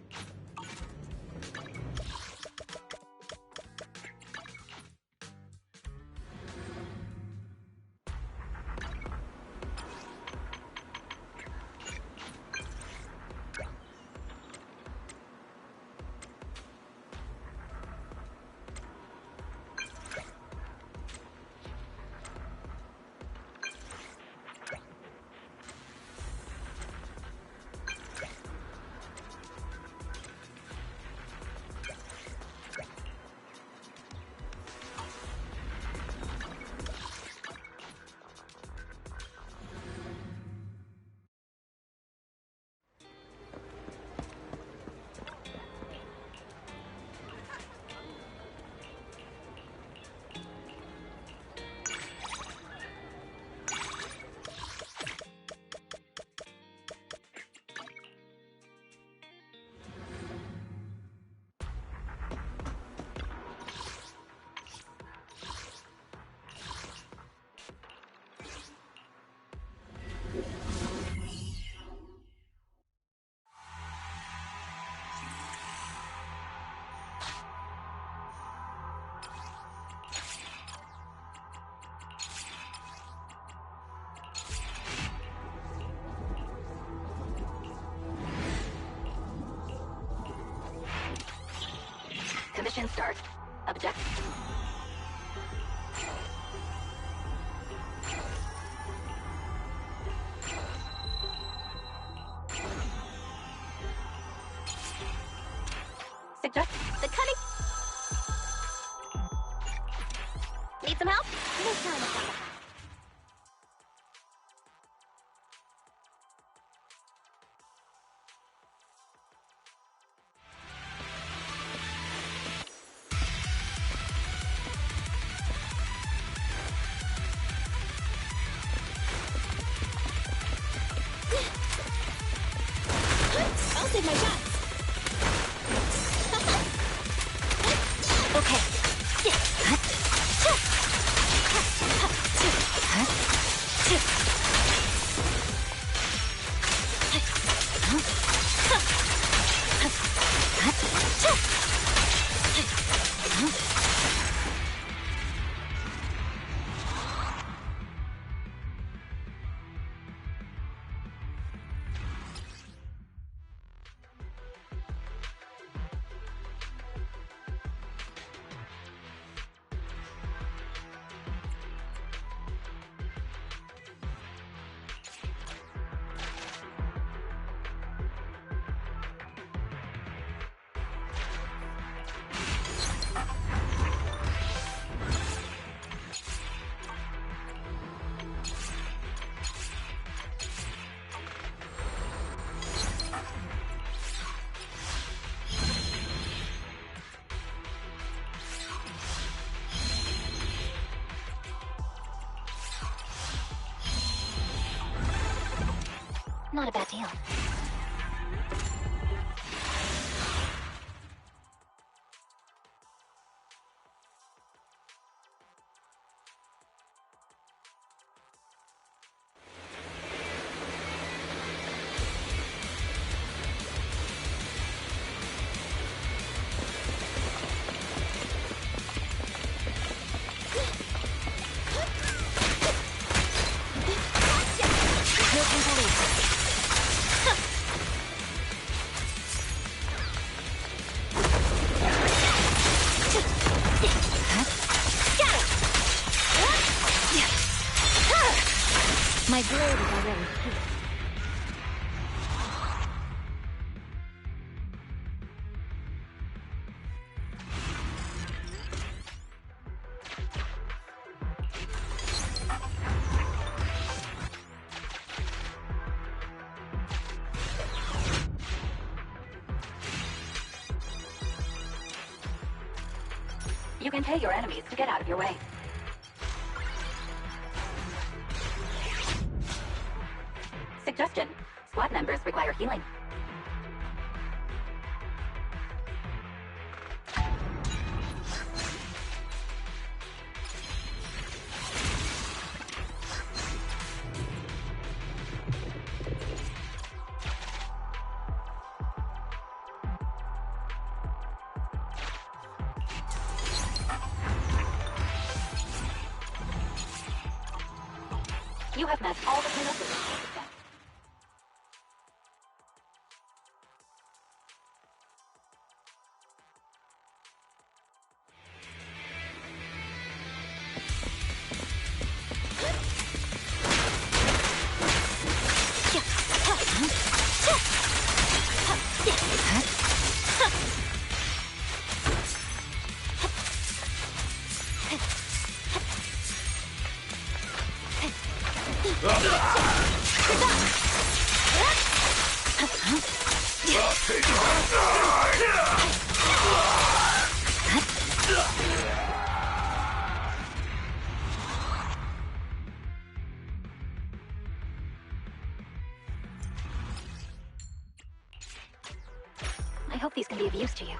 Mission start. Object. Suggest the cutting. Need some help? No time to help. I'll save my shots. Not a bad deal. My blade is already here. You can pay your enemies to get out of your way. Suggestion. Squad members require healing. You have met all the prerequisites for success. I hope these can be of use to you.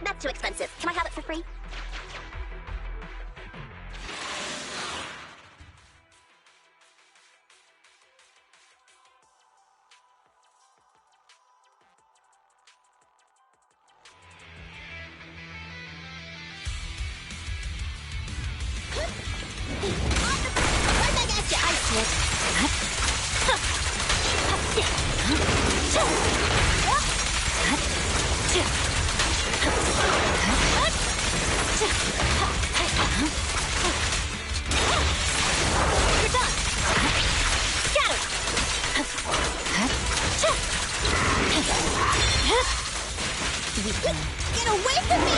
That's too expensive. Can I have it for free? Get away from me!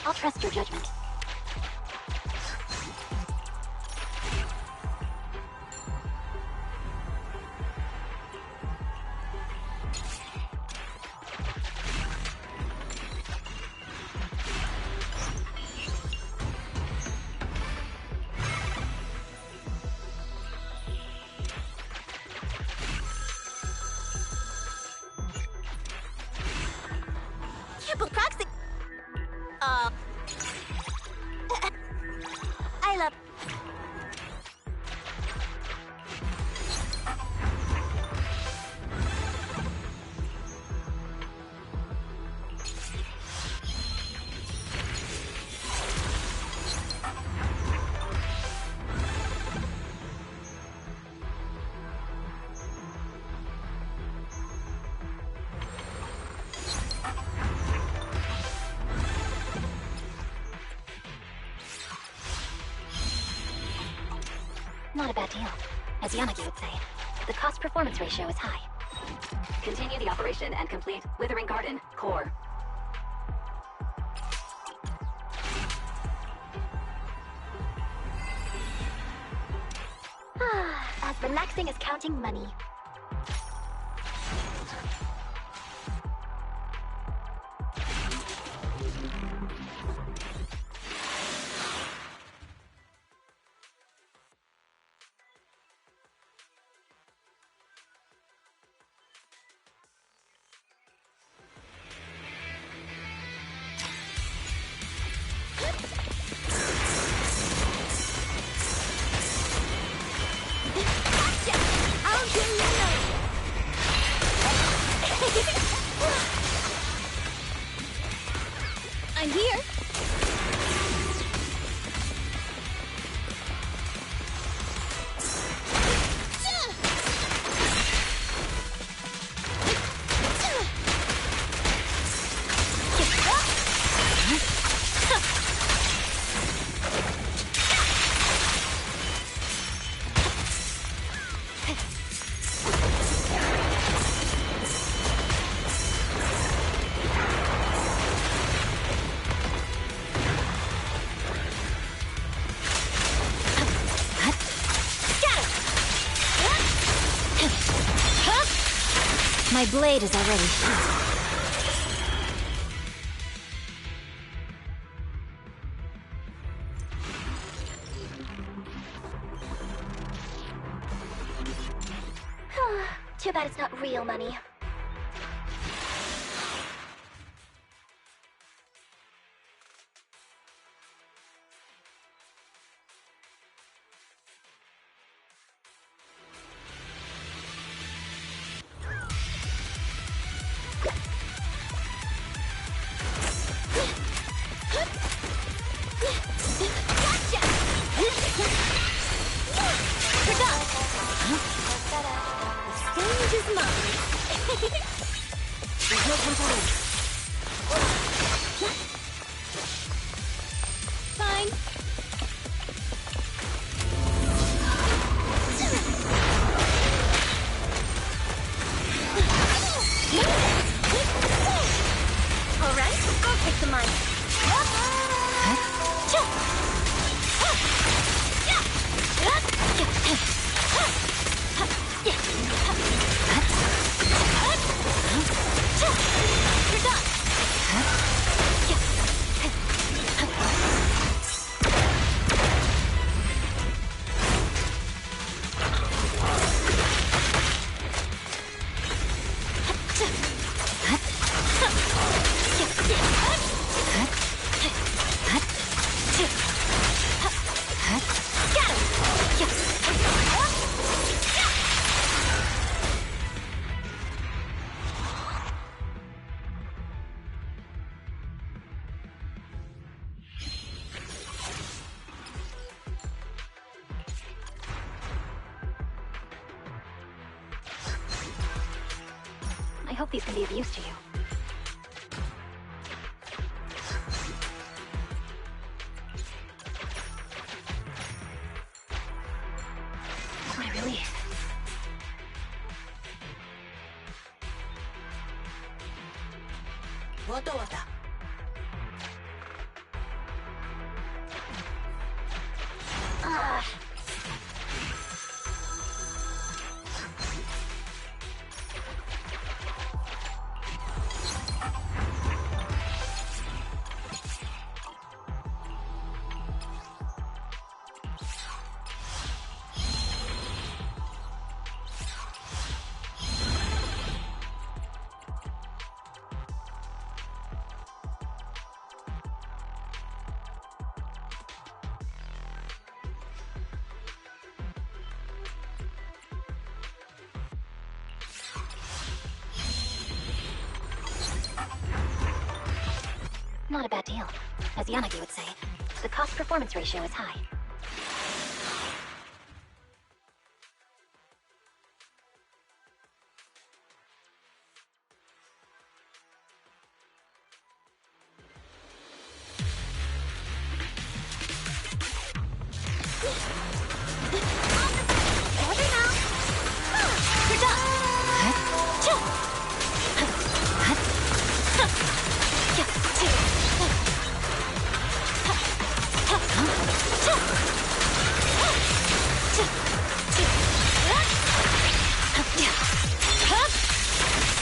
I'll trust your judgment. Can't believe Proxy. I love. Not a bad deal. As Yanagi would say, the cost-performance ratio is high. Continue the operation and complete Withering Garden Core. As relaxing as counting money. I'm here. My blade is already heated. Too bad it's not real money. I hope these can be of use to you. My relief. Wata wata. Not a bad deal. As Yanagi would say, the cost-performance ratio is high.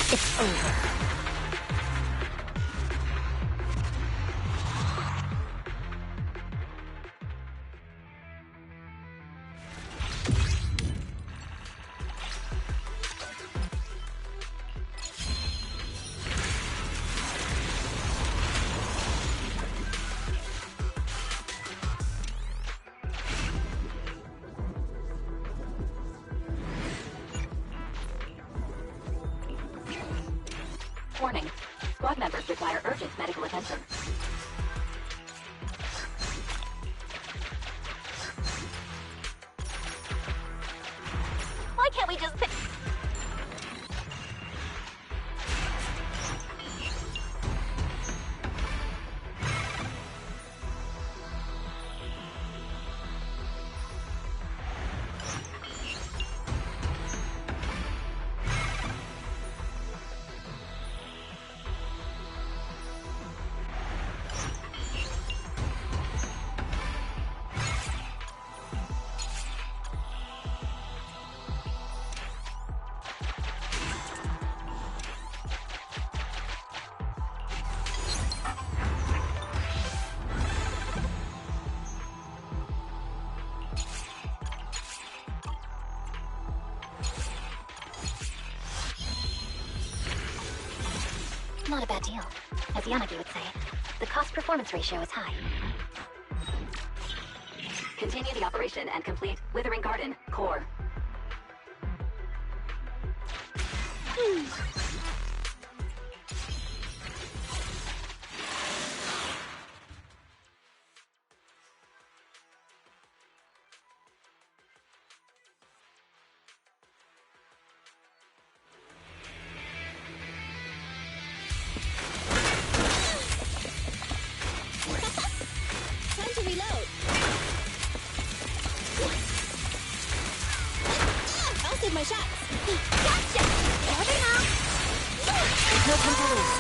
It's over. Warning. Squad members require urgent medical attention. Why can't we just pick... Not a bad deal. As Yanagi would say, the cost-performance ratio is high. Continue the operation and complete Withering Garden core. Time to reload. I'll save my shots. Gotcha! Moving on. There's no time to lose.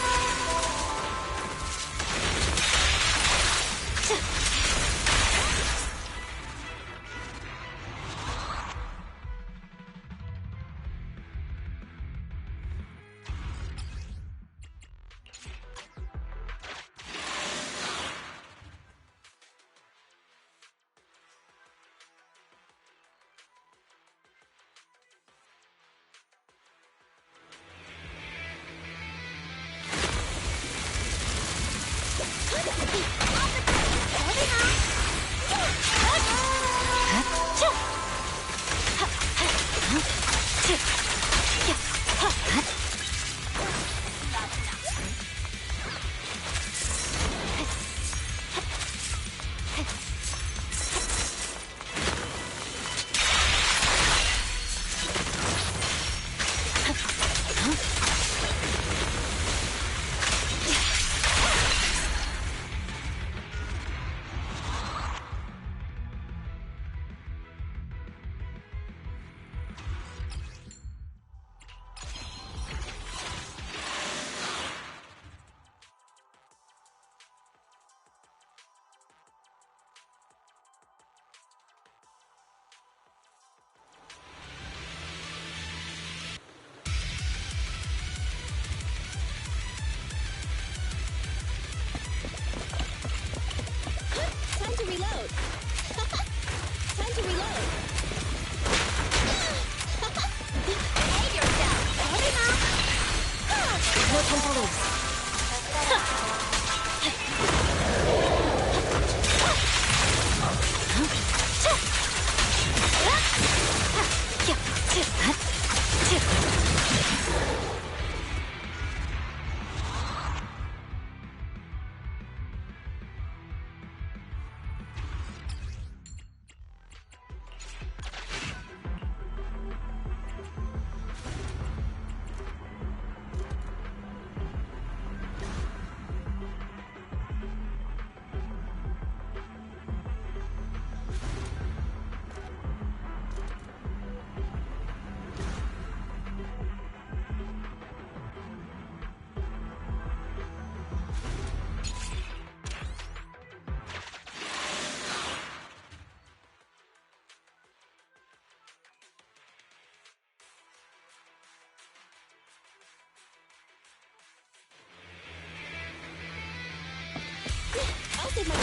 Time to reload. Time to reload. Behave yourself. Moving on. There's no time to lose. I'll save my...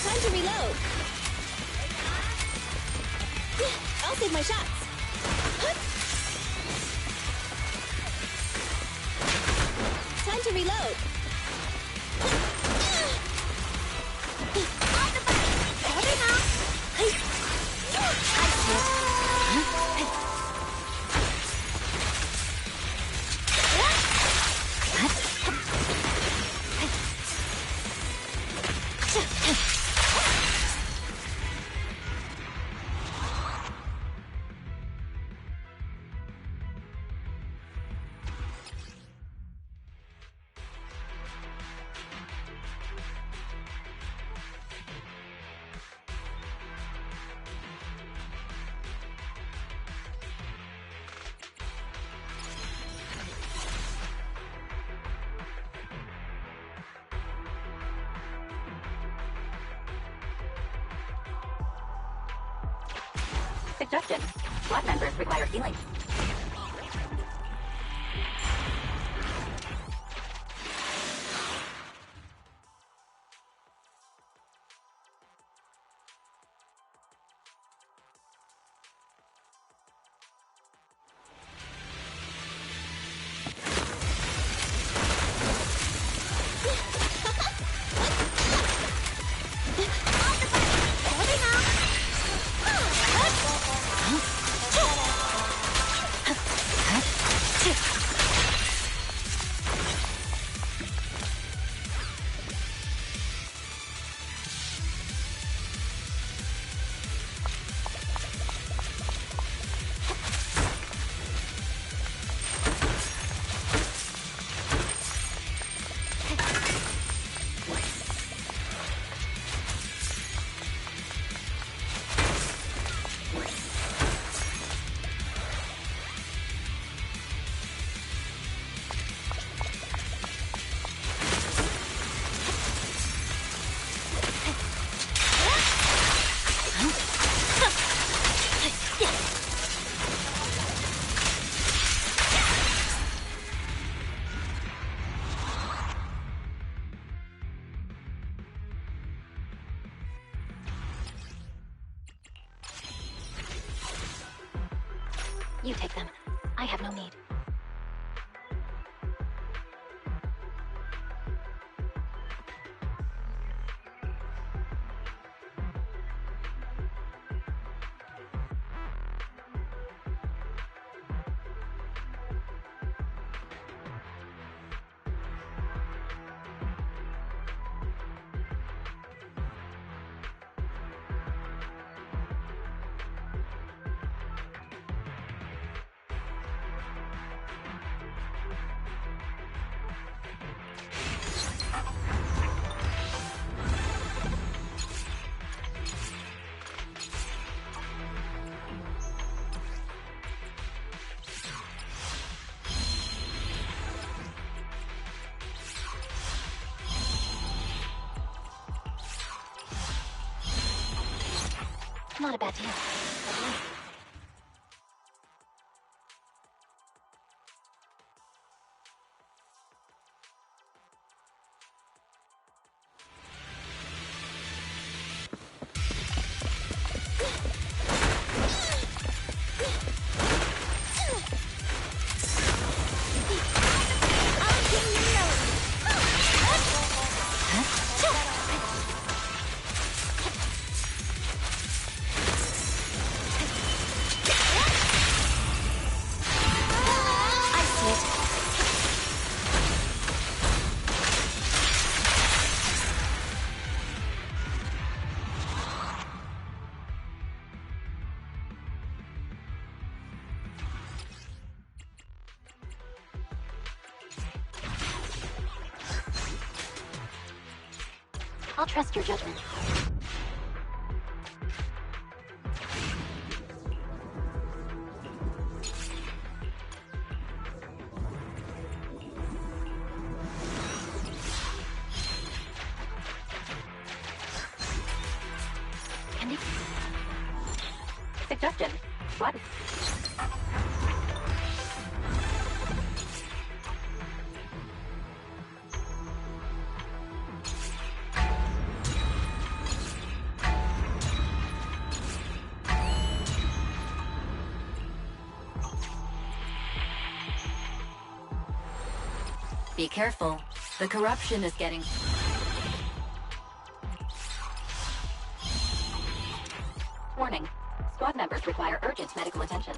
Time to reload. I'll save my shots. Time to reload. Moving on. Suggestion. Squad members require healing. have no need. Not a bad deal. I'll trust your judgment. Candy? Suggestion. What? Be careful. The corruption is getting... Warning. Squad members require urgent medical attention.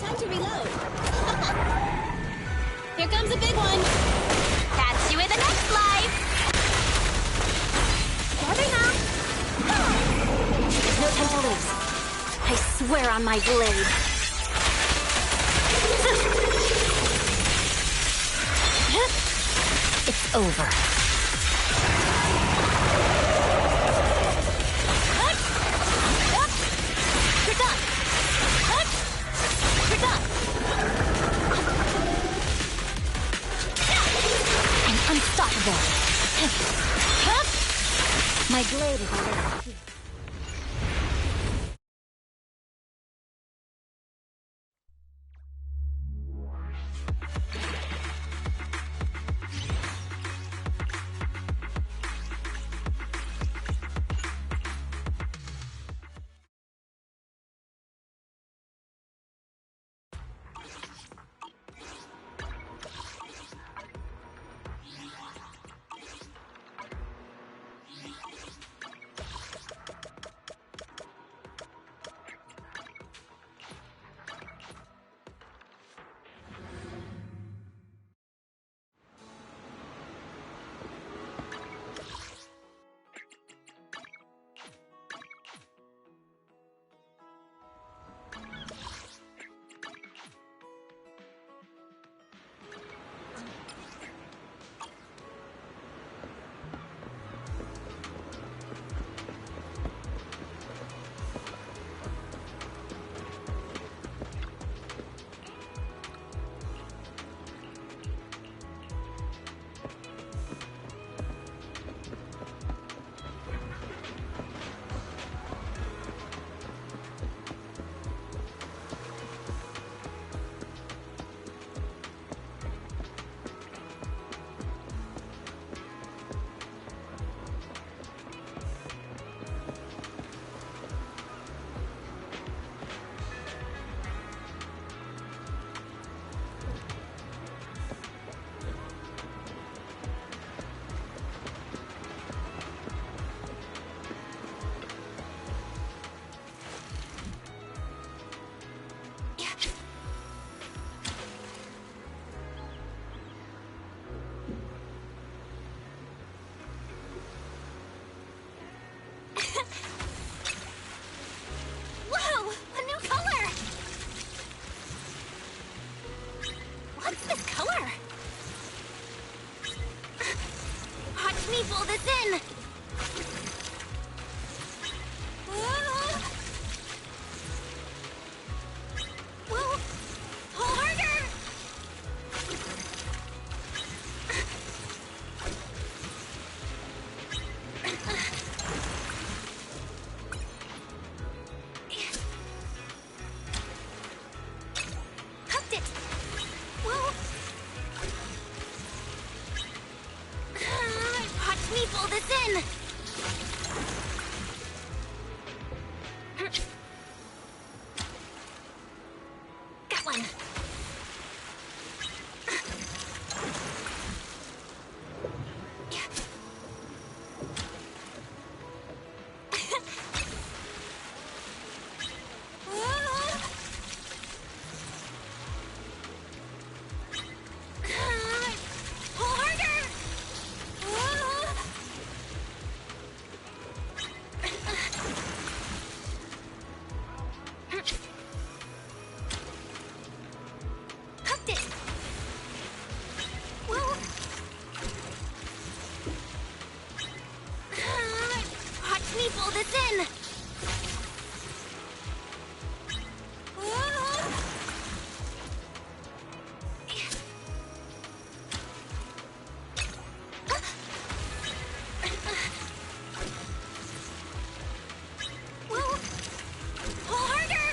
Time to reload. Here comes a big one. Catch you in the next life! Together now. There's no time to lose. I swear on my blade. It's over. You're done. You're done. I'm unstoppable. My blade is already. me pull this in! Whoa! Pull harder! Hooked it! Whoa! Watch me pull this in! Got one! Pull harder! Hooked it! Whoa! Watch me pull this in! Whoa! Pull harder!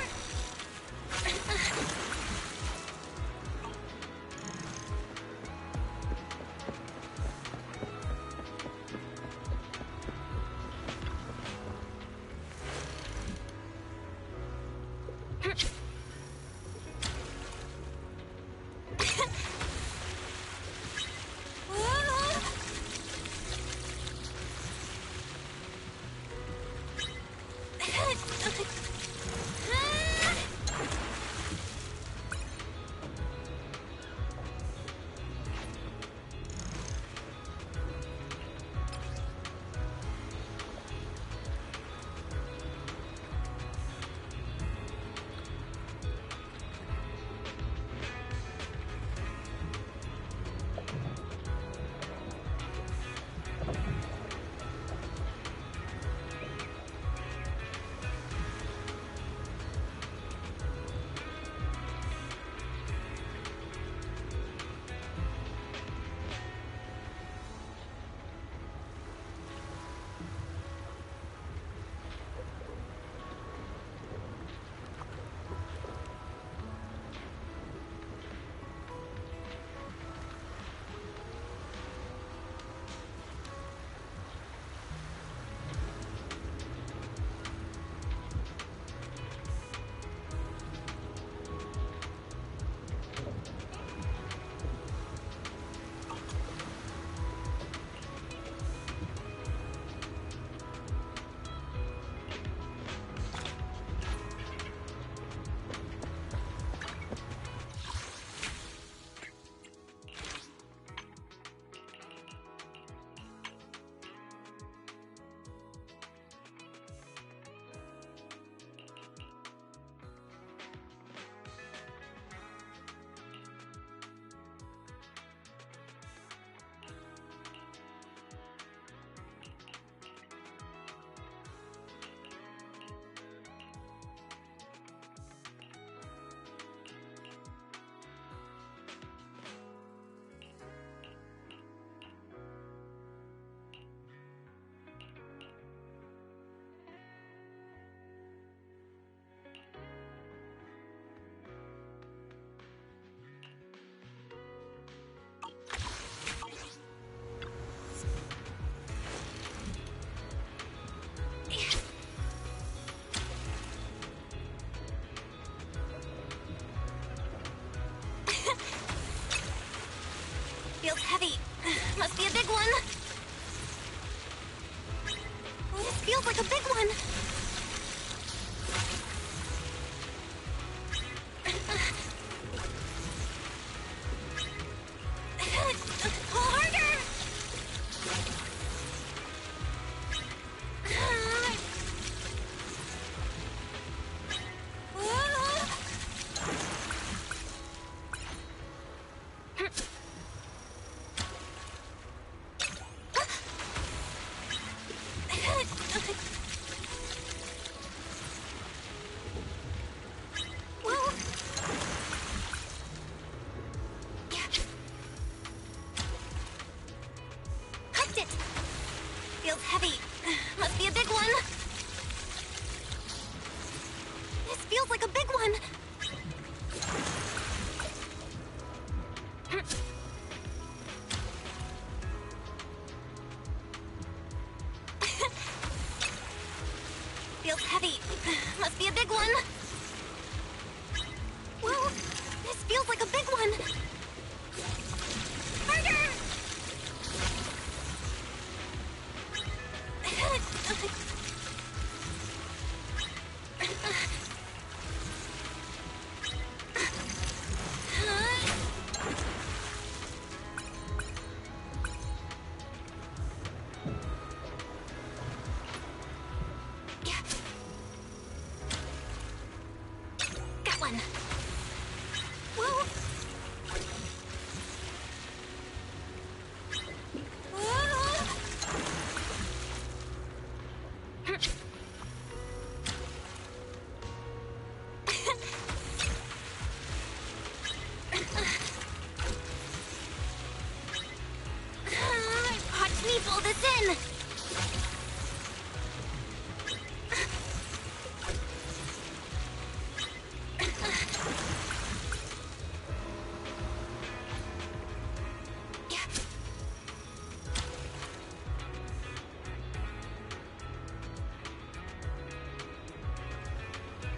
Feels heavy. Must be a big one. Oh, this feels like a big one. Pull harder! Hooked it! Feels heavy. Must be a big one. This feels like a big one. Feels heavy. Must be a big one. Well, this feels like a big one. Harder! Got one. Whoa. Watch me pull this in.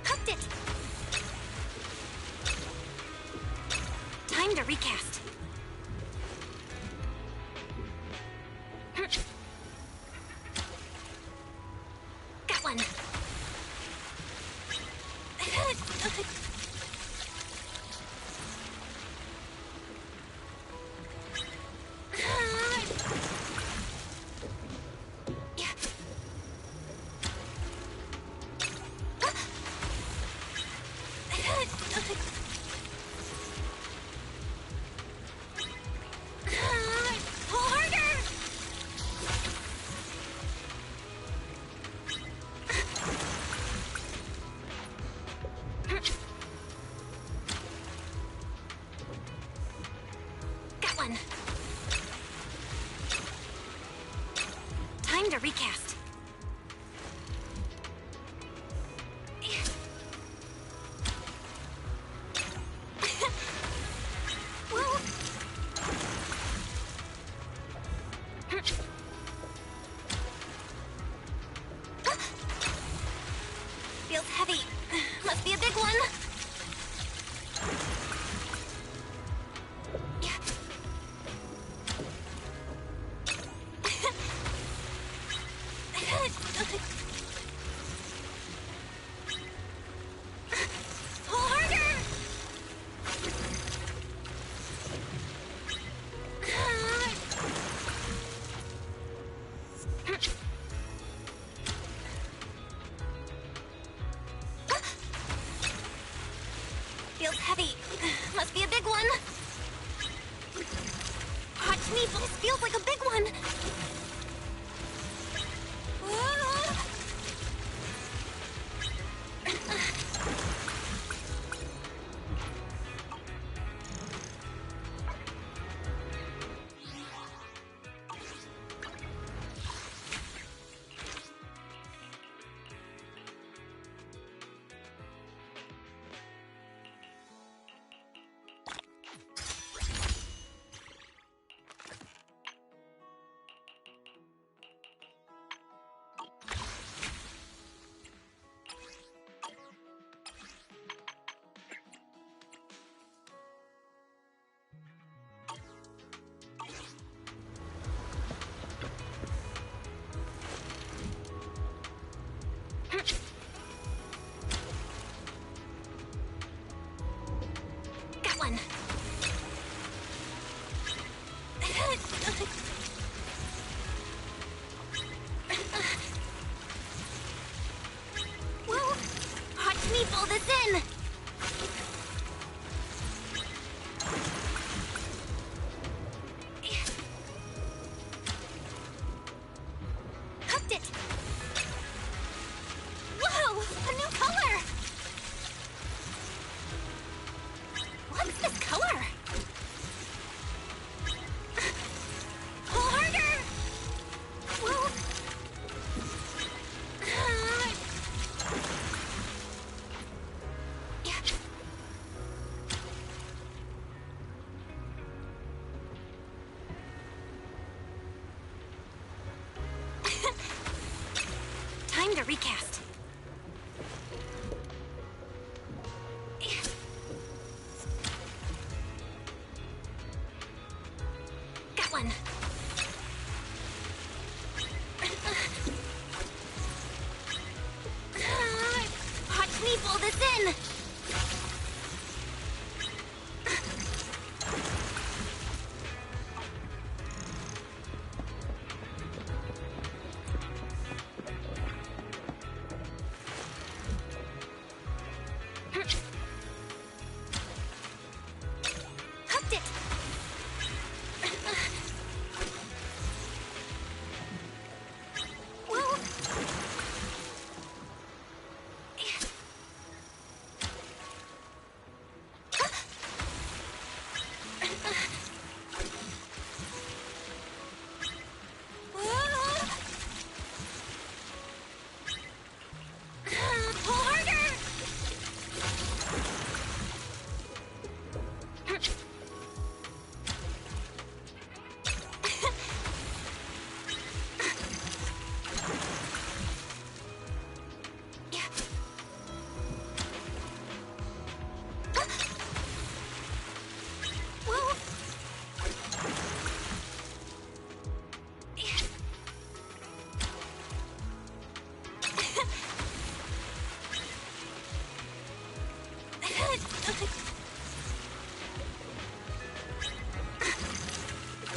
Hooked it. Time to recast. Got one. Pull harder! Got one. Time to recast. Whoa. Feels heavy. Must be a big one. Pull harder! recast. Got one. Watch me pull this in. Hooked it. Whoa. Pull harder. Whoa.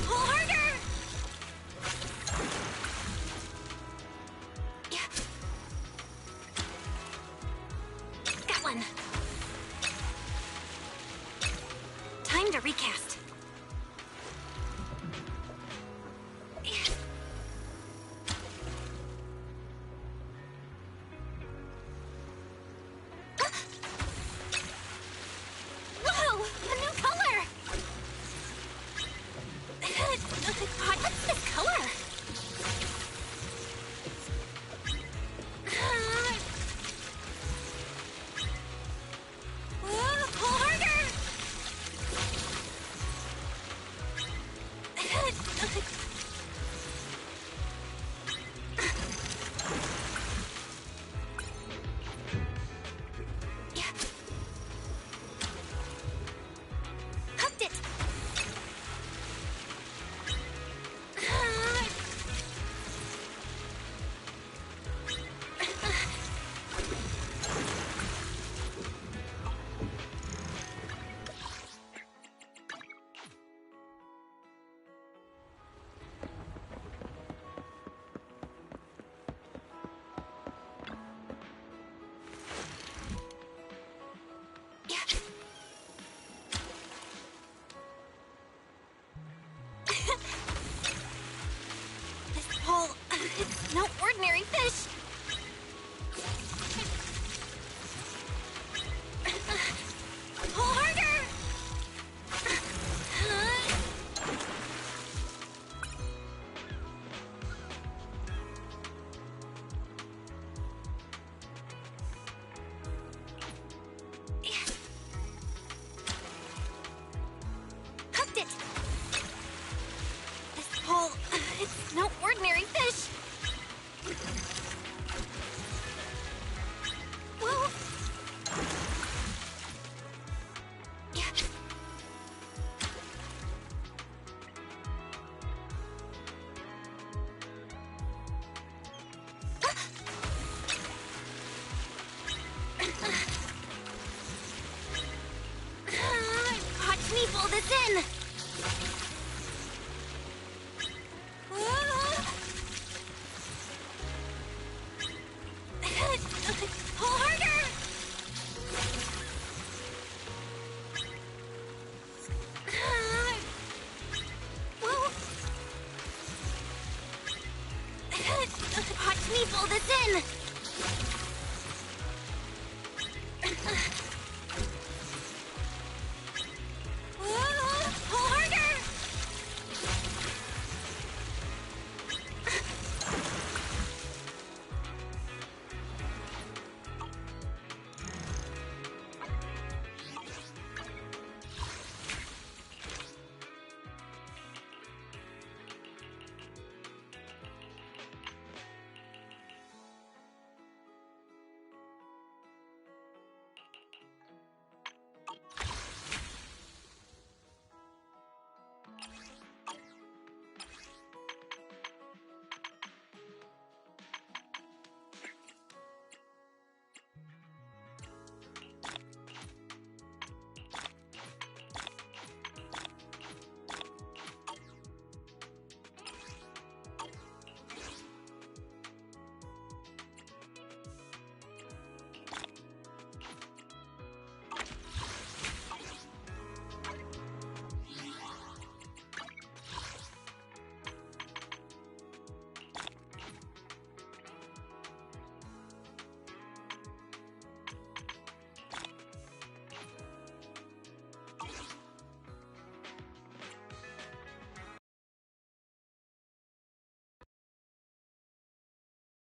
Pull harder. Got one. Time to recast. Whoa! A new color! What's this color? Pull harder! Hooked it! This pole, it's no ordinary fish. Pull harder. Hooked it. This pole, it's no ordinary fish. Whoa. Watch me pull this in. Pull harder. Whoa. Watch me pull this in.